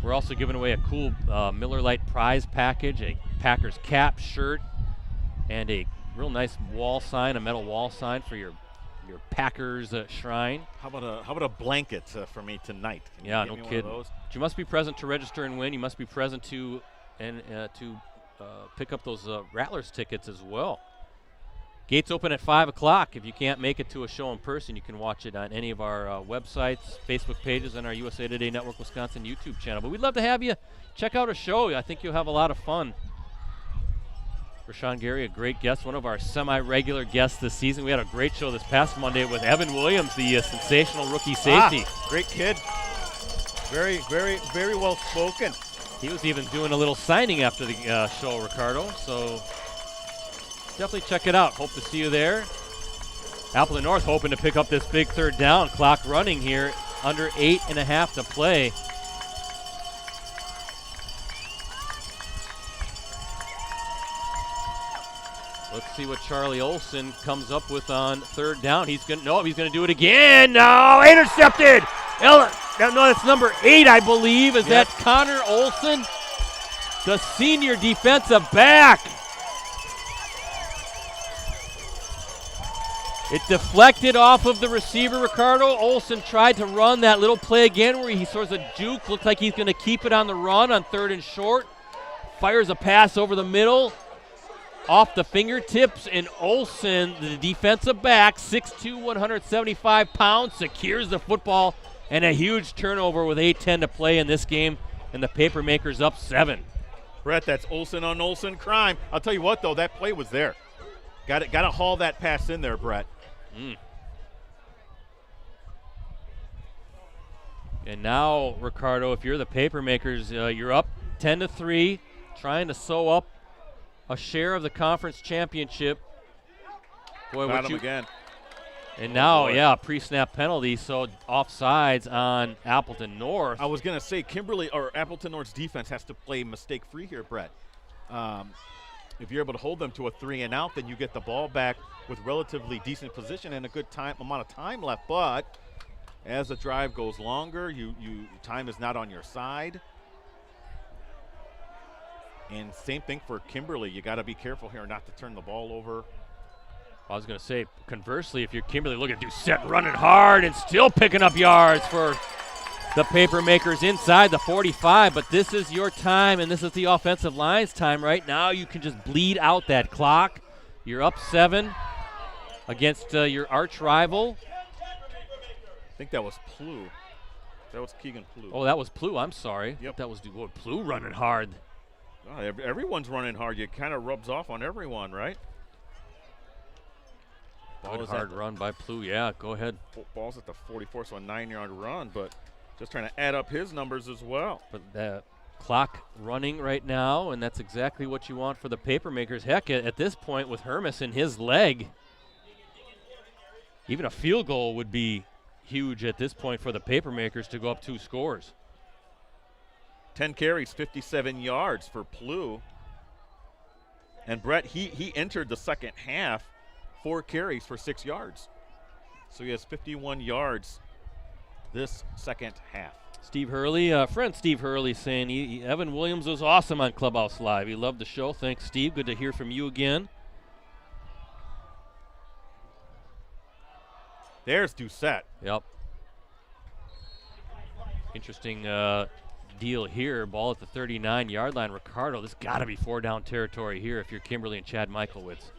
We're also giving away a cool Miller Lite prize package, a Packers cap, shirt, and a real nice wall sign, a metal wall sign for your Packers shrine. How about a blanket for me tonight? Can Yeah, you no give me one of kidding. those? But you must be present to register and win. You must be present to pick up those Rattlers tickets as well. Gates open at 5 o'clock. If you can't make it to a show in person, you can watch it on any of our websites, Facebook pages, and our USA Today Network Wisconsin YouTube channel. But we'd love to have you check out a show. I think you'll have a lot of fun. Rashawn Gary, a great guest, one of our semi-regular guests this season. We had a great show this past Monday with Evan Williams, the sensational rookie safety. Great kid. Very, very, very well spoken. He was even doing a little signing after the show, Ricardo. So definitely check it out. Hope to see you there. Appleton North hoping to pick up this big third down. Clock running here, under 8.5 to play. Let's see what Charlie Olson comes up with on third down. He's gonna do it again. No, intercepted. No, that's number 8, I believe. Is that Connor Olson, the senior defensive back? It deflected off of the receiver, Ricardo. Olson tried to run that little play again where he sort of juke. Looks like he's going to keep it on the run on 3rd and short. Fires a pass over the middle. Off the fingertips, and Olson, the defensive back, 6'2", 175 pounds, secures the football, and a huge turnover with 8:10 to play in this game, and the Papermakers up 7. Brett, that's Olson on Olson crime. I'll tell you what, though, that play was there. Got to haul that pass in there, Brett. And now, Ricardo, if you're the Papermakers, you're up 10-3, trying to sew up a share of the conference championship. Boy, Got him again. And now, pre-snap penalty, so offsides on Appleton North. I was going to say Kimberly or Appleton North's defense has to play mistake-free here, Brett. If you're able to hold them to a 3-and-out, then you get the ball back with relatively decent position and a good amount of time left. But as the drive goes longer, time is not on your side. And same thing for Kimberly. You got to be careful here not to turn the ball over. I was going to say, conversely, if you're Kimberly, look at Doucette running hard and still picking up yards for the Papermakers inside the 45. But this is your time, and this is the offensive line's time right now. You can just bleed out that clock. You're up 7 against your arch rival. I think that was Plew. That was Keegan Plew. Oh, that was Plew. I'm sorry. Yep. That was Plew running hard. Oh, everyone's running hard. It kind of rubs off on everyone, right? Good hard run by Plew. Yeah, go ahead. Ball's at the 44, so a 9-yard run, but just trying to add up his numbers as well. But the clock running right now, and that's exactly what you want for the Papermakers. Heck, at this point with Hermes in his leg, even a field goal would be huge at this point for the Papermakers to go up 2 scores. 10 carries, 57 yards for Plew. And Brett, he entered the second half, 4 carries for 6 yards. So he has 51 yards this second half. Steve Hurley, friend Steve Hurley saying Evan Williams was awesome on Clubhouse Live. He loved the show. Thanks, Steve. Good to hear from you again. There's Doucette. Yep. Interesting deal here. Ball at the 39-yard line. Ricardo, this got to be 4-down territory here if you're Kimberly and Chad Michaelwitz.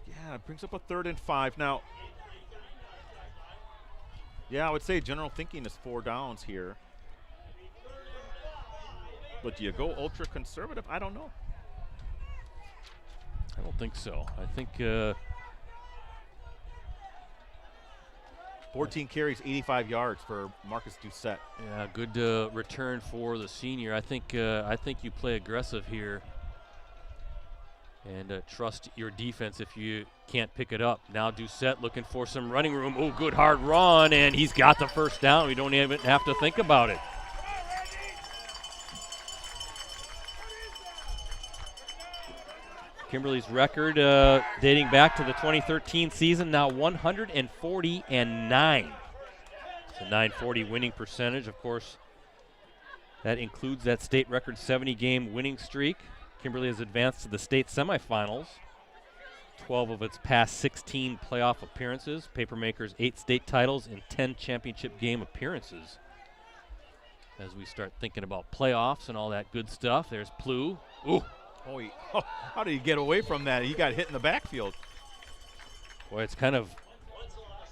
Yeah, it brings up a 3rd and 5. Now, yeah, I would say general thinking is 4 downs here. But do you go ultra conservative? I don't know. I don't think so. I think 14 carries, 85 yards for Marcus Doucette. Yeah, good return for the senior. I think you play aggressive here and trust your defense if you can't pick it up. Now Doucette looking for some running room. Oh, good hard run, and he's got the first down. We don't even have to think about it. Kimberly's record dating back to the 2013 season, now 140-9. It's a 940 winning percentage. Of course, that includes that state record 70-game winning streak. Kimberly has advanced to the state semifinals. 12 of its past 16 playoff appearances. Papermaker's 8 state titles and 10 championship game appearances. As we start thinking about playoffs and all that good stuff, there's Plu. Ooh. Oh, how did he get away from that? He got hit in the backfield. Boy, it's kind of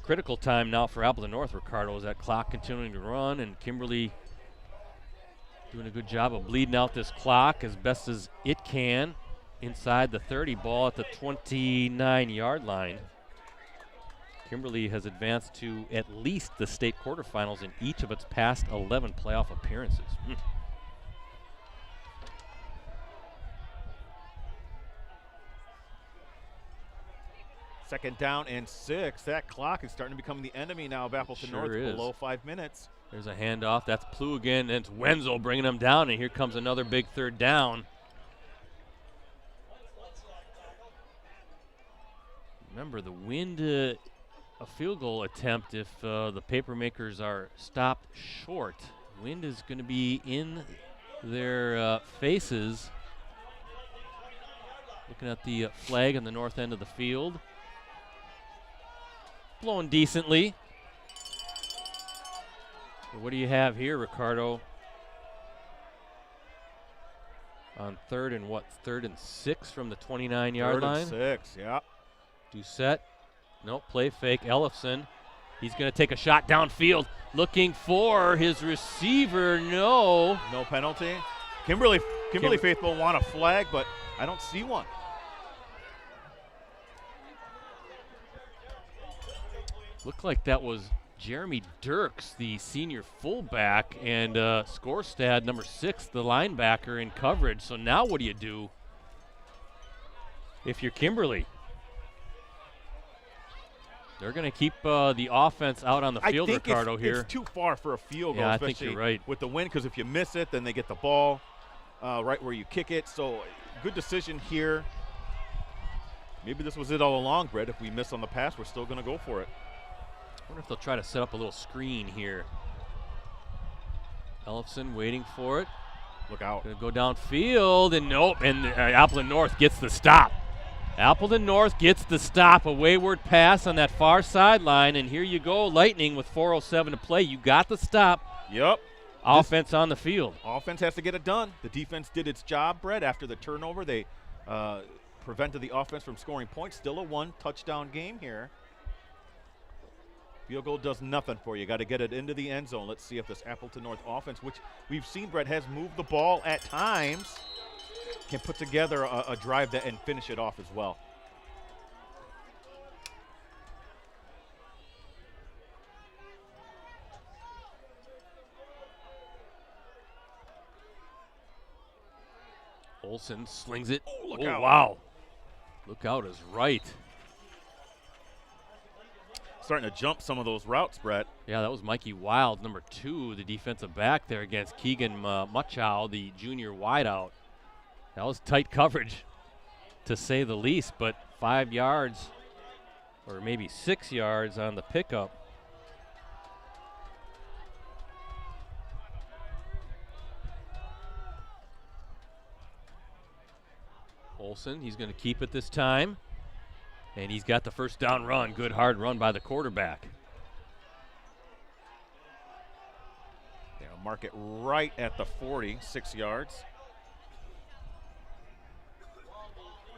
critical time now for Appleton North, Ricardo, as that clock continuing to run, and Kimberly doing a good job of bleeding out this clock as best as it can inside the 30, ball at the 29-yard line. Kimberly has advanced to at least the state quarterfinals in each of its past 11 playoff appearances. Second down and 6. That clock is starting to become the enemy now of Appleton Sure North. is. Below 5 minutes. There's a handoff. That's Plu again, and it's Wenzel bringing him down, and here comes another big third down. Remember, the wind, a field goal attempt if the Papermakers are stopped short. Wind is going to be in their faces. Looking at the flag on the north end of the field. Blowing decently. But what do you have here, Ricardo? On third and 6 from the 29-yard line? 6, yeah. Doucette, nope, play fake. Ellefson, he's going to take a shot downfield, looking for his receiver. No. No penalty. Kimberly faithful want a flag, but I don't see one. Looked like that was Jeremy Dirks, the senior fullback, and Skorstad, number 6, the linebacker, in coverage. So now what do you do if you're Kimberly? They're going to keep the offense out on the field, Ricardo, here. It's too far for a field goal, Yeah, I especially think you're right. with the wind, because if you miss it, then they get the ball right where you kick it. So good decision here. Maybe this was it all along, Brett. If we miss on the pass, we're still going to go for it. I wonder if they'll try to set up a little screen here. Ellefson waiting for it. Look out. Going to go downfield, and nope, and Appleton North gets the stop. Appleton North gets the stop, a wayward pass on that far sideline, and here you go, Lightning with 4:07 to play. You got the stop. Yep. Offense on the field. Offense has to get it done. The defense did its job, Brett. After the turnover, they prevented the offense from scoring points. Still a 1-touchdown game here. Field goal does nothing for you. Got to get it into the end zone. Let's see if this Appleton North offense, which we've seen, Brett, has moved the ball at times, can put together a drive that and finish it off as well. Olsen slings it. Oh, look out. Wow. Look out is right. Starting to jump some of those routes, Brett. Yeah, that was Mikey Wild, number 2, the defensive back there against Keegan Muchow, the junior wideout. That was tight coverage, to say the least, but 5 yards, or maybe 6 yards on the pickup. Olsen, he's going to keep it this time. And he's got the first down run. Good hard run by the quarterback. They'll mark it right at the 40, 6 yards.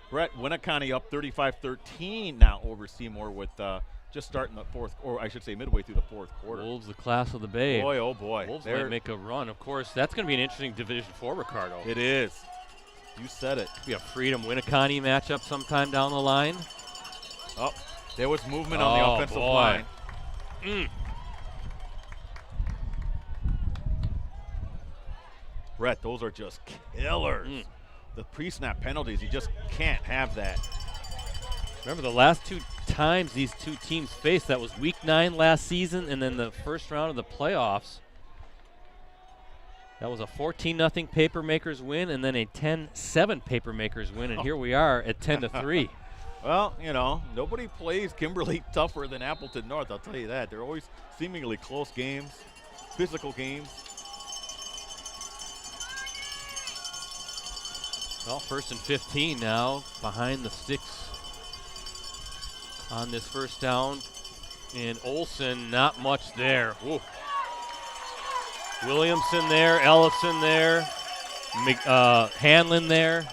Brett, Winneconne up 35-13 now over Seymour with just starting the fourth, or I should say midway through the fourth quarter. Wolves, the class of the Bay. Boy, oh boy. Wolves might make a run. Of course, that's going to be an interesting Division 4, Ricardo. It is. You said it. Be a Freedom Winneconne matchup sometime down the line. Oh, there was movement on the offensive line. Brett, those are just killers. The pre-snap penalties, you just can't have that. Remember the last 2 times these 2 teams faced, that was Week 9 last season and then the first round of the playoffs. That was a 14-0 Papermakers win and then a 10-7 Papermakers win, and here we are at 10-3. Well, you know, nobody plays Kimberly tougher than Appleton North, I'll tell you that. They're always seemingly close games, physical games. Well, 1st and 15 now, behind the sticks on this first down. And Olsen, not much there. Ooh. Williamson there, Ellison there, Hanlon there.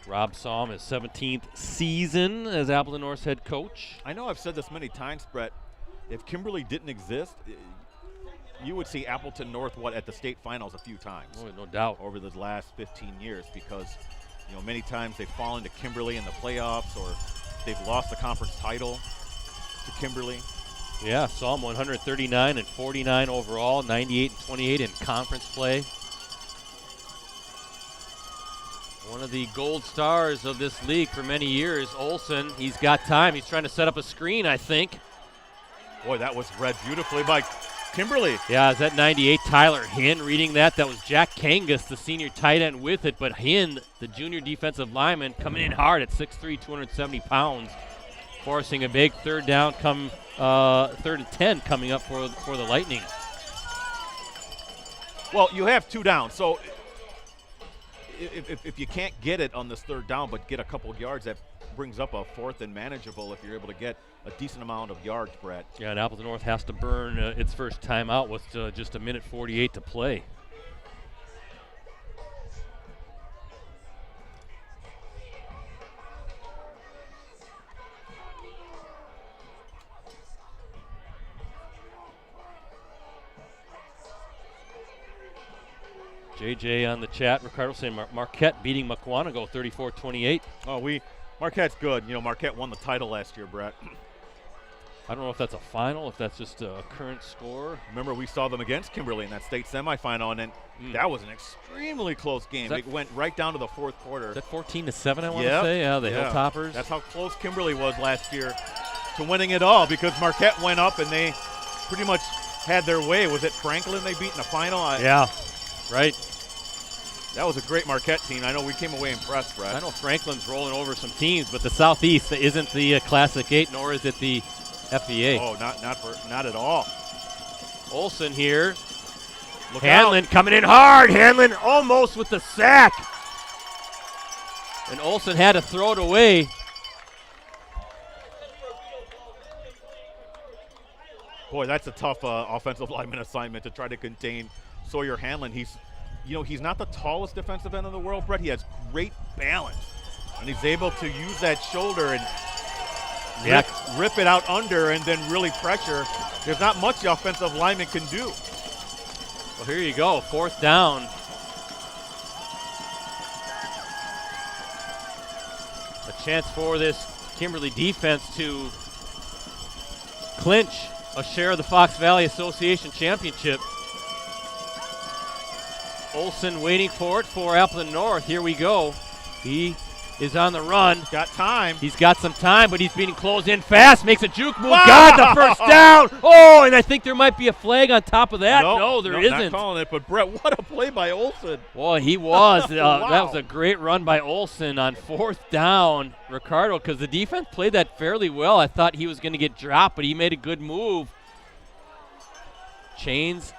Rob saw him his 17th season as Appleton North's head coach. I know I've said this many times, Brett. If Kimberly didn't exist, you would see Appleton North at the state finals a few times. Oh, no doubt. Over the last 15 years, because many times they've fallen to Kimberly in the playoffs, or they've lost the conference title to Kimberly. Yeah, saw him 139 and 49 overall, 98 and 28 in conference play. One of the gold stars of this league for many years, Olsen. He's got time. He's trying to set up a screen, I think. Boy, that was read beautifully by Kimberly. Yeah, is that 98 Tyler Hinn reading that? That was Jack Kangas, the senior tight end, with it. But Hinn, the junior defensive lineman, coming in hard at 6'3", 270 pounds, forcing a big third down, 3rd and 10 coming up for the Lightning. Well, you have 2 down, so if you can't get it on this 3rd down but get a couple of yards, that brings up a 4th and manageable if you're able to get a decent amount of yards, Brett. Yeah, and Appleton North has to burn its first timeout with just a minute 48 to play. JJ on the chat. Ricardo saying Marquette beating Mukwonago 34-28. Oh, Marquette's good. Marquette won the title last year, Brett. I don't know if that's a final, if that's just a current score. Remember, we saw them against Kimberly in that state semifinal, and that was an extremely close game. It went right down to the 4th quarter. Is that 14-7, I want to say? Yeah, the Hilltoppers. That's how close Kimberly was last year to winning it all, because Marquette went up and they pretty much had their way. Was it Franklin they beat in the final? Yeah, right. That was a great Marquette team. I know we came away impressed, Brett. I know Franklin's rolling over some teams, but the Southeast isn't the Classic 8, nor is it the FEA. Oh, not at all. Olsen here. Look Hanlon out. coming in hard. Hanlon almost with the sack. And Olsen had to throw it away. Boy, that's a tough offensive lineman assignment to try to contain Sawyer Hanlon. He's not the tallest defensive end in the world, Brett. He has great balance, and he's able to use that shoulder and rip it out under and then really pressure. There's not much the offensive lineman can do. Well, here you go, 4th down. A chance for this Kimberly defense to clinch a share of the Fox Valley Association Championship. Olsen waiting for it for Appleton North. Here we go. He is on the run. Got time. He's got some time, but he's being closed in fast. Makes a juke move. Wow! Got the first down. Oh, and I think there might be a flag on top of that. No, there isn't. Not calling it, but Brett, what a play by Olsen. Boy, he was. Wow. That was a great run by Olsen on 4th down, Ricardo, because the defense played that fairly well. I thought he was going to get dropped, but he made a good move. Chains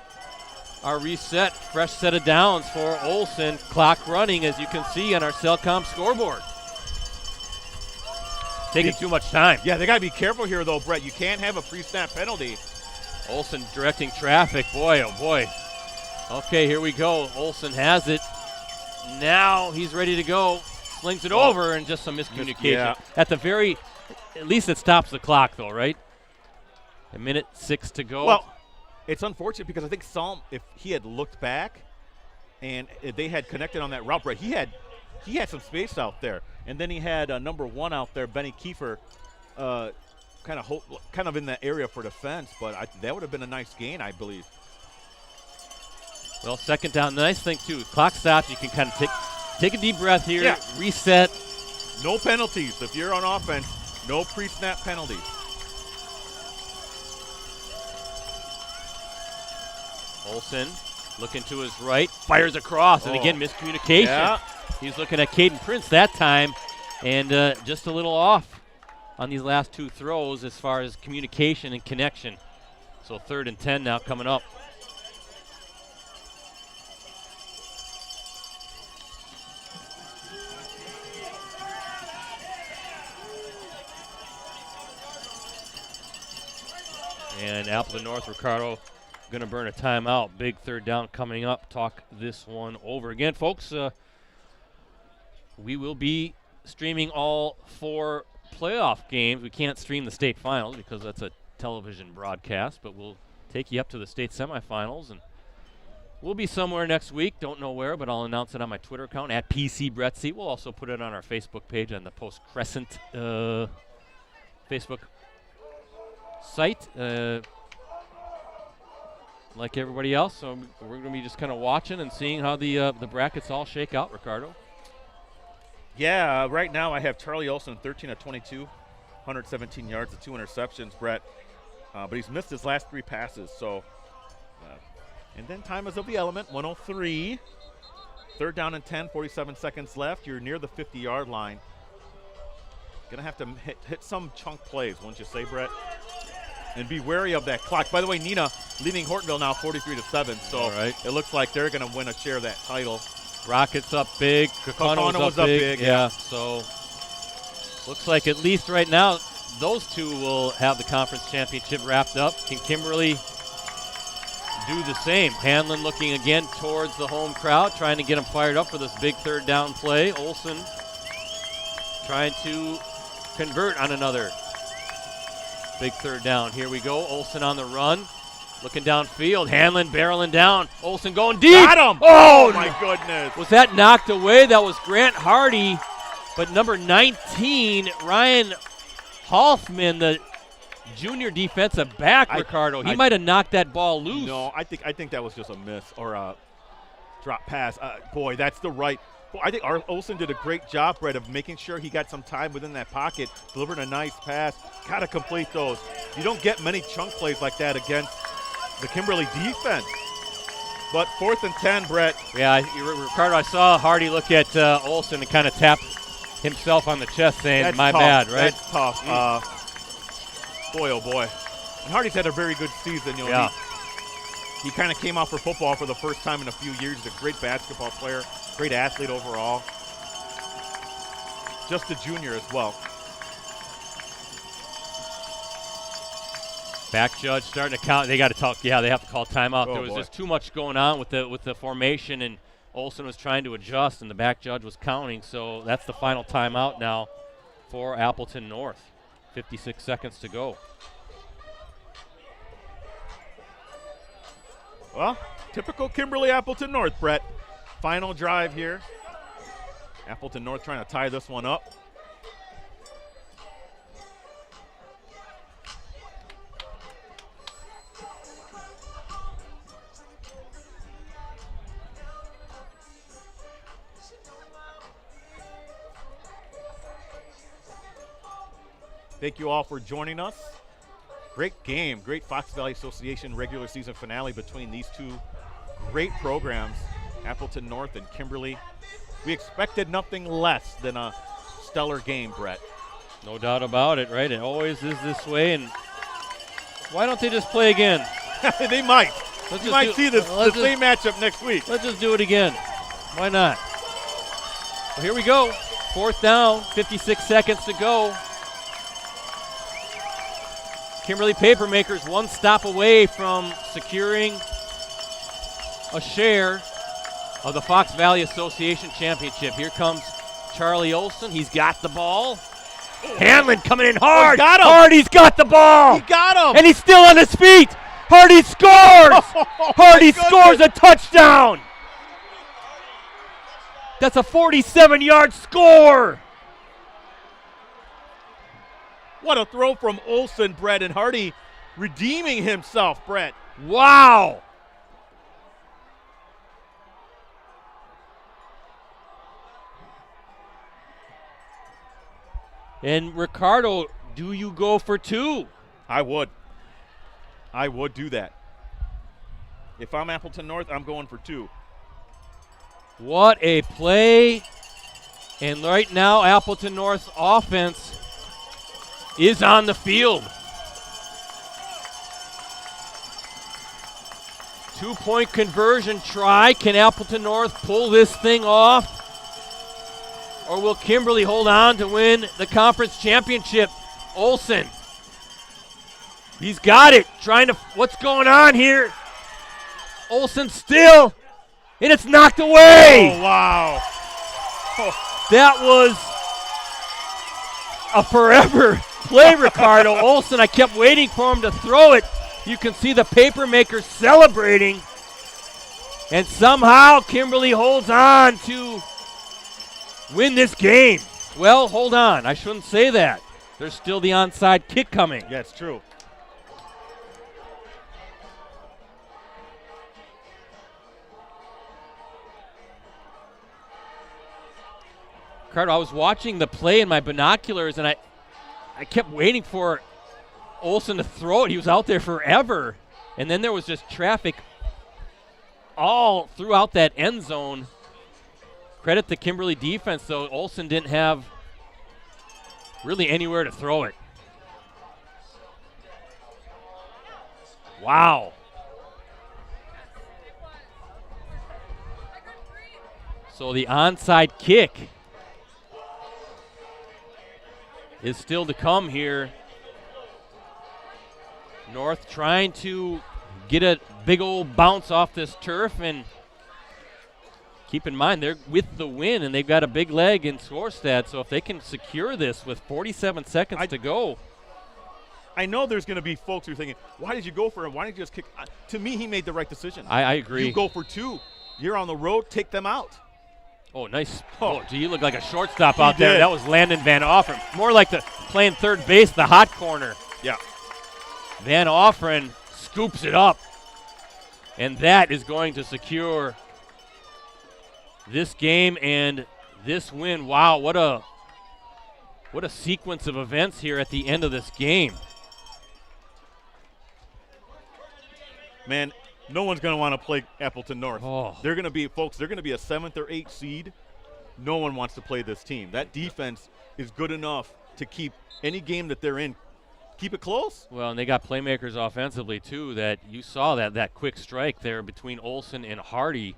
are reset. Fresh set of downs for Olsen. Clock running, as you can see on our Cellcom scoreboard. Taking too much time. Yeah, they got to be careful here, though, Brett. You can't have a pre-snap penalty. Olsen directing traffic. Boy, oh boy. Okay, here we go. Olsen has it. Now he's ready to go. Slings it over, and just some miscommunication. Yeah. At least it stops the clock, though, right? 1:06 to go. Well, it's unfortunate because I think if he had looked back and they had connected on that route, Brett, he had some space out there. And then he had number 1 out there, Benny Kiefer, kind of in that area for defense. But that would have been a nice gain, I believe. Well, 2nd down. The nice thing, too, clock stops. You can kind of take a deep breath here, Yeah. reset. No penalties. If you're on offense, no pre-snap penalties. Olsen looking to his right, fires across, and again, miscommunication. Yeah. He's looking at Caden Prince that time, and just a little off on these last 2 throws as far as communication and connection. So 3rd and 10 now coming up. And Appleton North, Ricardo going to burn a timeout. Big 3rd down coming up. Talk this one over. Again, folks, we will be streaming all 4 playoff games. We can't stream the state finals because that's a television broadcast, but we'll take you up to the state semifinals, and we'll be somewhere next week. Don't know where, but I'll announce it on my Twitter account at PCBrettsy. We'll also put it on our Facebook page on the Post Crescent Facebook site, like everybody else. So we're going to be just kind of watching and seeing how the brackets all shake out, Ricardo. Yeah, right now I have Charlie Olson 13 of 22, 117 yards and 2 interceptions, Brett. But he's missed his last 3 passes. So, and then time is of the element, 103. 3rd down and 10, 47 seconds left. You're near the 50-yard line. Gonna have to hit some chunk plays, wouldn't you say, Brett? And be wary of that clock. By the way, Nina leading Hortonville now 43-7. So it looks like they're gonna win a share of that title. Rockets up big. Kakana was up big. Yeah, so looks like at least right now those 2 will have the conference championship wrapped up. Can Kimberly do the same? Hanlon looking again towards the home crowd, trying to get them fired up for this big 3rd down play. Olson trying to convert on another big 3rd down. Here we go. Olson on the run. Looking downfield, Hanlon barreling down. Olson going deep. Got him! Oh, my goodness. Was that knocked away? That was Grant Hardy. But number 19, Ryan Hoffman, the junior defensive back, Ricardo. He might have knocked that ball loose. No, I think that was just a miss or a drop pass. Boy, that's the right. Well, I think Olson did a great job, Brett, of making sure he got some time within that pocket, delivering a nice pass. Got to complete those. You don't get many chunk plays like that against the Kimberly defense. But 4th and 10, Brett. Yeah, Ricardo, I saw Hardy look at Olson and kind of tap himself on the chest saying, That's my tough. bad, right? That's tough. Boy, oh boy. And Hardy's had a very good season. You know, Yeah. He kind of came out for football for the first time in a few years. He's a great basketball player, great athlete overall. Just a junior as well. Back judge starting to count. They got to talk. Yeah, they have to call timeout. Oh, there was boy. just too much going on with the formation, and Olson was trying to adjust, and the back judge was counting. So that's the final timeout now for Appleton North. 56 seconds to go. Well, typical Kimberly Appleton North, Brett. Final drive here. Appleton North trying to tie this one up. Thank you all for joining us. Great game, great Fox Valley Association regular season finale between these 2 great programs, Appleton North and Kimberly. We expected nothing less than a stellar game, Brett. No doubt about it, right? It always is this way, and why don't they just play again? They might. Let's You just might see the same matchup next week. Let's just do it again. Why not? Well, here we go. 4th down, 56 seconds to go. Kimberly Papermakers 1 stop away from securing a share of the Fox Valley Association Championship. Here comes Charlie Olson. He's got the ball. Hanlon coming in hard. Oh, he got him. Hardy's got the ball. He got him. And he's still on his feet. Hardy scores. Hardy scores a touchdown. That's a 47-yard score. What a throw from Olson, Brett, and Hardy redeeming himself, Brett. Wow. And Ricardo, do you go for 2? I would. I would do that. If I'm Appleton North, I'm going for 2. What a play And right now, Appleton North's offense is on the field. 2-point conversion try. Can Appleton North pull this thing off? Or will Kimberly hold on to win the conference championship? Olsen. He's got it. What's going on here? Olsen still. And it's knocked away. Oh, wow. That was a forever play, Ricardo. Olsen, I kept waiting for him to throw it. You can see the Papermaker celebrating. And somehow Kimberly holds on to win this game. Well, hold on. I shouldn't say that. There's still the onside kick coming. Yeah, it's true. Ricardo, I was watching the play in my binoculars, and I kept waiting for Olsen to throw it. He was out there forever. And then there was just traffic all throughout that end zone. Credit the Kimberly defense, though. Olsen didn't have really anywhere to throw it. Wow. So the onside kick is still to come here. North trying to get a big old bounce off this turf, and keep in mind they're with the win and they've got a big leg in Skorstad, so if they can secure this with 47 seconds to go. I know there's going to be folks who are thinking, why did you go for it? Why didn't you just kick? To me, he made the right decision. I agree. You go for two. You're on the road. Take them out. Oh, nice. Oh, gee, you look like a shortstop out did. there. That was Landon Van Offeren. More like playing third base, the hot corner. Yeah. Van Offeren scoops it up. And that is going to secure this game and this win. Wow, what a sequence of events here at the end of this game. Man, no one's going to want to play Appleton North. Oh. They're going to be, folks, they're going to be a 7th or 8th seed. No one wants to play this team. That defense is good enough to keep any game that they're in, keep it close. Well, and they got playmakers offensively, too, that you saw that quick strike there between Olsen and Hardy.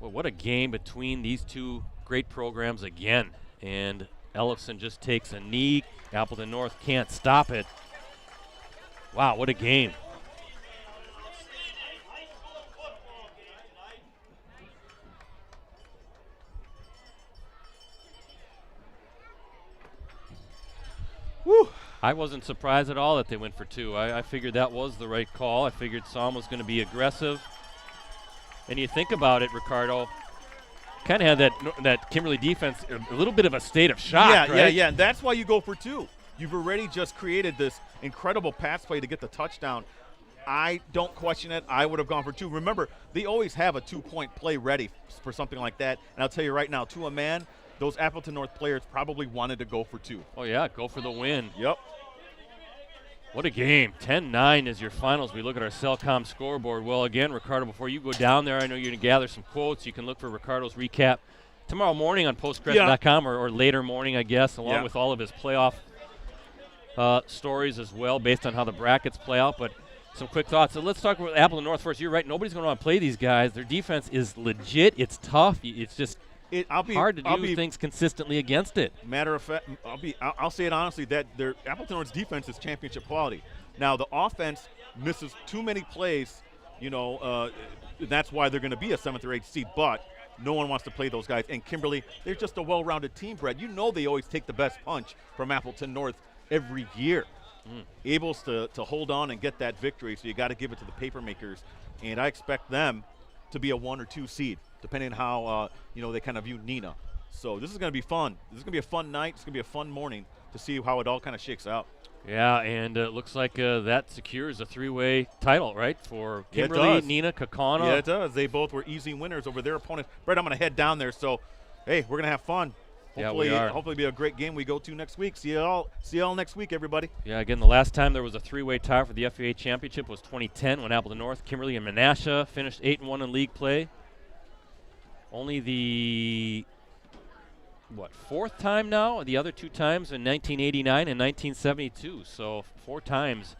Well, what a game between these two great programs again. And Ellefson just takes a knee. Appleton North can't stop it. Wow, what a game. Woo. I wasn't surprised at all that they went for two. I figured that was the right call. I figured Psalm was going to be aggressive. And you think about it, Ricardo, kind of had that Kimberly defense a little bit of a state of shock, right? Yeah. And that's why you go for two. You've already just created this incredible pass play to get the touchdown. I don't question it. I would have gone for two. Remember, they always have a 2-point play ready for something like that. And I'll tell you right now, to a man, those Appleton North players probably wanted to go for two. Oh, yeah, go for the win. Yep. What a game. 10-9 is your finals. We look at our Cellcom scoreboard. Well, again, Ricardo, before you go down there, I know you're going to gather some quotes. You can look for Ricardo's recap tomorrow morning on postcrest.com or later morning, I guess, along with all of his playoff stories as well, based on how the brackets play out. But some quick thoughts. So let's talk about Appleton North first. You're right. Nobody's going to want to play these guys. Their defense is legit. It's tough. It's just hard to do things consistently against it. Matter of fact, I'll say it honestly that their Appleton North's defense is championship quality. Now the offense misses too many plays. That's why they're going to be a 7th or 8th seed. But no one wants to play those guys. And Kimberly, they're just a well-rounded team, Brad. You know they always take the best punch from Appleton North every year. Able to hold on and get that victory, so you got to give it to the Papermakers. And I expect them to be a 1 or 2 seed, depending on how they kind of view Nina. So this is going to be fun. This is going to be a fun night. It's going to be a fun morning to see how it all kind of shakes out. Yeah, and it looks like that secures a 3-way title, right, for Kimberly, Nina, Kakana. Yeah, it does. They both were easy winners over their opponents. Brett, I'm going to head down there. So, hey, we're going to have fun. Hopefully, we are. Hopefully be a great game we go to next week. See you all next week, everybody. Yeah, again, the last time there was a 3-way tie for the FAA championship was 2010 when Appleton North, Kimberly, and Menasha finished 8-1 in league play. only the, fourth time now? The other 2 times in 1989 and 1972. So 4 times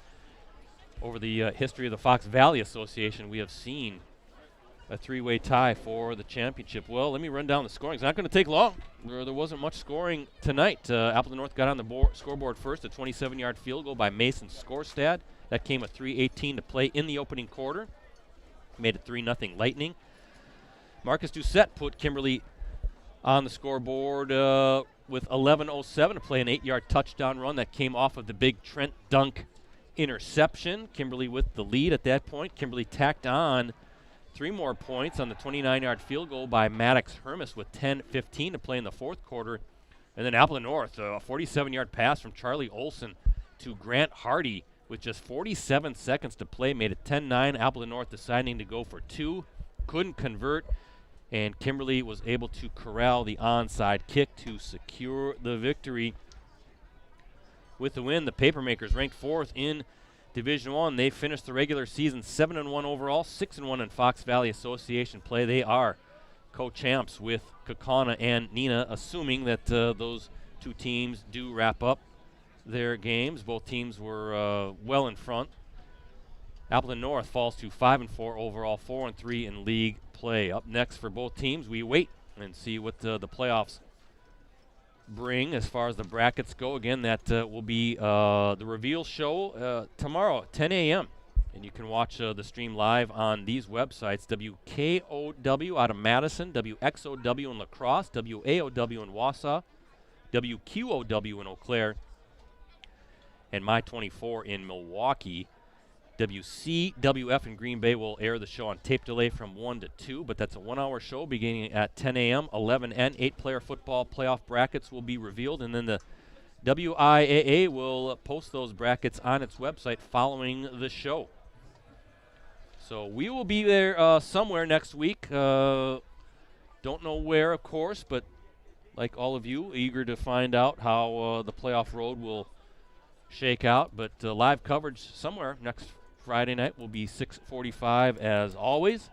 over the history of the Fox Valley Association we have seen a 3-way tie for the championship. Well, let me run down the scoring. It's not going to take long. There wasn't much scoring tonight. Appleton North got on the scoreboard first, a 27-yard field goal by Mason Skorstad. That came with 3:18 to play in the opening quarter. Made it 3-0 Lightning. Marcus Doucette put Kimberly on the scoreboard with 11:07 to play, an 8-yard touchdown run that came off of the big Trent Dunk interception. Kimberly with the lead at that point. Kimberly tacked on 3 more points on the 29-yard field goal by Maddox Hermes with 10:15 to play in the fourth quarter. And then Appleton North, a 47-yard pass from Charlie Olson to Grant Hardy with just 47 seconds to play, made it 10-9. Appleton North deciding to go for 2, couldn't convert, and Kimberly was able to corral the onside kick to secure the victory. With the win, the Papermakers ranked 4th in Division 1. They finished the regular season 7-1 overall, 6-1 in Fox Valley Association play. They are co-champs with Kaukauna and Neenah, assuming that those 2 teams do wrap up their games. Both teams were well in front. Appleton North falls to 5-4 overall, 4-3 in league play. Up next for both teams, we wait and see what the playoffs bring as far as the brackets go. Again, that will be the reveal show tomorrow at 10 a.m. And you can watch the stream live on these websites: WKOW out of Madison, WXOW in La Crosse, WAOW in Wausau, WQOW in Eau Claire, and My24 in Milwaukee. WCWF in Green Bay will air the show on tape delay from 1 to 2, but that's a 1-hour show beginning at 10 a.m. 11 and 8-player football playoff brackets will be revealed, and then the WIAA will post those brackets on its website following the show. So we will be there somewhere next week. Don't know where, of course, but like all of you, eager to find out how the playoff road will shake out. But live coverage somewhere next Friday night will be 6:45 as always.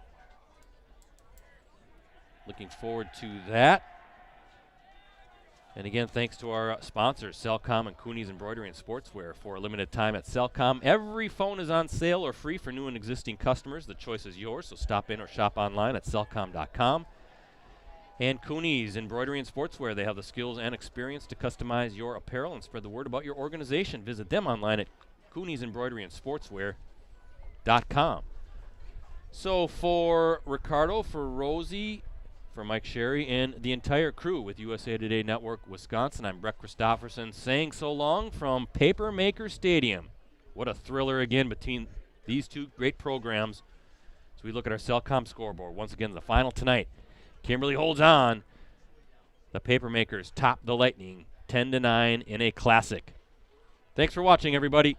Looking forward to that. And again, thanks to our sponsors, Cellcom and Cooney's Embroidery and Sportswear. For a limited time at Cellcom, every phone is on sale or free for new and existing customers. The choice is yours, so stop in or shop online at cellcom.com. And Cooney's Embroidery and Sportswear. They have the skills and experience to customize your apparel and spread the word about your organization. Visit them online at Cooney's Embroidery and Sportswear.com. So for Ricardo, for Rosie, for Mike Sherry, and the entire crew with USA Today Network Wisconsin, I'm Brett Christopherson saying so long from Papermaker Stadium. What a thriller again between these 2 great programs as we look at our Cellcom scoreboard. Once again, the final tonight. Kimberly holds on. The Papermakers top the Lightning 10-9 in a classic. Thanks for watching, everybody.